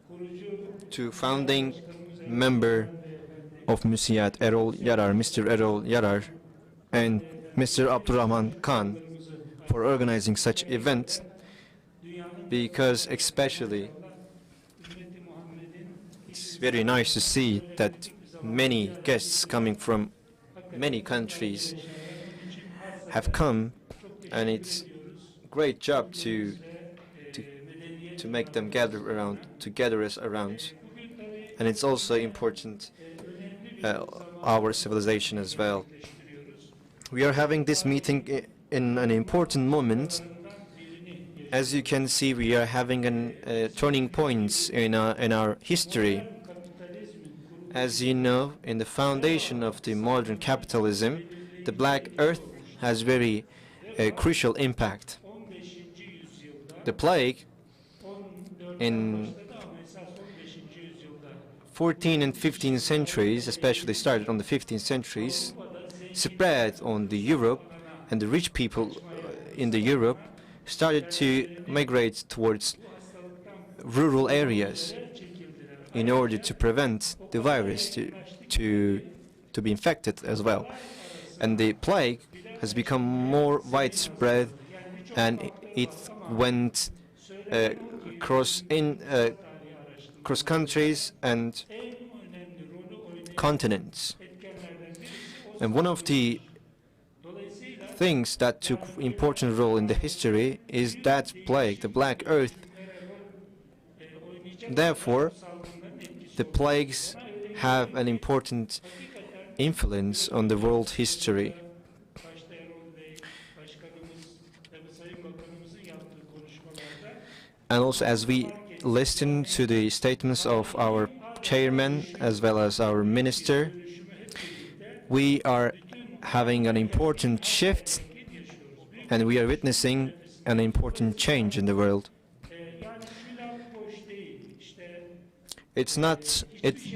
Kurucu founding member of MÜSİAD, Mr. Erol Yarar, and Mr. Abdurrahman Khan for organizing such event, because especially it's very nice to see that many guests coming from many countries have come, and it's great job to make them gather us around, and it's also important our civilization as well. We are having this meeting in an important moment. As you can see, we are having a turning points in our history. As you know, in the foundation of the modern capitalism, the black earth has very crucial impact. The plague in 14th and 15th centuries, especially started on the 15th centuries, spread on the Europe, and the rich people in the Europe started to migrate towards rural areas in order to prevent the virus to be infected as well. And the plague has become more widespread, and it went cross countries and continents. And one of the things that took important role in the history is that plague, the Black Earth. Therefore, the plagues have an important influence on the world history. And also, as we listen to the statements of our chairman as well as our minister, we are having an important shift, and we are witnessing an important change in the world. It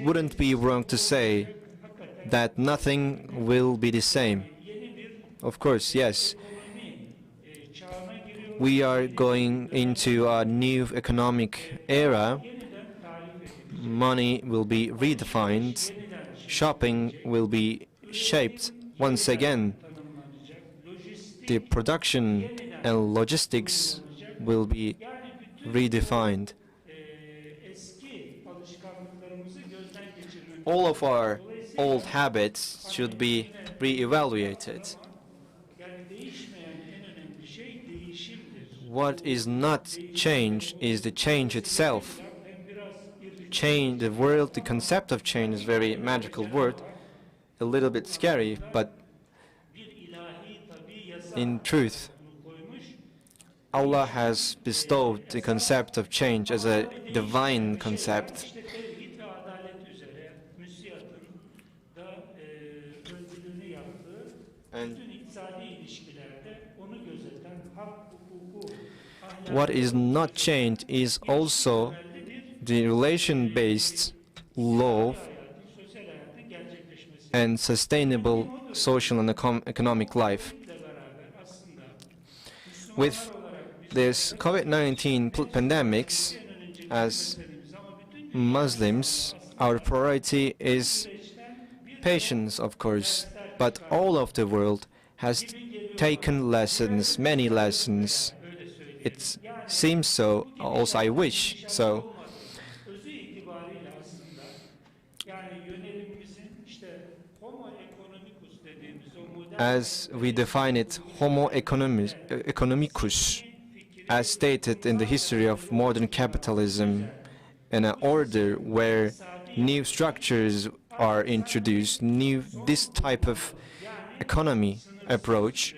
wouldn't be wrong to say that nothing will be the same. Of course, yes. we are going into a new economic era. Money will be redefined, shopping will be shaped once again, the production and logistics will be redefined. All of our old habits should be re-evaluated. What is not changed is the change itself. Change, the word, the concept of change is a very magical word, a little bit scary, but in truth, Allah has bestowed the concept of change as a divine concept. And what is not changed is also the relation-based law and sustainable social and economic life. With this COVID-19 pandemics, as Muslims, our priority is patience, of course, but all of the world has taken lessons, many lessons. It seems so, also I wish so. As we define it, Homo economicus, as stated in the history of modern capitalism, in an order where new structures are introduced, this type of economy approach,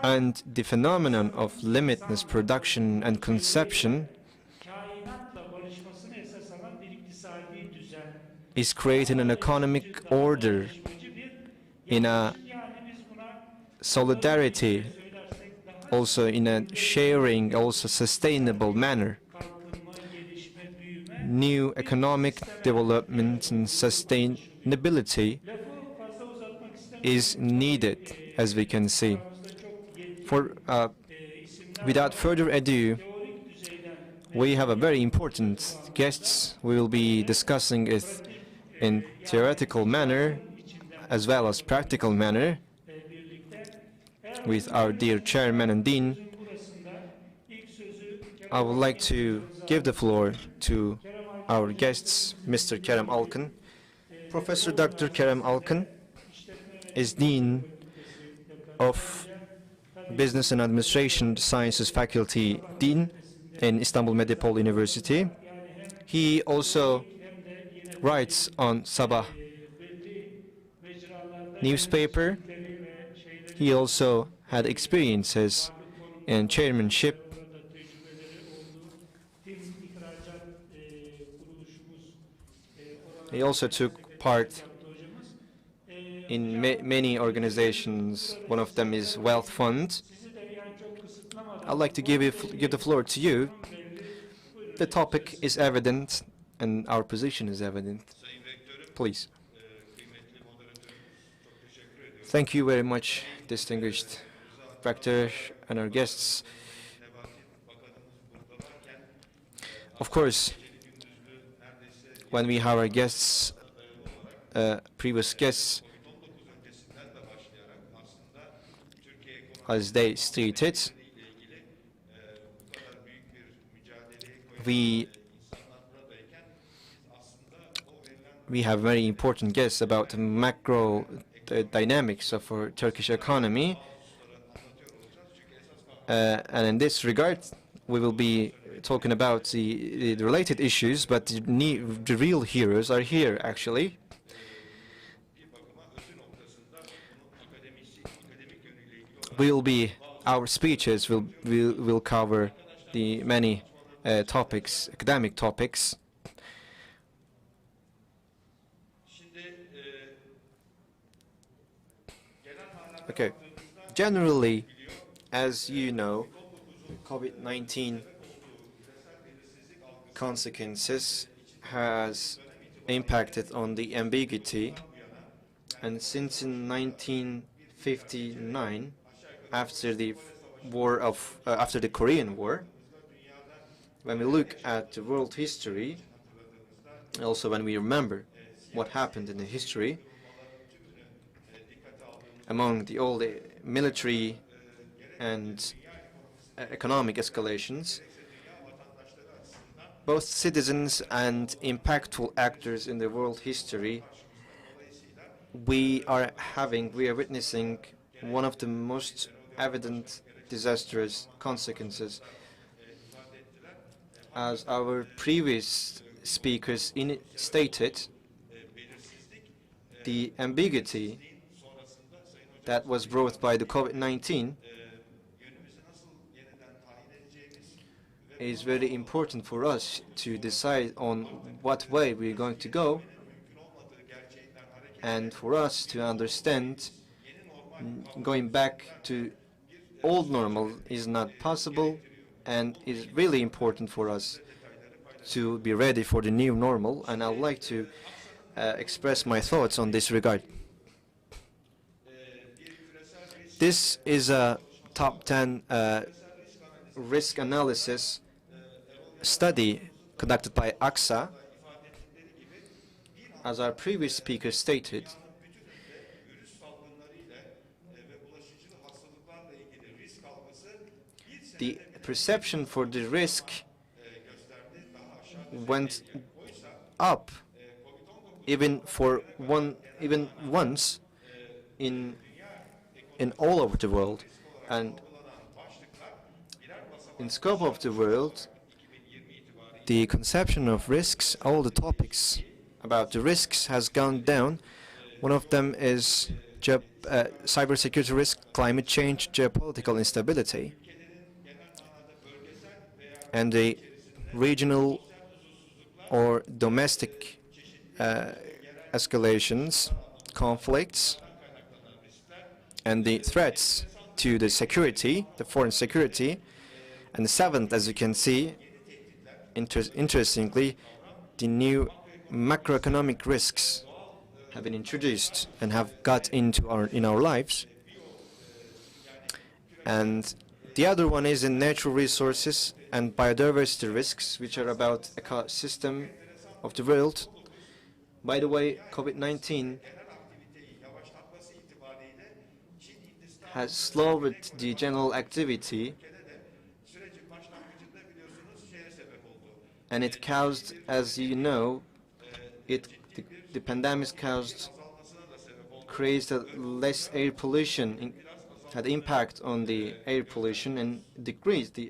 and the phenomenon of limitless production and consumption is creating an economic order in a solidarity, also in a sharing, also sustainable manner. New economic development and sustainability is needed, as we can see. Without further ado, we have a very important guests. We will be discussing it in theoretical manner as well as practical manner with our dear chairman and dean. I would like to give the floor to our guests, Mr. Kerem Alkan. Professor Dr. Kerem Alkan is Dean of Business and Administration Sciences Faculty Dean in Istanbul Medipol University. He also writes on Sabah newspaper. He also had experiences in chairmanship. He also took part in many organizations. One of them is Wealth Fund. I'd like to give the floor to you. The topic is evident and our position is evident. Please. Thank you very much, distinguished rector and our guests. Of course, when we have our guests, previous guests, as they stated, we have very important guests about the macro dynamics of our Turkish economy. And in this regard, we will be talking about the related issues, but the real heroes are here, actually. Our speeches will cover the many topics, academic topics. Okay. Generally, as you know, COVID-19 consequences has impacted on the ambiguity, and since in 1959, after the after the Korean War. When we look at the world history, also when we remember what happened in the history, among all the military and economic escalations, both citizens and impactful actors in the world history, we are witnessing one of the most evident disastrous consequences. As our previous speakers stated, the ambiguity that was brought by the COVID-19 is very important for us to decide on what way we're going to go, and for us to understand going back to old normal is not possible, and is really important for us to be ready for the new normal. And I'd like to express my thoughts on this regard. This is a top 10 risk analysis study conducted by AXA. As our previous speaker stated, the perception for the risk went up even once in all over the world, and in scope of the world, the conception of risks, all the topics about the risks has gone down. One of them is cybersecurity risk, climate change, geopolitical instability, and the regional or domestic escalations, conflicts, and the threats to the security, the foreign security. And the seventh, as you can see, interestingly, the new macroeconomic risks have been introduced and have got into our lives. And the other one is in natural resources and biodiversity risks, which are about ecosystem of the world. By the way, COVID-19 has slowed the general activity, and it caused, as you know, the pandemic created less air pollution, had impact on the air pollution, and the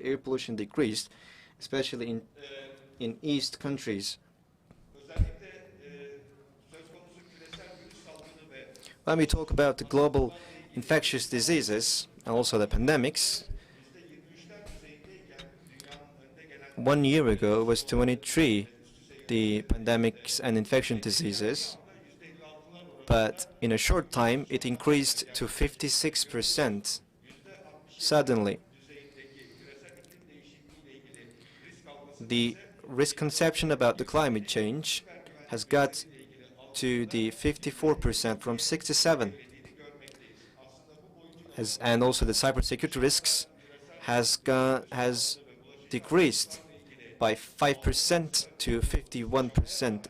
air pollution decreased, especially in East countries. When we talk about the global infectious diseases and also the pandemics, 1 year ago was 23, the pandemics and infection diseases, but in a short time it increased to 56% suddenly. The risk conception about the climate change has got to the 54% from 67%. And also the cybersecurity risks has decreased by 5% to 51%.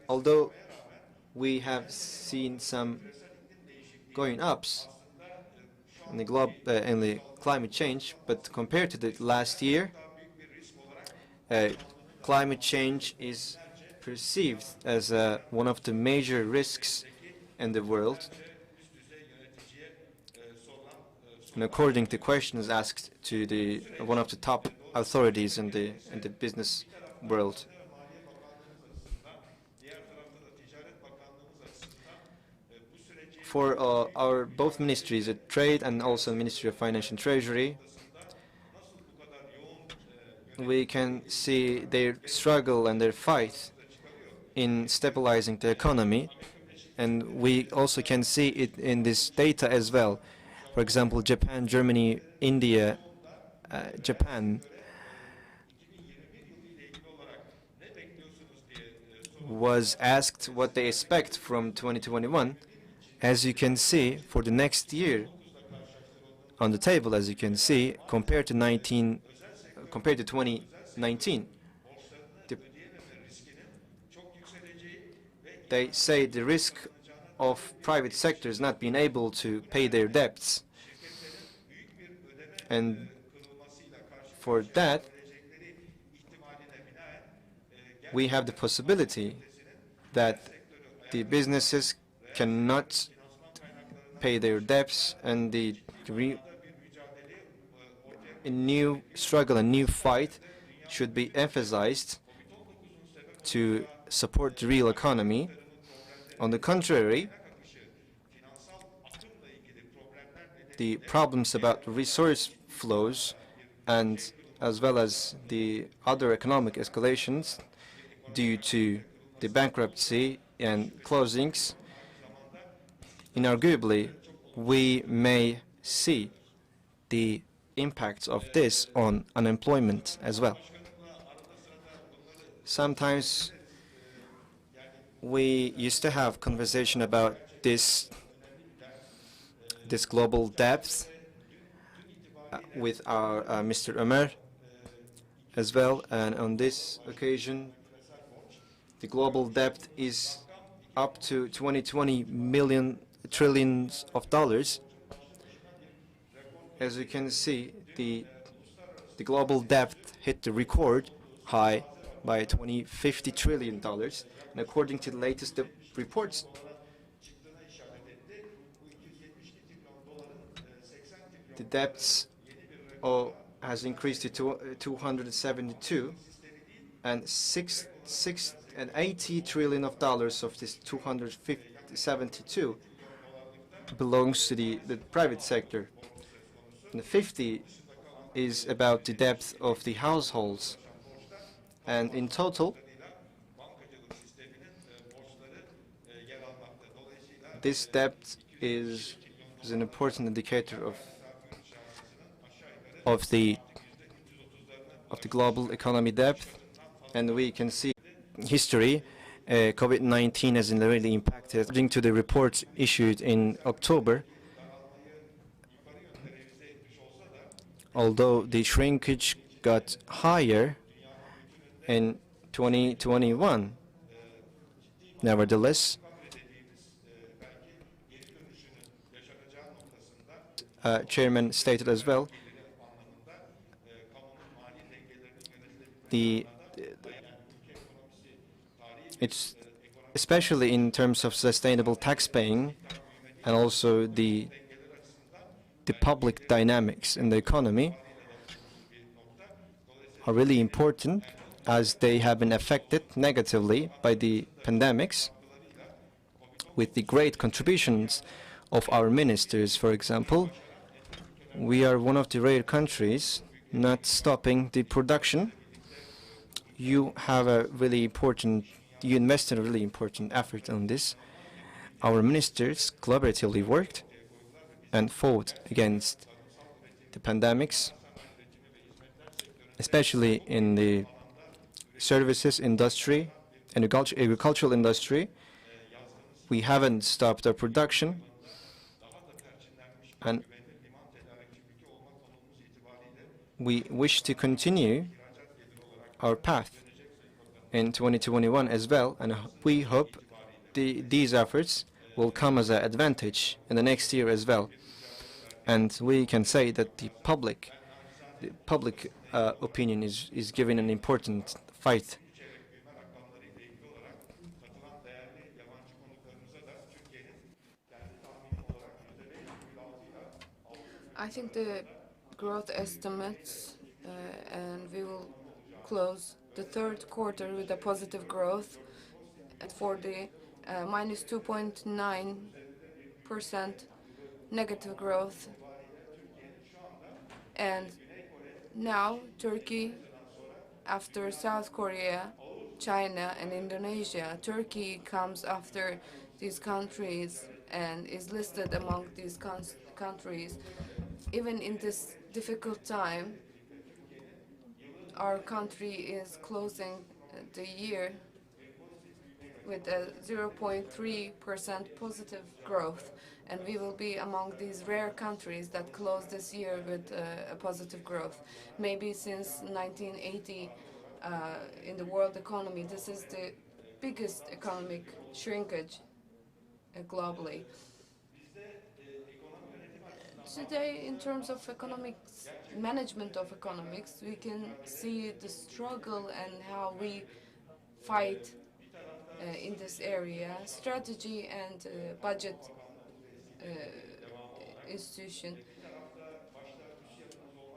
Although we have seen some going ups in the climate change, but compared to the last year, climate change is perceived as one of the major risks in the world. And according to questions asked to one of the top authorities in the business world. For our both ministries, the Trade and also the Ministry of Finance and Treasury, we can see their struggle and their fight in stabilizing the economy, and we also can see it in this data as well. For example, Japan, Germany, India, Japan was asked what they expect from 2021, As you can see, for the next year, on the table, as you can see, compared to 2019, they say the risk of private sectors not being able to pay their debts, and for that, we have the possibility that the businesses cannot pay their debts, and a new struggle, a new fight should be emphasized to support the real economy. On the contrary, the problems about resource flows and as well as the other economic escalations due to the bankruptcy and closings, inarguably, we may see the impacts of this on unemployment as well. Sometimes we used to have conversation about this global debt with our Mr. Ömer as well, and on this occasion the global debt is up to 20 million trillions of dollars. As you can see, the global debt hit the record high by 50 trillion dollars, and according to the latest reports, the debts has increased to 272, and 80 trillion of dollars of this 272 belongs to the private sector. And 50 is about the debt of the households, and in total this debt is an important indicator of the global economy depth, and we can see history. COVID-19 has really impacted. According to the report issued in October, although the shrinkage got higher in 2021, nevertheless, Chairman stated as well, it's especially in terms of sustainable tax paying and also the public dynamics in the economy are really important, as they have been affected negatively by the pandemics, with the great contributions of our ministers. For example, we are one of the rare countries not stopping the production. You have a really important, you invested a really important effort on this. Our ministers collaboratively worked and fought against the pandemics, especially in the services industry and agricultural industry. We haven't stopped our production, and we wish to continue our path in 2021 as well, and we hope these efforts will come as an advantage in the next year as well. And we can say that the public opinion is giving an important fight. I think the growth estimates, and we will close the third quarter with a positive growth for the minus 2.9% negative growth. And now Turkey, after South Korea, China and Indonesia, Turkey comes after these countries and is listed among these countries. Even in this difficult time, our country is closing the year with a 0.3% positive growth. And we will be among these rare countries that close this year with a positive growth. Maybe since 1980 in the world economy, this is the biggest economic shrinkage globally. Today, in terms of economics, management of economics, we can see the struggle and how we fight in this area. Strategy and budget institution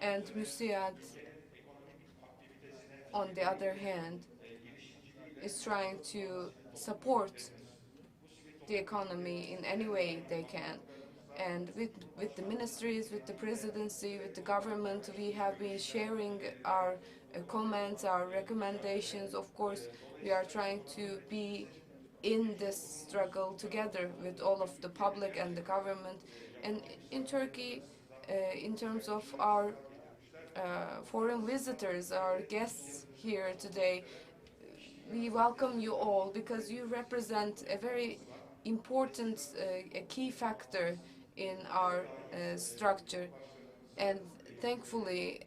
and MÜSİAD, on the other hand, is trying to support the economy in any way they can. And with the ministries, with the presidency, with the government, we have been sharing our comments, our recommendations. Of course, we are trying to be in this struggle together with all of the public and the government. And in Turkey, in terms of our foreign visitors, our guests here today, we welcome you all because you represent a very important, a key factor in our structure. And thankfully,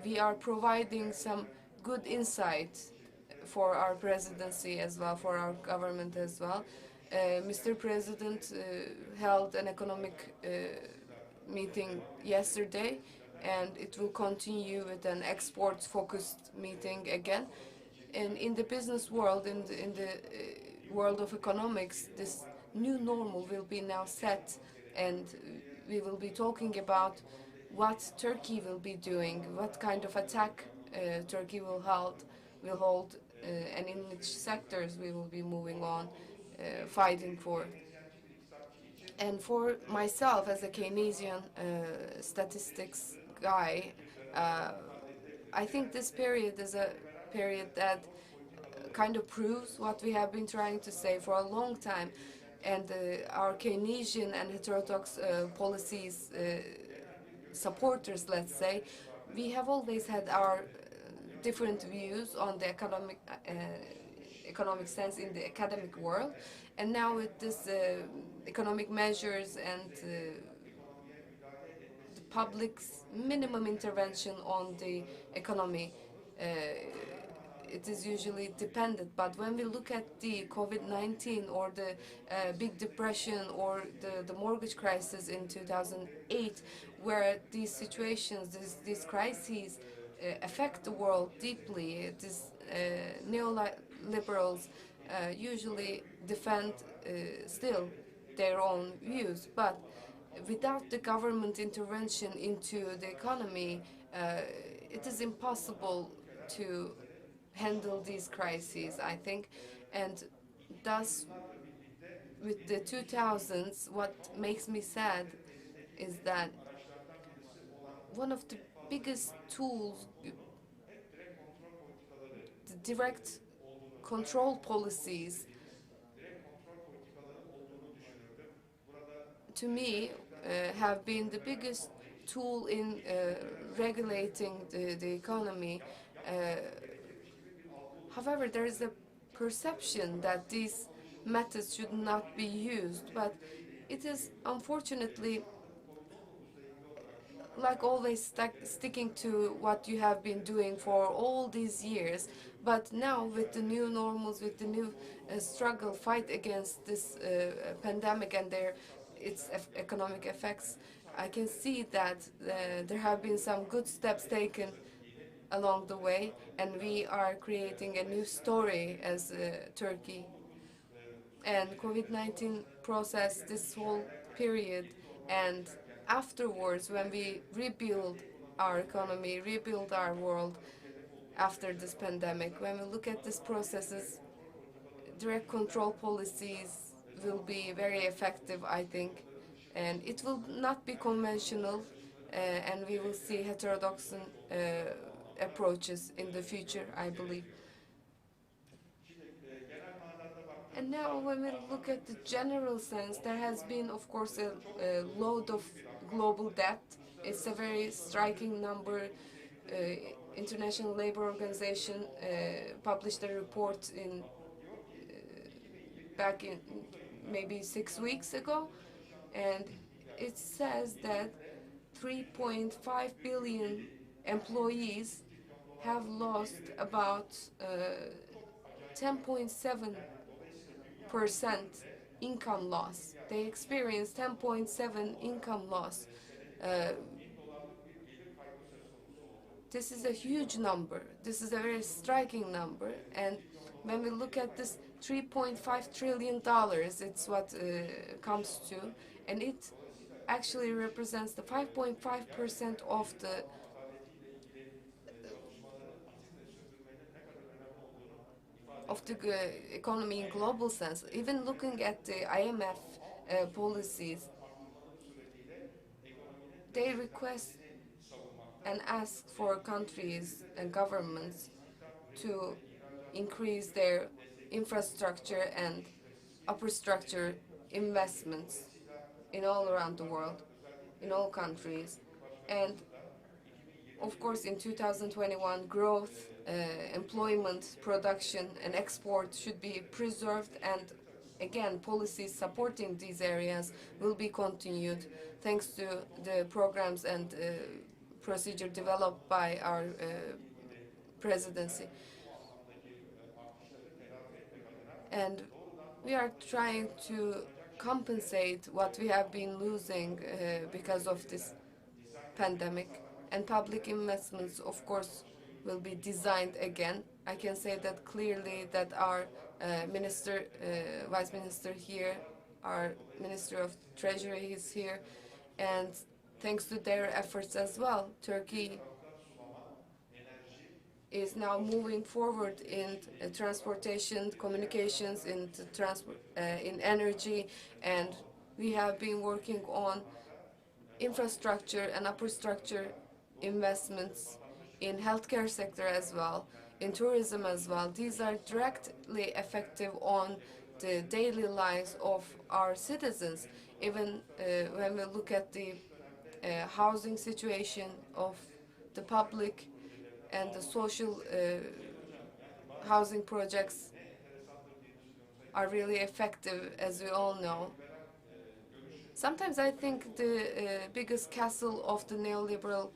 we are providing some good insight for our presidency as well, for our government as well. Mr. President held an economic meeting yesterday, and it will continue with an export-focused meeting again. And in the business world, in the world of economics, this new normal will be now set, and we will be talking about what Turkey will be doing, what kind of attack Turkey will hold, and in which sectors we will be moving on, fighting for. And for myself, as a Keynesian statistics guy, I think this period is a period that kind of proves what we have been trying to say for a long time. And our Keynesian and heterodox policies supporters, let's say, we have always had our different views on the economic sense in the academic world. And now with this economic measures and the public's minimum intervention on the economy, it is usually dependent. But when we look at the COVID-19 or the big depression or the mortgage crisis in 2008, where these situations, these crises affect the world deeply, these neoliberals usually defend still their own views. But without the government intervention into the economy, it is impossible to handle these crises, I think. And thus, with the 2000s, what makes me sad is that one of the biggest tools, the direct control policies, to me, have been the biggest tool in regulating the economy. However, there is a perception that these methods should not be used, but it is unfortunately, like always, sticking to what you have been doing for all these years. But now, with the new normals, with the new struggle, fight against this pandemic and its economic effects, I can see that there have been some good steps taken along the way, and we are creating a new story as Turkey. And COVID-19 process this whole period, and afterwards, when we rebuild our economy, rebuild our world after this pandemic, when we look at these processes, direct control policies will be very effective, I think. And it will not be conventional, and we will see heterodox approaches in the future, I believe. And now when we look at the general sense, there has been, of course, a load of global debt. It's a very striking number. International Labour Organization published a report in back in maybe 6 weeks ago, and it says that 3.5 billion employees have lost about 10.7% income loss. They experienced 10.7 income loss. This is a huge number. This is a very striking number. And when we look at this $3.5 trillion, it's what comes to, and it actually represents the 5.5% of the economy in global sense. Even looking at the IMF policies, they request and ask for countries and governments to increase their infrastructure and upper structure investments in all around the world, in all countries. And of course, in 2021, growth, employment, production, and export should be preserved, and again, policies supporting these areas will be continued thanks to the programs and procedure developed by our presidency. And we are trying to compensate what we have been losing because of this pandemic. And public investments, of course, will be designed again. I can say that clearly that our vice minister here, our Minister of Treasury is here, and thanks to their efforts as well, Turkey is now moving forward in transportation, communications, in energy, and we have been working on infrastructure and upper structure investments in healthcare sector as well, in tourism as well. These are directly effective on the daily lives of our citizens. Even when we look at the housing situation of the public and the social housing projects are really effective, as we all know. Sometimes I think the biggest castle of the neoliberal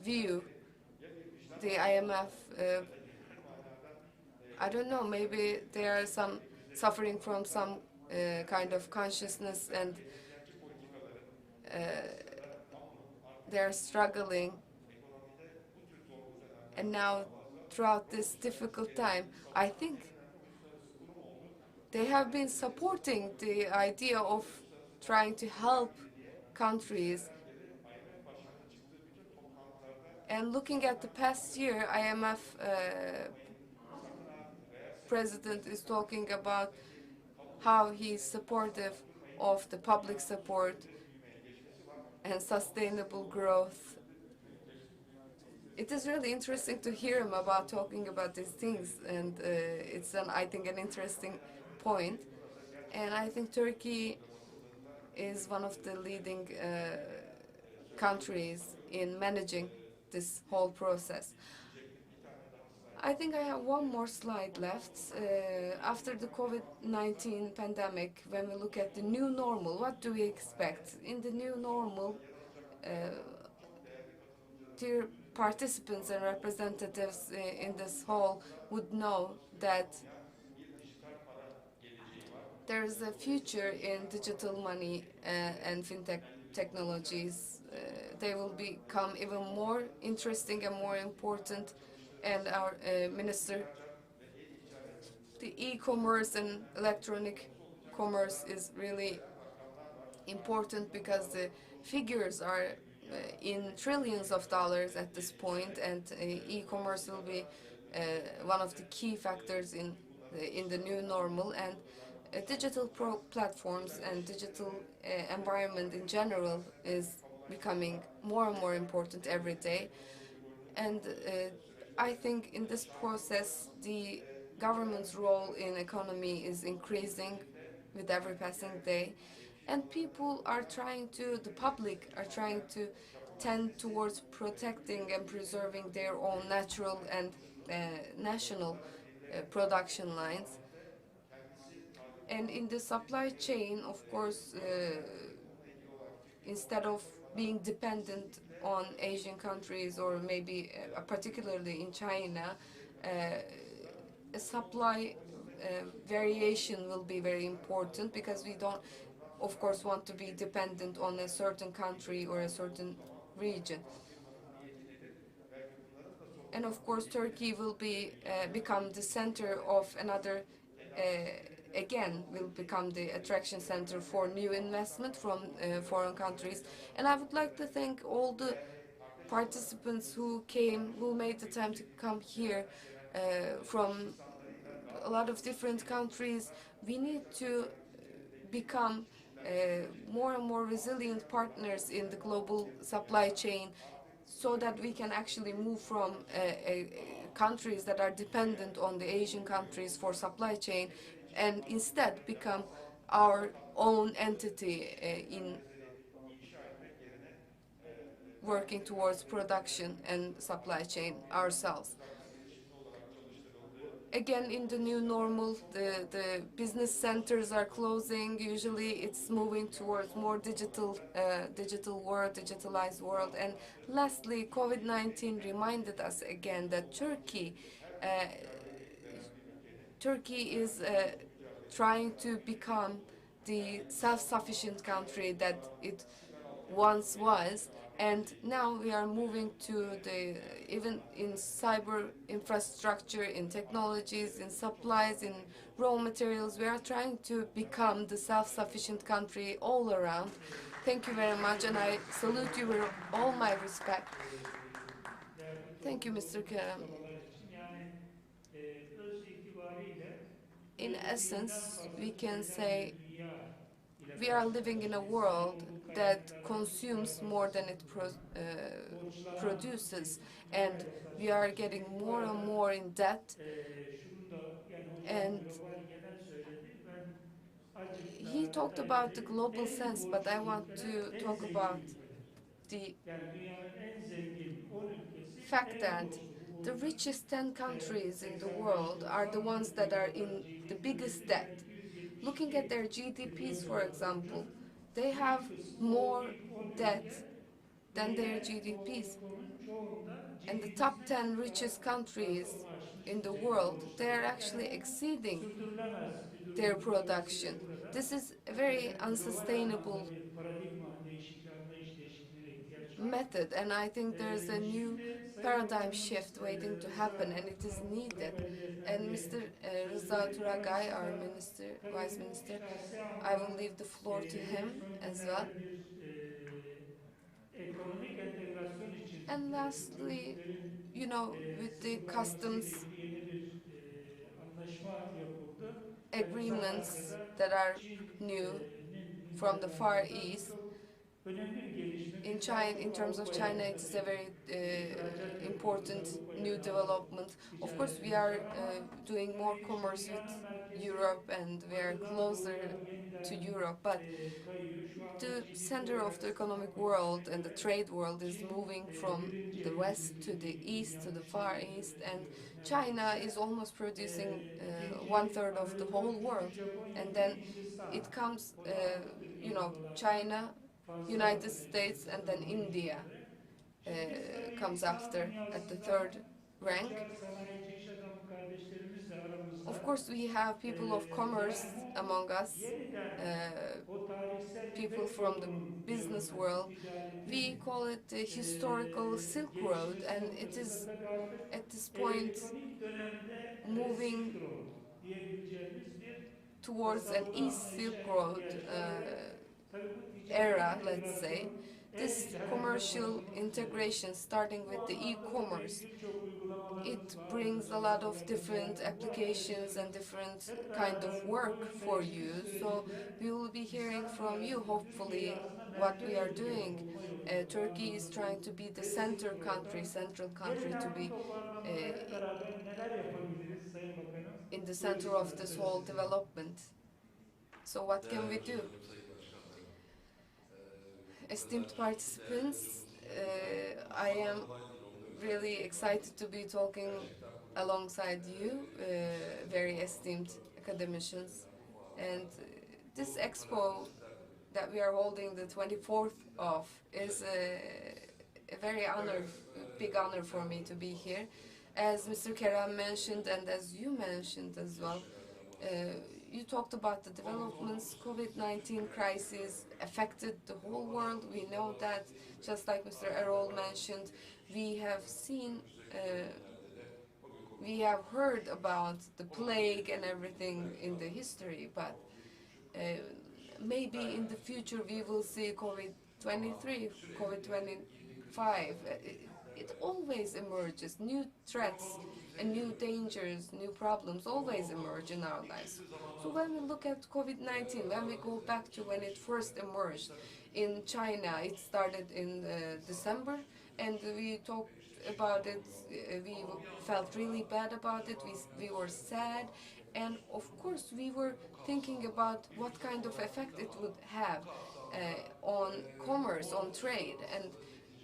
view, the IMF, I don't know, maybe they are suffering from some kind of consciousness, and they are struggling. And now, throughout this difficult time, I think they have been supporting the idea of trying to help countries. And looking at the past year, IMF president is talking about how he's supportive of the public support and sustainable growth. It is really interesting to hear him talking about these things, and it's I think an interesting point. And I think Turkey is one of the leading countries in managing this whole process. I think I have one more slide left. After the COVID-19 pandemic, when we look at the new normal, what do we expect? In the new normal, dear participants and representatives in this hall would know that there is a future in digital money and fintech technologies. They will become even more interesting and more important. And our minister, the e-commerce and electronic commerce is really important because the figures are in trillions of dollars at this point, and e-commerce will be one of the key factors in the new normal. And digital platforms and digital environment in general is becoming more and more important every day. And I think in this process, the government's role in economy is increasing with every passing day. And people are the public are trying to tend towards protecting and preserving their own natural and national production lines. And in the supply chain, of course, instead of being dependent on Asian countries or maybe particularly in China, a supply variation will be very important because we don't, of course, want to be dependent on a certain country or a certain region. And of course, Turkey will become the center of another, again, will become the attraction center for new investment from foreign countries. And I would like to thank all the participants who came, who made the time to come here from a lot of different countries. We need to become more and more resilient partners in the global supply chain so that we can actually move from countries that are dependent on the Asian countries for supply chain and instead become our own entity in working towards production and supply chain ourselves. Again, in the new normal, the business centers are closing. Usually it's moving towards more digital world, digitalized world. And lastly, COVID-19 reminded us again that Turkey is trying to become the self-sufficient country that it once was, and now we are moving to the, even in cyber infrastructure, in technologies, in supplies, in raw materials, we are trying to become the self-sufficient country all around. Thank you very much, and I salute you with all my respect. Thank you, Mr. Kerem. In essence, we can say we are living in a world that consumes more than it produces, and we are getting more and more in debt. And he talked about the global sense, but I want to talk about the fact that the richest 10 countries in the world are the ones that are in the biggest debt. Looking at their GDPs, for example, they have more debt than their GDPs. And the top 10 richest countries in the world, they are actually exceeding their production. This is a very unsustainable method, and I think there's a new paradigm shift waiting to happen, and it is needed. And Mr. Rıza Turagay, our minister, vice minister, I will leave the floor to him as well. Ekonomik entegrasyon için And lastly, ülkelerin you know, with the Slovakya ile customs ilgili yeni bir anlaşma yapıldı. Yani bu zamana agreements kadar that are new Çin'in from the Far imzalamasından bu East, çok önemli bir gelişme. in Biz daha China, in çok terms of Avrupa'ya China, it is a very ihracat yapıyoruz. important Avrupa'ya new development. Of course, we ticaretimiz are var ama doing more commerce dünyanın with merkezi Europe, and we are batıdan closer doğuya yeniden to Europe. But kayıyor. Şu anda the GDP center olarak of the economic Avrupa world and the göre trade world is Çin moving from birinci the en west büyük to the ülke east to the dünyanın Far şimdi East, and biliyorum China neredeyse. is almost producing İkinci 1/3 of the Amerika, whole üçüncü world. Japonya, And then Hindistan. it comes, O da 6 you trilyon know, dolardan China, fazla United States, and then India comes after at the third rank. sanayici iş adamı kardeşlerimiz de aramızda. Of course, we have people of commerce among us, O tarihsel people İpek from the yolunun business diyorum ben, world. ticaretin, We call it the historical Silk Road, gelişmesi and it is noktasında tabii artık at this point elektronik dönemde moving Silk Road diyebileceğimiz bir towards an tasavvura East Silk Road tabii bu ticari era, let's say. entegrasyon, This commercial integration, starting with the e-commerce, birçok uygulamalarımız it var. brings a lot of different applications and different kind of work for you. So we will be hearing from you, hopefully, what we are doing. Turkey is trying to be the central country to be Hep beraber neler yapabiliriz Sayın Bakanım? in the center of this whole development. So what can we do? Esteemed participants, I am really excited to be talking alongside you, very esteemed academicians. And this expo that we are holding the 24th of is a very big honor for me to be here. As Mr. Kerem mentioned, and as you mentioned as well, you talked about the developments. COVID-19 crisis affected the whole world. We know that, just like Mr. Errol mentioned, we have seen, we have heard about the plague and everything in the history, but maybe in the future we will see COVID-23, COVID-25. It always emerges. New threats and new dangers, new problems always emerge in our lives. So when we look at COVID-19, when we go back to when it first emerged in China, it started in December, and we talked about it. We felt really bad about it. We were sad, and of course we were thinking about what kind of effect it would have on commerce, on trade, and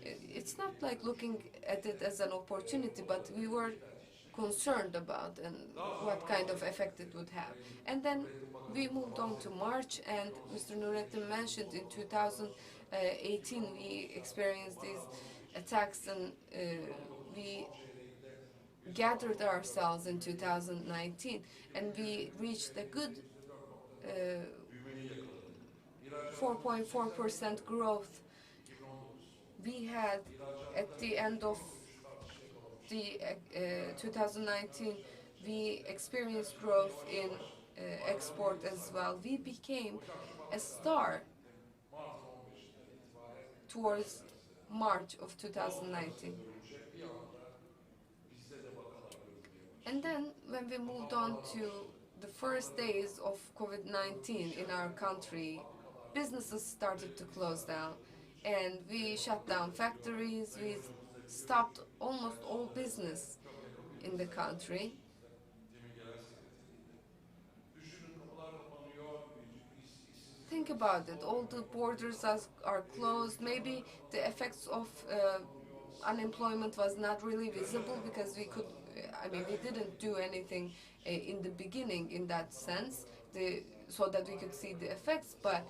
it's not like looking at it as an opportunity, but we were concerned about and what kind of effect it would have. And then we moved on to March, and Mr. Nurettin mentioned in 2018 we experienced these attacks, and we gathered ourselves in 2019, and we reached a good 4.4% growth. We had, at the end of the 2019, we experienced growth in export as well. We became a star towards March of 2019. And then when we moved on to the first days of COVID-19 in our country, businesses started to close down, and we shut down factories. We stopped almost all business in the country. Think about it, all the borders are closed. Maybe the effects of unemployment was not really visible because we didn't do anything in the beginning in that sense, so that we could see the effects, but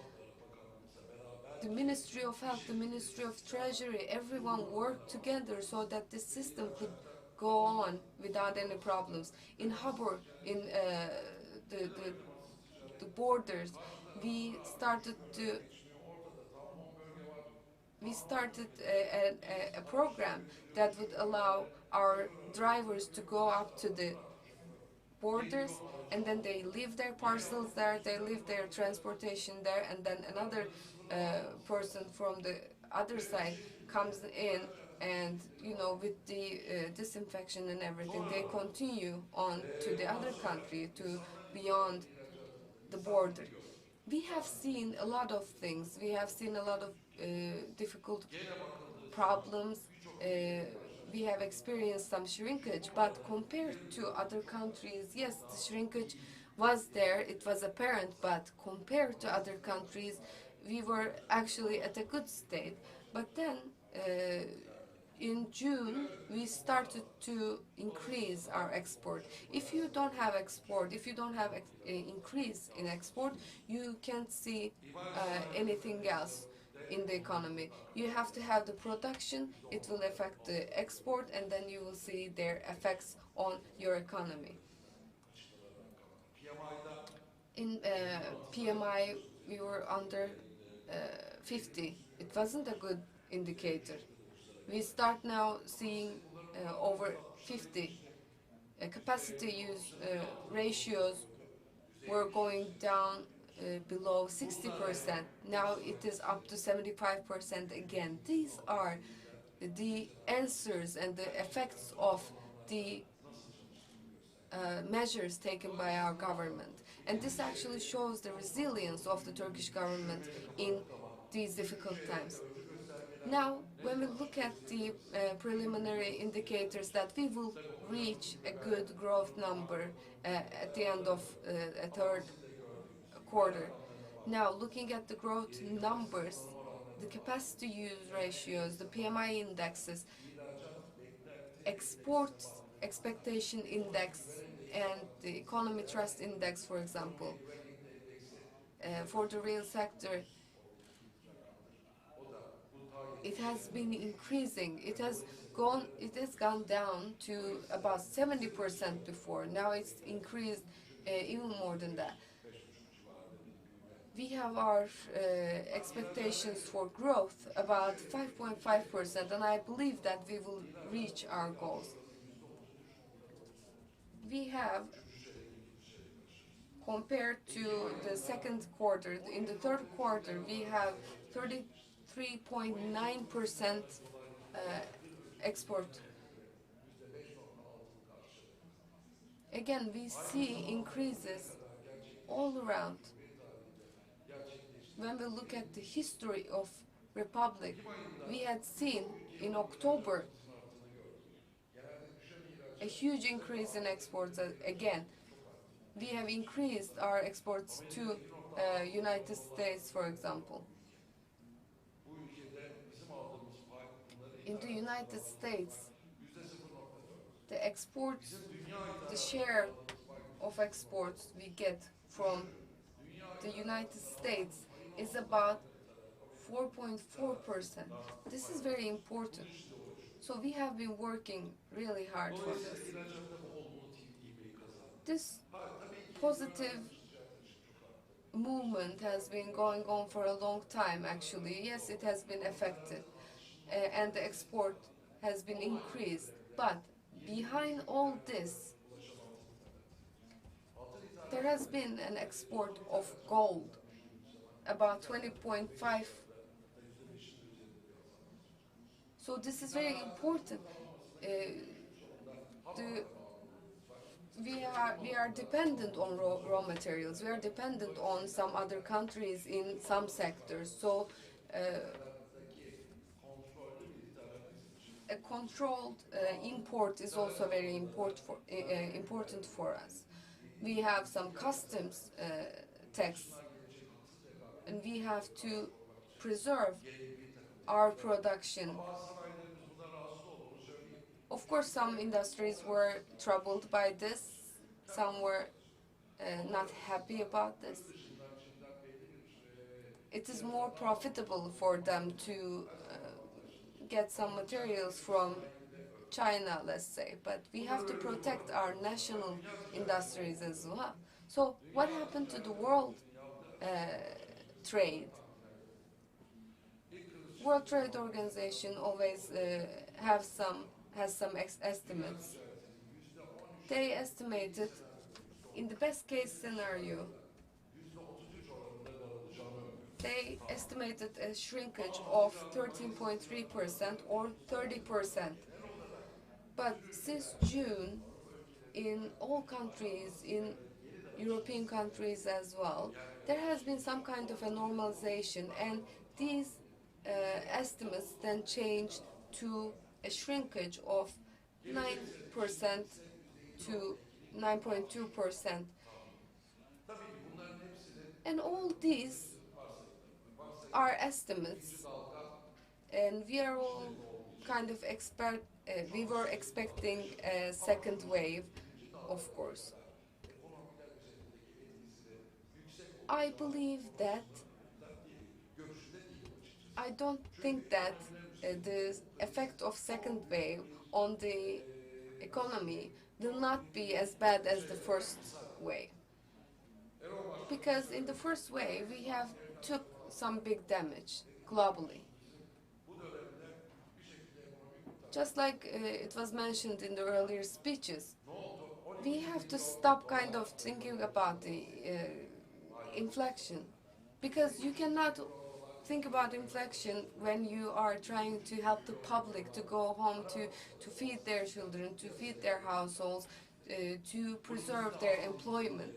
the Ministry of Health, the Ministry of Treasury, everyone worked together so that the system could go on without any problems. In Habur, in the borders, we started a program that would allow our drivers to go up to the borders, and then they leave their parcels there, they leave their transportation there, and then another person from the other side comes in, and with the disinfection and everything, they continue on to the other country, to beyond the border. We have seen a lot of things. We have seen a lot of difficult problems. We have experienced some shrinkage, but compared to other countries, yes, the shrinkage was there, it was apparent, but compared to other countries, we were actually at a good state. But then, in June, we started to increase our export. If you don't have export, if you don't have increase in export, you can't see anything else in the economy. You have to have the production, it will affect the export, and then you will see their effects on your economy. In PMI, we were under 50. It wasn't a good indicator. We start now seeing over 50. Capacity use ratios were going down below 60%. Now it is up to 75% again. These are the answers and the effects of the measures taken by our government. And this actually shows the resilience of the Turkish government in these difficult times. Now, when we look at the preliminary indicators that we will reach a good growth number at the end of a third quarter. Now, looking at the growth numbers, the capacity use ratios, the PMI indexes, export expectation index, and the economy trust index, for example, for the real sector, it has been increasing. It has gone down to about 70% before. Now it's increased even more than that. We have our expectations for growth about 5.5%, and I believe that we will reach our goals. We have, compared to the second quarter, in the third quarter, we have 33.9% export. Again, we see increases all around. When we look at the history of Republic, we had seen in October a huge increase in exports again. We have increased our exports to United States, for example. In the United States, the exports, the share of exports we get from the United States is about 4.4%. This is very important. So we have been working really hard for this. This positive movement has been going on for a long time, actually. Yes, it has been affected, and the export has been increased. But behind all this, there has been an export of gold, about 20.5. So this is very important. We are dependent on raw materials. We are dependent on some other countries in some sectors. So a controlled import is also very important for us. We have some customs tax, and we have to preserve our production. Of course, some industries were troubled by this. Some were not happy about this. It is more profitable for them to get some materials from China, let's say, but we have to protect our national industries as well. So what happened to the world trade? World Trade Organization always has some estimates. They estimated, in the best case scenario, they estimated a shrinkage of 13.3% or 30%. But since June, in all countries, in European countries as well, there has been some kind of a normalization, and these estimates then changed to a shrinkage of 9% to 9.2%. And all these are estimates, and we are all kind of we were expecting a second wave, of course. I believe that I don't think that the effect of second wave on the economy will not be as bad as the first wave. Because in the first wave, we have took some big damage globally. Just like it was mentioned in the earlier speeches, we have to stop kind of thinking about the inflation, because you cannot think about inflation when you are trying to help the public to go home to feed their children, to feed their households, to preserve their employment.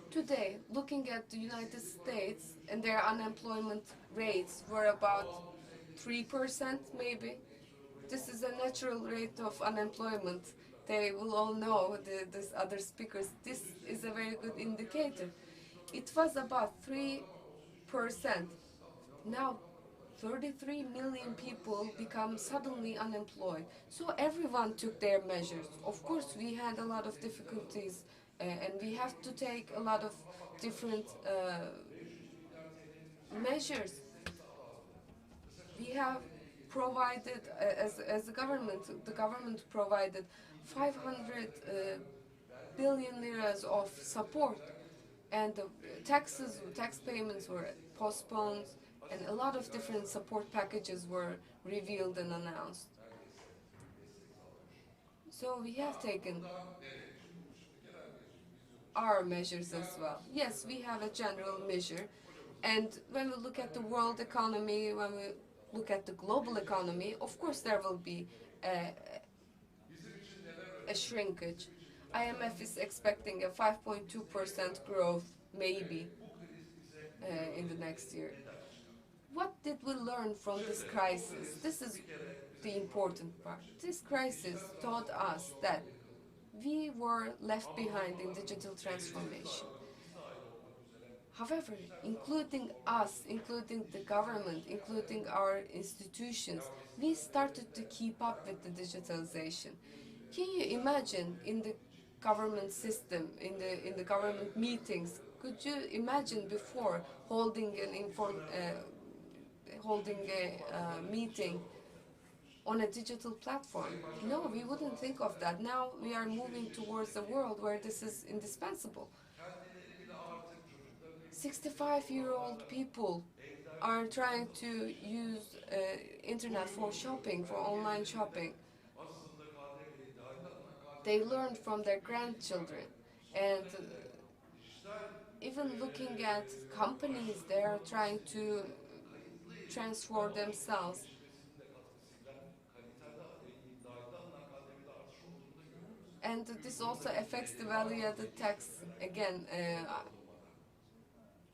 Today, looking at the United States, and their unemployment rates were about 3% maybe. This is a natural rate of unemployment. They will all know, these other speakers, this is a very good indicator. It was about 3%. Now, 33 million people become suddenly unemployed. So everyone took their measures. Of course, we had a lot of difficulties and we have to take a lot of different measures. We have provided, as the government provided 500 billion liras of support, and the tax payments were postponed, and a lot of different support packages were revealed and announced. So we have taken our measures as well. Yes, we have a general measure, and when we look at the world economy, when we look at the global economy, of course there will be a shrinkage. IMF is expecting a 5.2% growth, maybe, in the next year. What did we learn from this crisis? This is the important part. This crisis taught us that we were left behind in digital transformation. However, including us, including the government, including our institutions, we started to keep up with the digitalization. Can you imagine in the government system, in the government meetings, could you imagine before holding a meeting on a digital platform? No, we wouldn't think of that. Now we are moving towards a world where this is indispensable. 65-year-old people are trying to use internet for shopping, for online shopping. They learned from their grandchildren, and even looking at companies, they are trying to transform themselves. And this also affects the value-added tax. Again,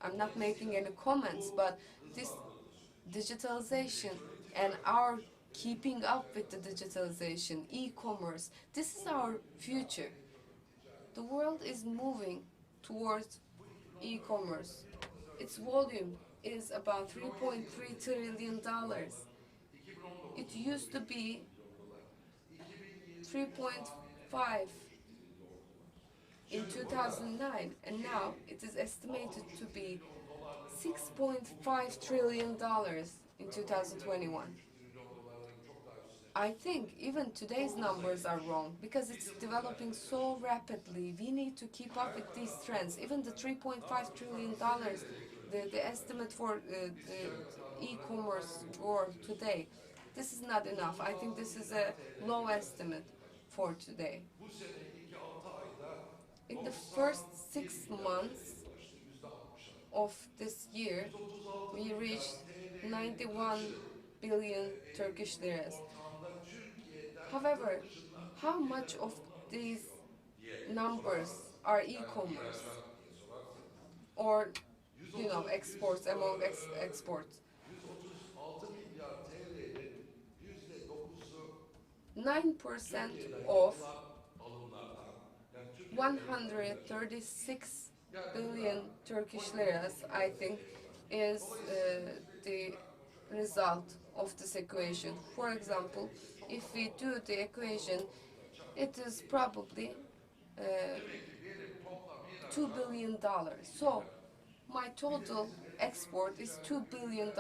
I'm not making any comments, but this digitalization and our keeping up with the digitalization, e-commerce, this is our future. The world is moving towards e-commerce. Its volume is about $3.3 trillion. It used to be 3.5 in 2009, and now it is estimated to be $6.5 trillion in 2021. I think even today's numbers are wrong because it's developing so rapidly. We need to keep up with these trends. Even the $3.5 trillion, the estimate for the e-commerce growth today, this is not enough. I think this is a low estimate for today. In the first 6 months of this year, we reached 91 billion Turkish liras. However, how much of these numbers are e-commerce or, exports among exports? 9% of 136 billion Turkish liras, I think, is the result of this equation. For example, if we do the equation, it is probably $2 billion. So my total export is $2 billion.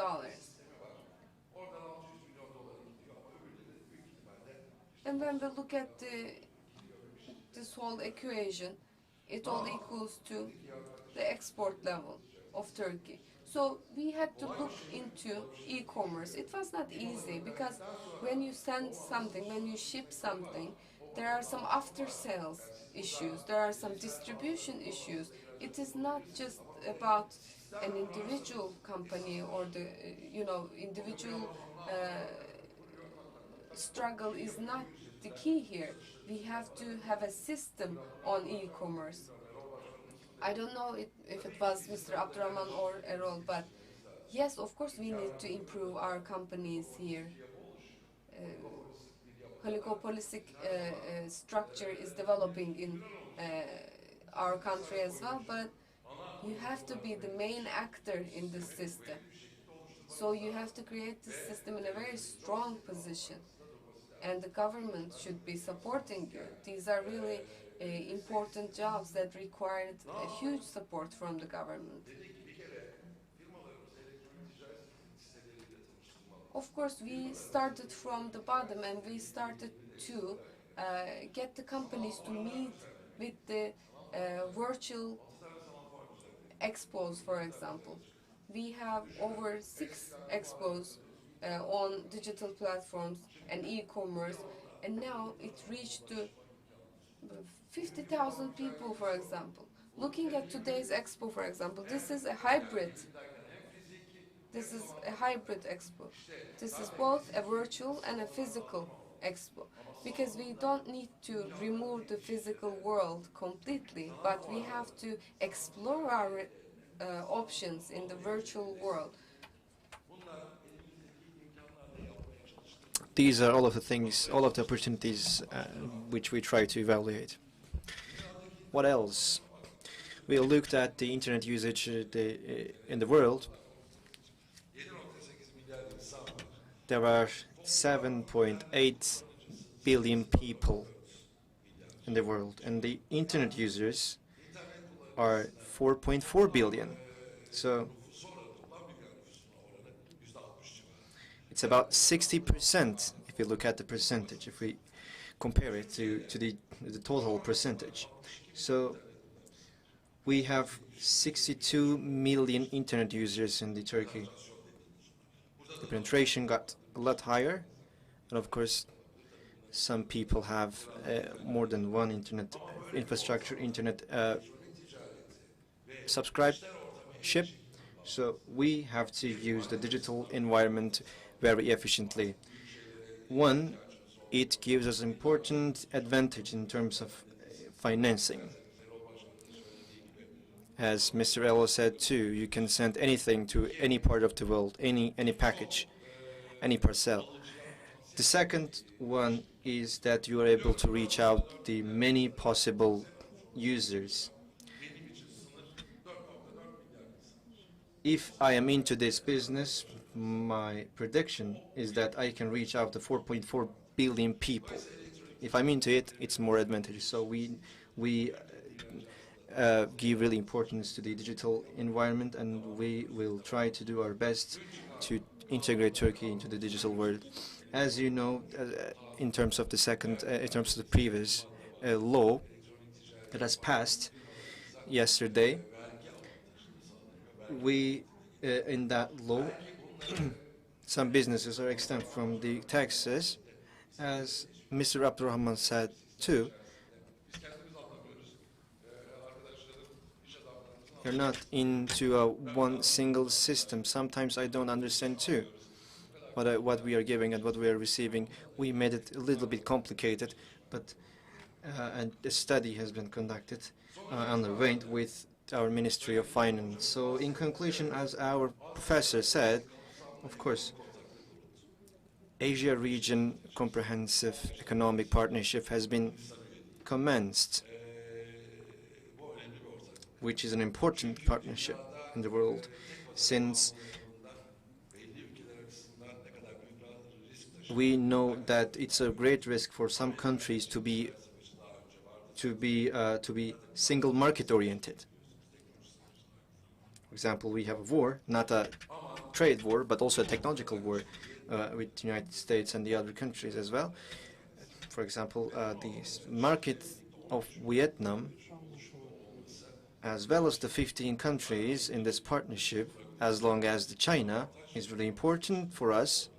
And when we look at this whole equation, it all equals to the export level of Turkey. So we had to look into e-commerce. It was not easy because when you send something, when you ship something, there are some after-sales issues, there are some distribution issues. It is not just about an individual company or the individual struggle is not the key here. We have to have a system on e-commerce. I don't know if it was Mr. Abdurrahman or Erol, but yes, of course we need to improve our companies here. Oligopolistic structure is developing in our country as well, but you have to be the main actor in this system. So you have to create this system in a very strong position, and the government should be supporting you. These are really important jobs that required huge support from the government. Of course, we started from the bottom and we started to get the companies to meet with the virtual expos, for example. We have over 6 expos on digital platforms and e-commerce, and now it reached to 50,000 people, for example. Looking at today's expo, for example, this is a hybrid. This is a hybrid expo. This is both a virtual and a physical expo, because we don't need to remove the physical world completely, but we have to explore our options in the virtual world. These are all of the things, all of the opportunities which we try to evaluate. What else? We looked at the internet usage in the world. There are 7.8 billion people in the world, and the internet users are 4.4 billion. So it's about 60% if you look at the percentage, if we compare it to the total percentage. So we have 62 million internet users in the Turkey. The penetration got a lot higher, and of course some people have more than one internet infrastructure, internet subscribership. So we have to use the digital environment very efficiently. One, it gives us important advantage in terms of financing. As Mr. Elo said too, you can send anything to any part of the world, any package, any parcel. The second one is that you are able to reach out the many possible users. If I am into this business, my prediction is that I can reach out to 4.4 billion people. If I'm into it, it's more advantageous. So we give really importance to the digital environment, and we will try to do our best to integrate Turkey into the digital world. As you know, in terms of the previous law that has passed yesterday, in that law, some businesses are exempt from the taxes, as Mr. Abdurrahman said too. You're not into one single system. Sometimes I don't understand too what we are giving and what we are receiving. We made it a little bit complicated, but and a study has been conducted underway with our Ministry of Finance. So in conclusion, as our professor said, of course, Asia Region Comprehensive Economic Partnership has been commenced, which is an important partnership in the world, since we know that it's a great risk for some countries to be single market oriented. For example, we have a war, not a trade war, but also a technological war with the United States and the other countries as well. For example, the market of Vietnam, as well as the 15 countries in this partnership, as long as the China, is really important for us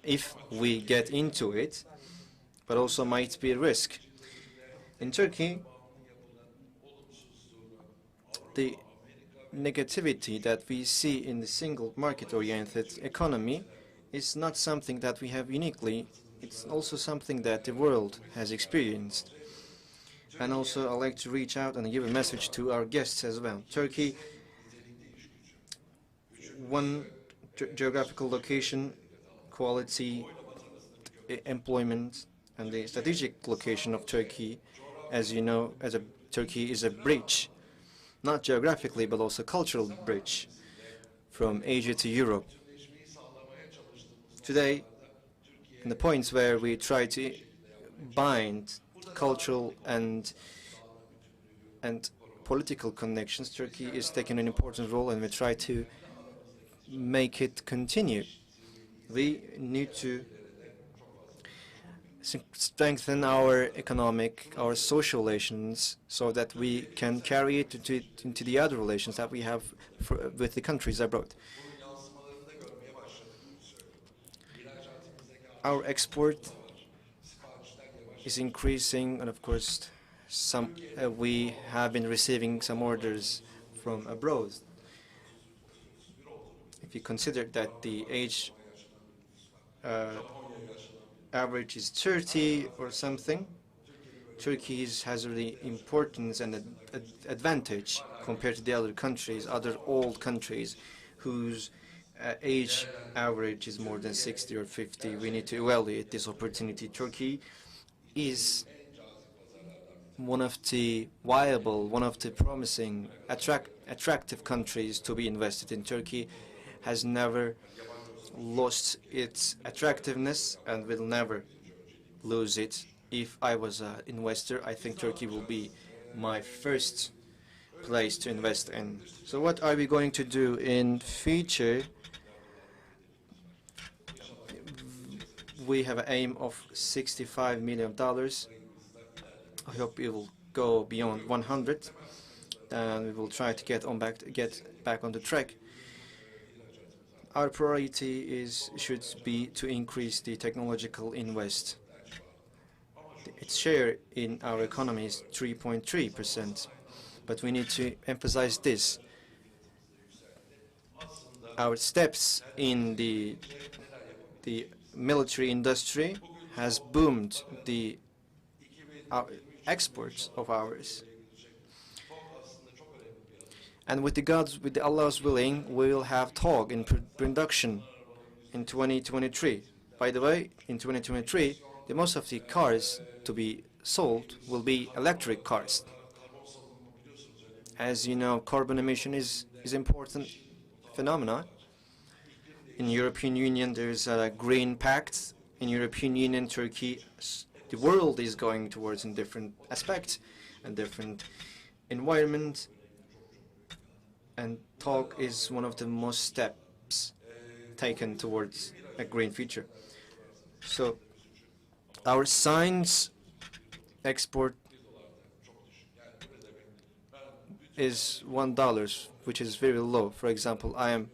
if we get into it, but also might be a risk. In Turkey, the negativity that we see in the single market-oriented economy is not something that we have uniquely. It's also something that the world has experienced. And also, I'd like to reach out and give a message to our guests as well. Turkey, one geographical location, quality, employment, and the strategic location of Turkey, as you know, Turkey is a bridge, not geographically, but also cultural bridge from Asia to Europe. Today, in the points where we try to bind cultural and political connections, Turkey is taking an important role, and we try to make it continue. We need to strengthen our economic, our social relations, so that we can carry it into the other relations that we have with the countries abroad. Our export is increasing, and of course, we have been receiving some orders from abroad. If you consider that the age average is 30 or something, Turkey has a really importance and advantage compared to the other countries, other old countries whose age average is more than 60 or 50. We need to evaluate this opportunity. Turkey is one of the viable, one of the promising, attractive countries to be invested in. Turkey has never lost its attractiveness and will never lose it. If I was an investor, I think Turkey will be my first place to invest in. So what are we going to do in future? We have an aim of $65 million. I hope it will go beyond 100, and we will try to get back on the track. Our priority should be to increase the technological invest. Its share in our economy is 3.3%, but we need to emphasize this. Our steps in the military industry has boomed the exports of ours. And with Allah's willing, we will have TOG in production in 2023. By the way, in 2023, most of the cars to be sold will be electric cars. As you know, carbon emission is important phenomenon. In European Union, there is a Green Pact. In European Union, Turkey, the world is going towards in different aspects and different environment. And TOG is one of the most steps taken towards a green future. So our science export is $1, which is very low. For example, I am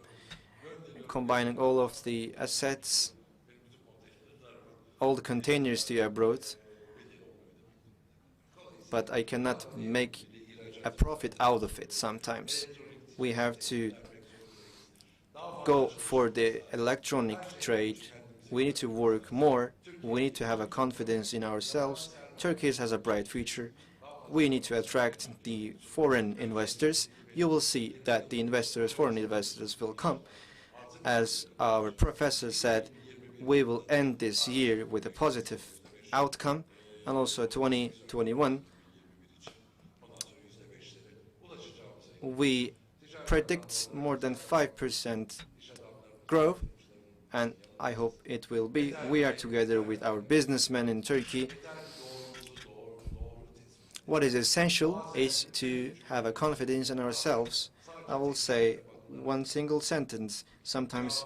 combining all of the assets, all the containers to abroad, but I cannot make a profit out of it sometimes. We have to go for the electronic trade. We need to work more. We need to have a confidence in ourselves. Turkey has a bright future. We need to attract the foreign investors. You will see that the foreign investors will come. As our professor said, we will end this year with a positive outcome, and also 2021. We predict more than 5% growth, and I hope it will be. We are together with our businessmen in Turkey. What is essential is to have a confidence in ourselves. I will say one single sentence. Sometimes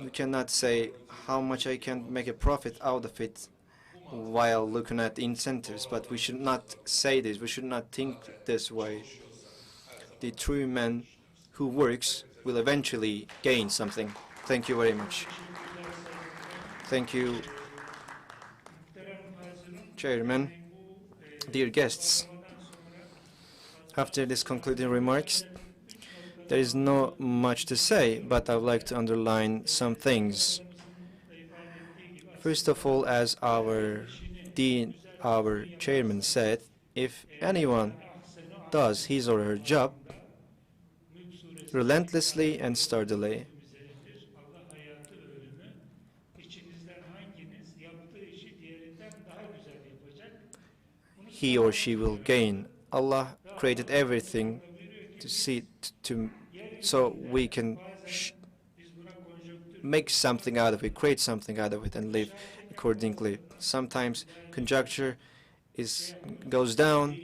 we cannot say how much I can make a profit out of it while looking at incentives, but we should not say this. We should not think this way. The true man who works will eventually gain something. Thank you very much. Thank you, Chairman. Dear guests, after these concluding remarks, there is not much to say, but I would like to underline some things. First of all, as our dean, our chairman said, if anyone does his or her job relentlessly and sturdily, he or she will gain. Allah created everything so we can make something out of it, create something out of it, and live accordingly. Sometimes conjuncture goes down,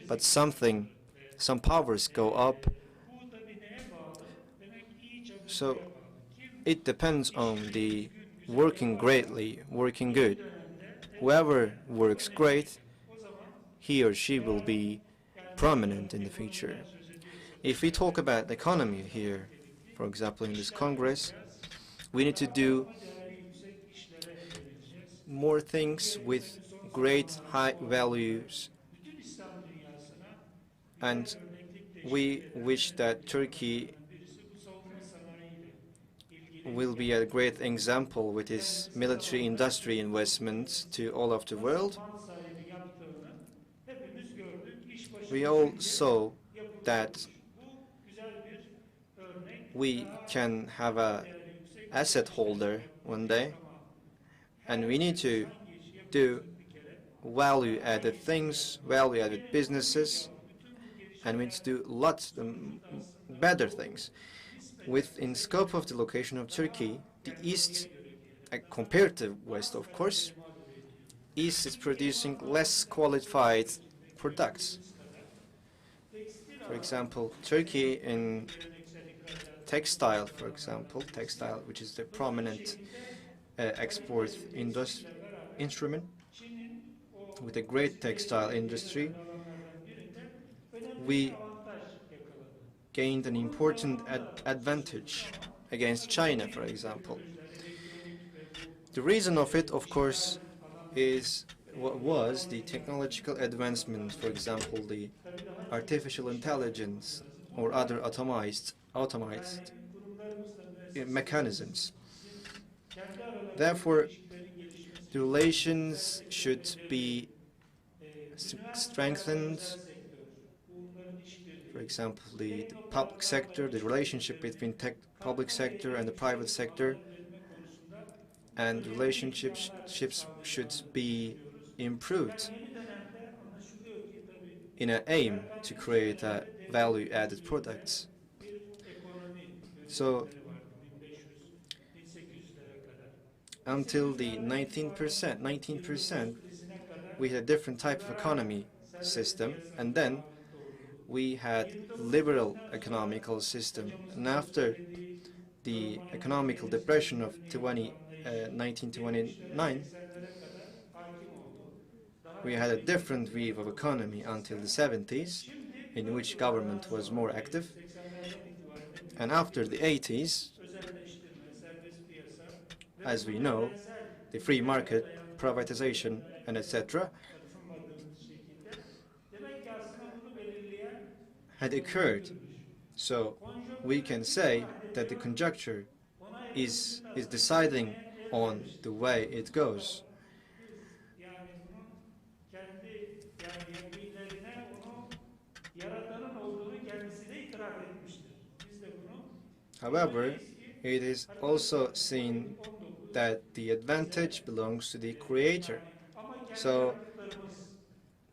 but some powers go up. Bu tabii neye bağlı? Demek ki iyi çalışmaya So bağlı. Kim it depends on the güzel working yaparsa, greatly, working good. dönemde hep Whoever works öne great, çıkar. O zaman he or she will be yani prominent in the future. ekonomiden söz ediyorsak, If we talk about the economy here, for example, in this Congress, we need to do değeri yüksek işlere yöneleceğiz. more things with great high values, Bütün İslam dünyasına and örneklik we wish that Turkey birisi bu savunma sanayiyle ilgili will be a great example with its military industry investments to all of the world. mal sahibi yaptığını hepimiz gördük. İş başında We all çünkü saw that bu güzel bir örnek. we can have a asset holder one day, and we need to do value-added things, value-added businesses, and we need to do lots of better things. Within scope of the location of Turkey, the east, compared to west, of course, east is producing less qualified products. For example, Turkey in textile, for example, textile, which is the prominent export instrument, with a great textile industry, we gained an important advantage against China, for example. The reason of it, of course, was the technological advancement, for example, the artificial intelligence or other automized mechanisms. Therefore, the relations should be strengthened. For example, the public sector, the relationship between public sector and the private sector, and relationships should be improved in an aim to create value-added products. So, until the 19%, we had a different type of economy system, and then we had liberal economical system. And after the economical depression of 1929, we had a different view of economy until the 70s, in which government was more active. And after the 80s, as we know, the free market, privatization, and etc. had occurred. So we can say that the conjuncture is deciding on the way it goes. However, it is also seen that the advantage belongs to the creator. So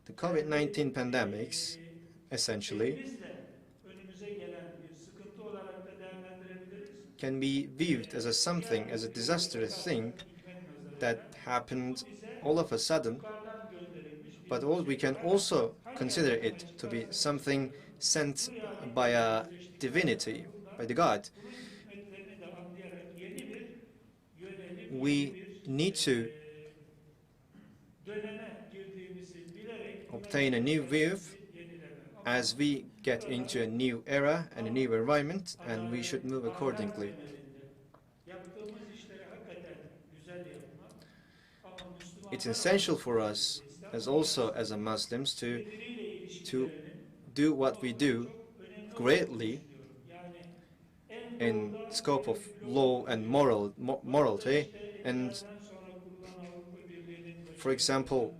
the COVID-19 pandemics, essentially, can be viewed as as a disastrous thing that happened all of a sudden, but we can also consider it to be something sent by a divinity, by the God. We need to obtain a new view as we get into a new era and a new environment, and we should move accordingly. It's essential for us, as a Muslims, to do what we do greatly in scope of law and morality. And for example,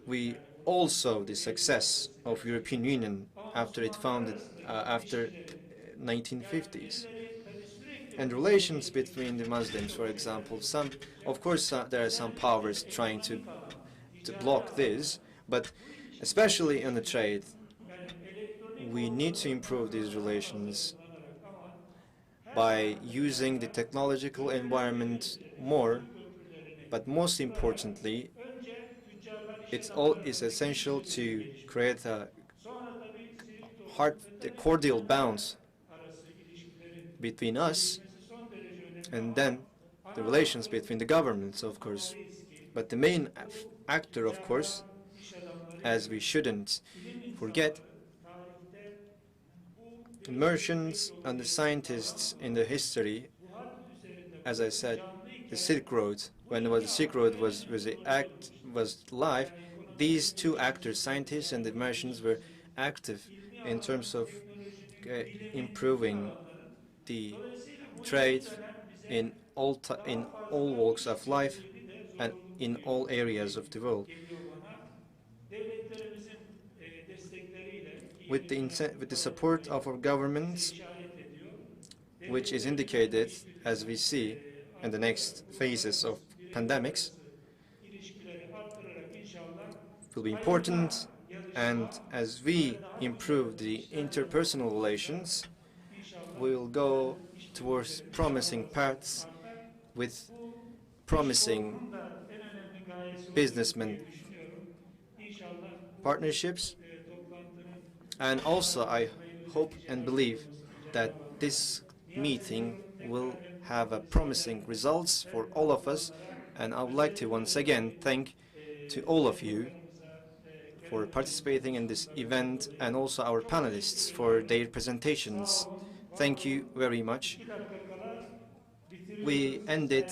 we all saw the success of European Union after it founded after 1950s. And relations between the Muslims, for example, of course there are some powers trying to block this, but especially in the trade, we need to improve these relations by using the technological environment more But most importantly, it's essential to create a cordial bonds between us, and then the relations between the governments, of course. But the main actor, of course, as we shouldn't forget, the merchants and the scientists in the history, as I said, the Silk Road, when the Silk Road was live, these two actors, scientists and the merchants, were active in terms of improving the trade in all walks of life and in all areas of the world. With the support of our governments, which is indicated, as we see, in the next phases of pandemics, will be important, and as we improve the interpersonal relations, we will go towards promising paths with promising businessmen partnerships. And also I hope and believe that this meeting will have a promising results for all of us, and I would like to once again thank to all of you for participating in this event, and also our panelists for their presentations. Thank you very much. We ended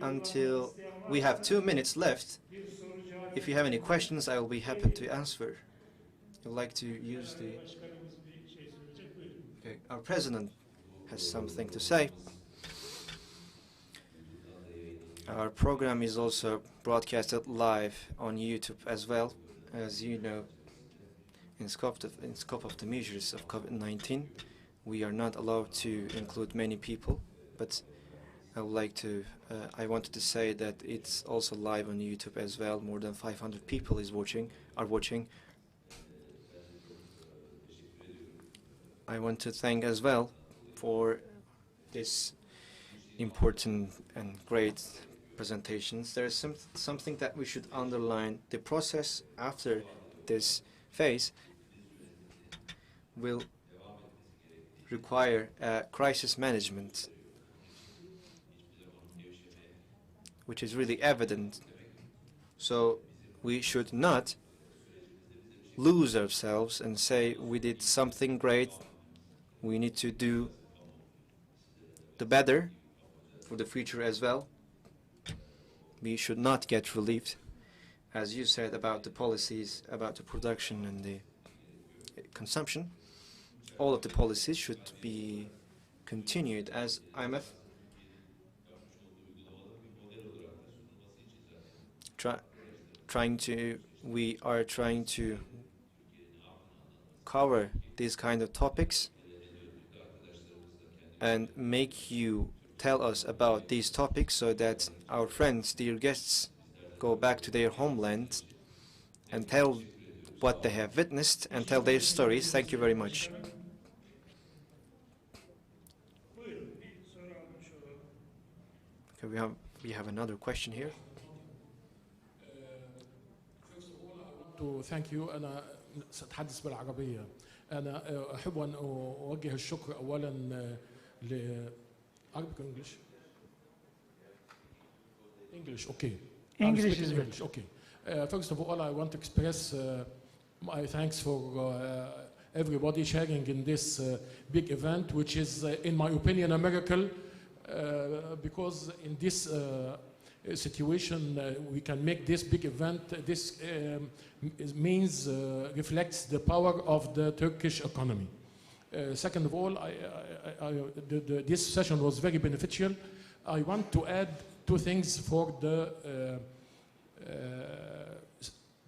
until we have 2 minutes left. If you have any questions, I will be happy to answer. I'd like to use the... Okay, our president has something to say. Our program is also broadcasted live on YouTube as well. As you know, in scope of the measures of COVID-19, we are not allowed to include many people, but I would like to, I wanted to say that it's also live on YouTube as well. More than 500 people are watching. I want to thank as well for this important and great presentations. There is something that we should underline. The process after this phase will require crisis management, which is really evident. So we should not lose ourselves and say we did something great. We need to do the better for the future as well. We should not get relieved, as you said, about the policies, about the production and the consumption. All of the policies should be continued, as IMF we are trying to cover these kind of topics and make you tell us about these topics so that our friends, dear guests, go back to their homeland and tell what they have witnessed and tell their stories. Thank you very much. Okay, we have another question here. To thank you. أنا سأتحدث بالعربية. أنا أحب أن أوجه الشكر أولاً ل Arabic or English? English, okay. English is good. Okay. First of all, I want to express my thanks for everybody sharing in this big event, which is, in my opinion, a miracle, because in this situation, we can make this big event. This reflects the power of the Turkish economy. Second of all, this session was very beneficial. I want to add two things for the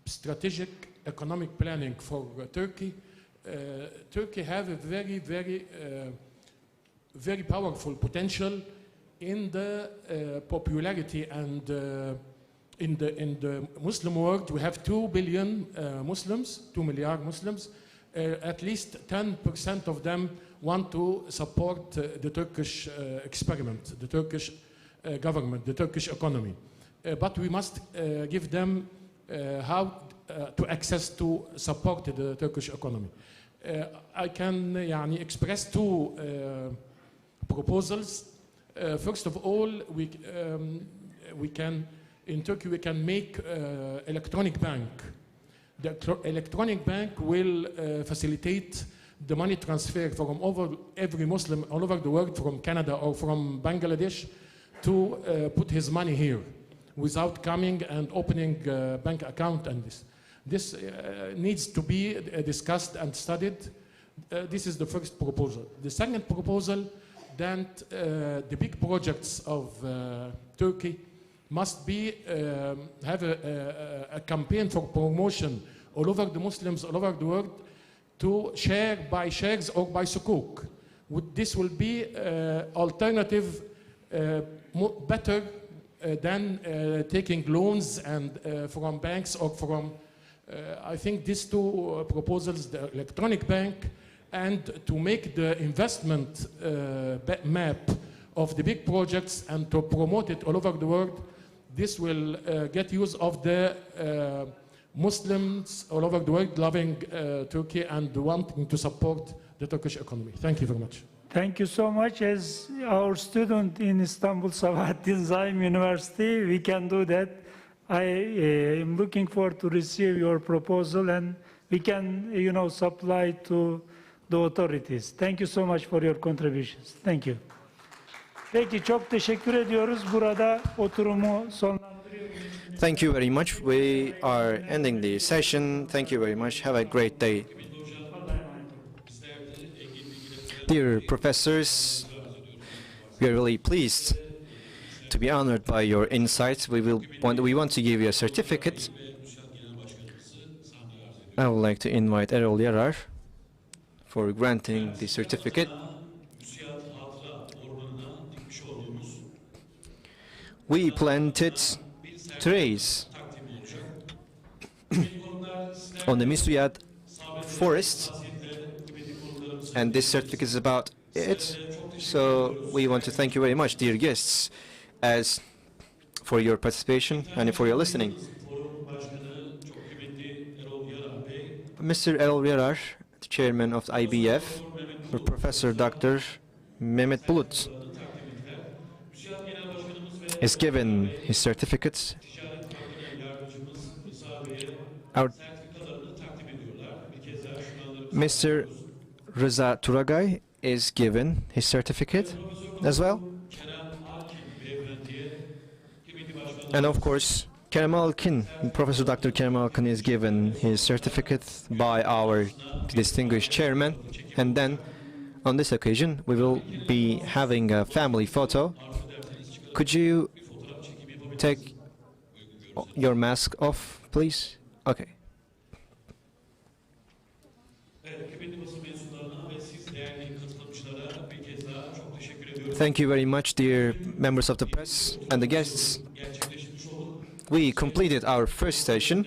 strategic economic planning for Turkey. Turkey have a very, very, very powerful potential in the popularity and in the Muslim world. We have 2 billion Muslims, 2 million Muslims. At least 10% of them want to support the Turkish experiment, the Turkish government, the Turkish economy. But we must give them how to access to support the Turkish economy. I can express two proposals. First of all, we can, in Turkey, we can make electronic bank. The electronic bank will facilitate the money transfer from every Muslim all over the world, from Canada or from Bangladesh, to put his money here without coming and opening a bank account. And this needs to be discussed and studied. This is the first proposal. The second proposal, that the big projects of Turkey must be have a campaign for promotion all over the Muslims all over the world, to share by shares or by sukuk. This will be alternative, better than taking loans and from banks or from. I think these two proposals, the electronic bank and to make the investment map of the big projects and to promote it all over the world, this will get use of the Muslims all over the world loving Turkey and wanting to support the Turkish economy. Thank you very much. Thank you so much. As our student in Istanbul Sabahattin Zaim University, we can do that. I am looking forward to receive your proposal, and we can, supply to the authorities. Thank you so much for your contributions. Thank you. Peki, çok teşekkür ediyoruz. Burada oturumu sonlandırıyoruz. Thank you very much. We are ending the session. Thank you very much. Have a great day. Dear professors, we are really pleased to be honored by your insights. We want to give you a certificate. I would like to invite Erol Yarar for granting the certificate. We planted trees on the MÜSİAD forest, and this certificate is about it. So we want to thank you very much, dear guests, for your participation and for your listening. Mr. Erol Yarar, the chairman of the IBF, Professor Dr. Mehmet Bulut, is given his certificates. Mr. Rıza Turagay is given his certificate as well. And of course, Professor Dr. Kerem Alkin is given his certificate by our distinguished chairman. And then, on this occasion, we will be having a family photo. Could you take your mask off, please? Okay. Thank you very much, dear members of the press and the guests. We completed our first session.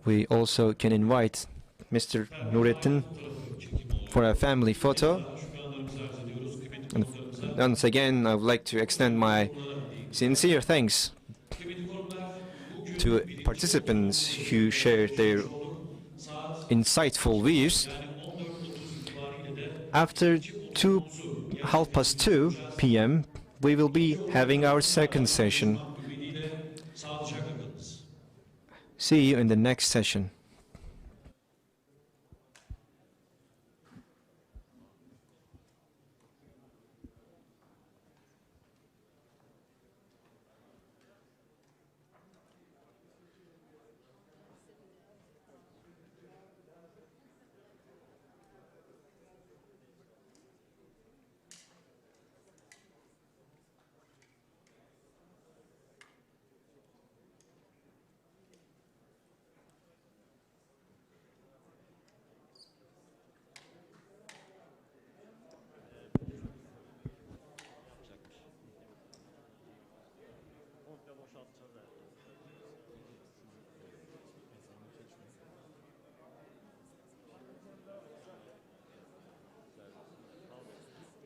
We also can invite Mr. Nurettin for a family photo. And once again, I would like to extend my sincere thanks to participants who shared their insightful views. After 2:30 p.m., we will be having our second session. See you in the next session.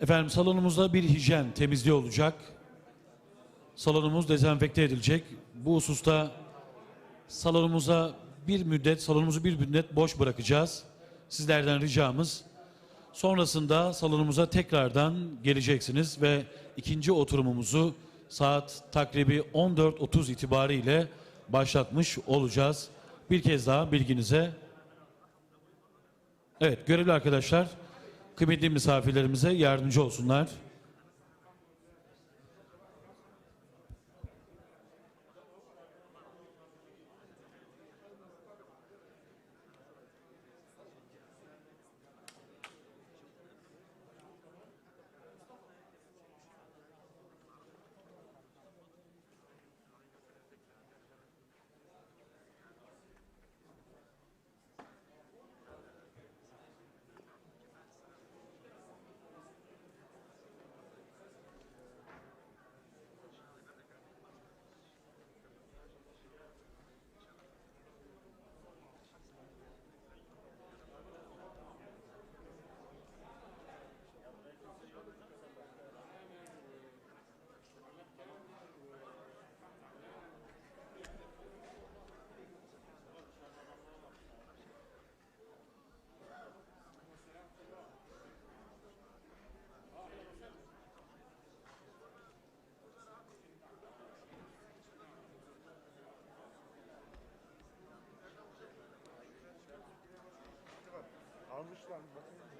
Efendim salonumuzda bir hijyen temizliği olacak. Salonumuz dezenfekte edilecek. Bu hususta salonumuzu bir müddet boş bırakacağız. Sizlerden ricamız sonrasında salonumuza tekrardan geleceksiniz ve ikinci oturumumuzu saat takribi 14.30 itibariyle başlatmış olacağız. Bir kez daha bilginize. Evet, görevli arkadaşlar kıymetli misafirlerimize yardımcı olsunlar. Almışlar mı? Bakın.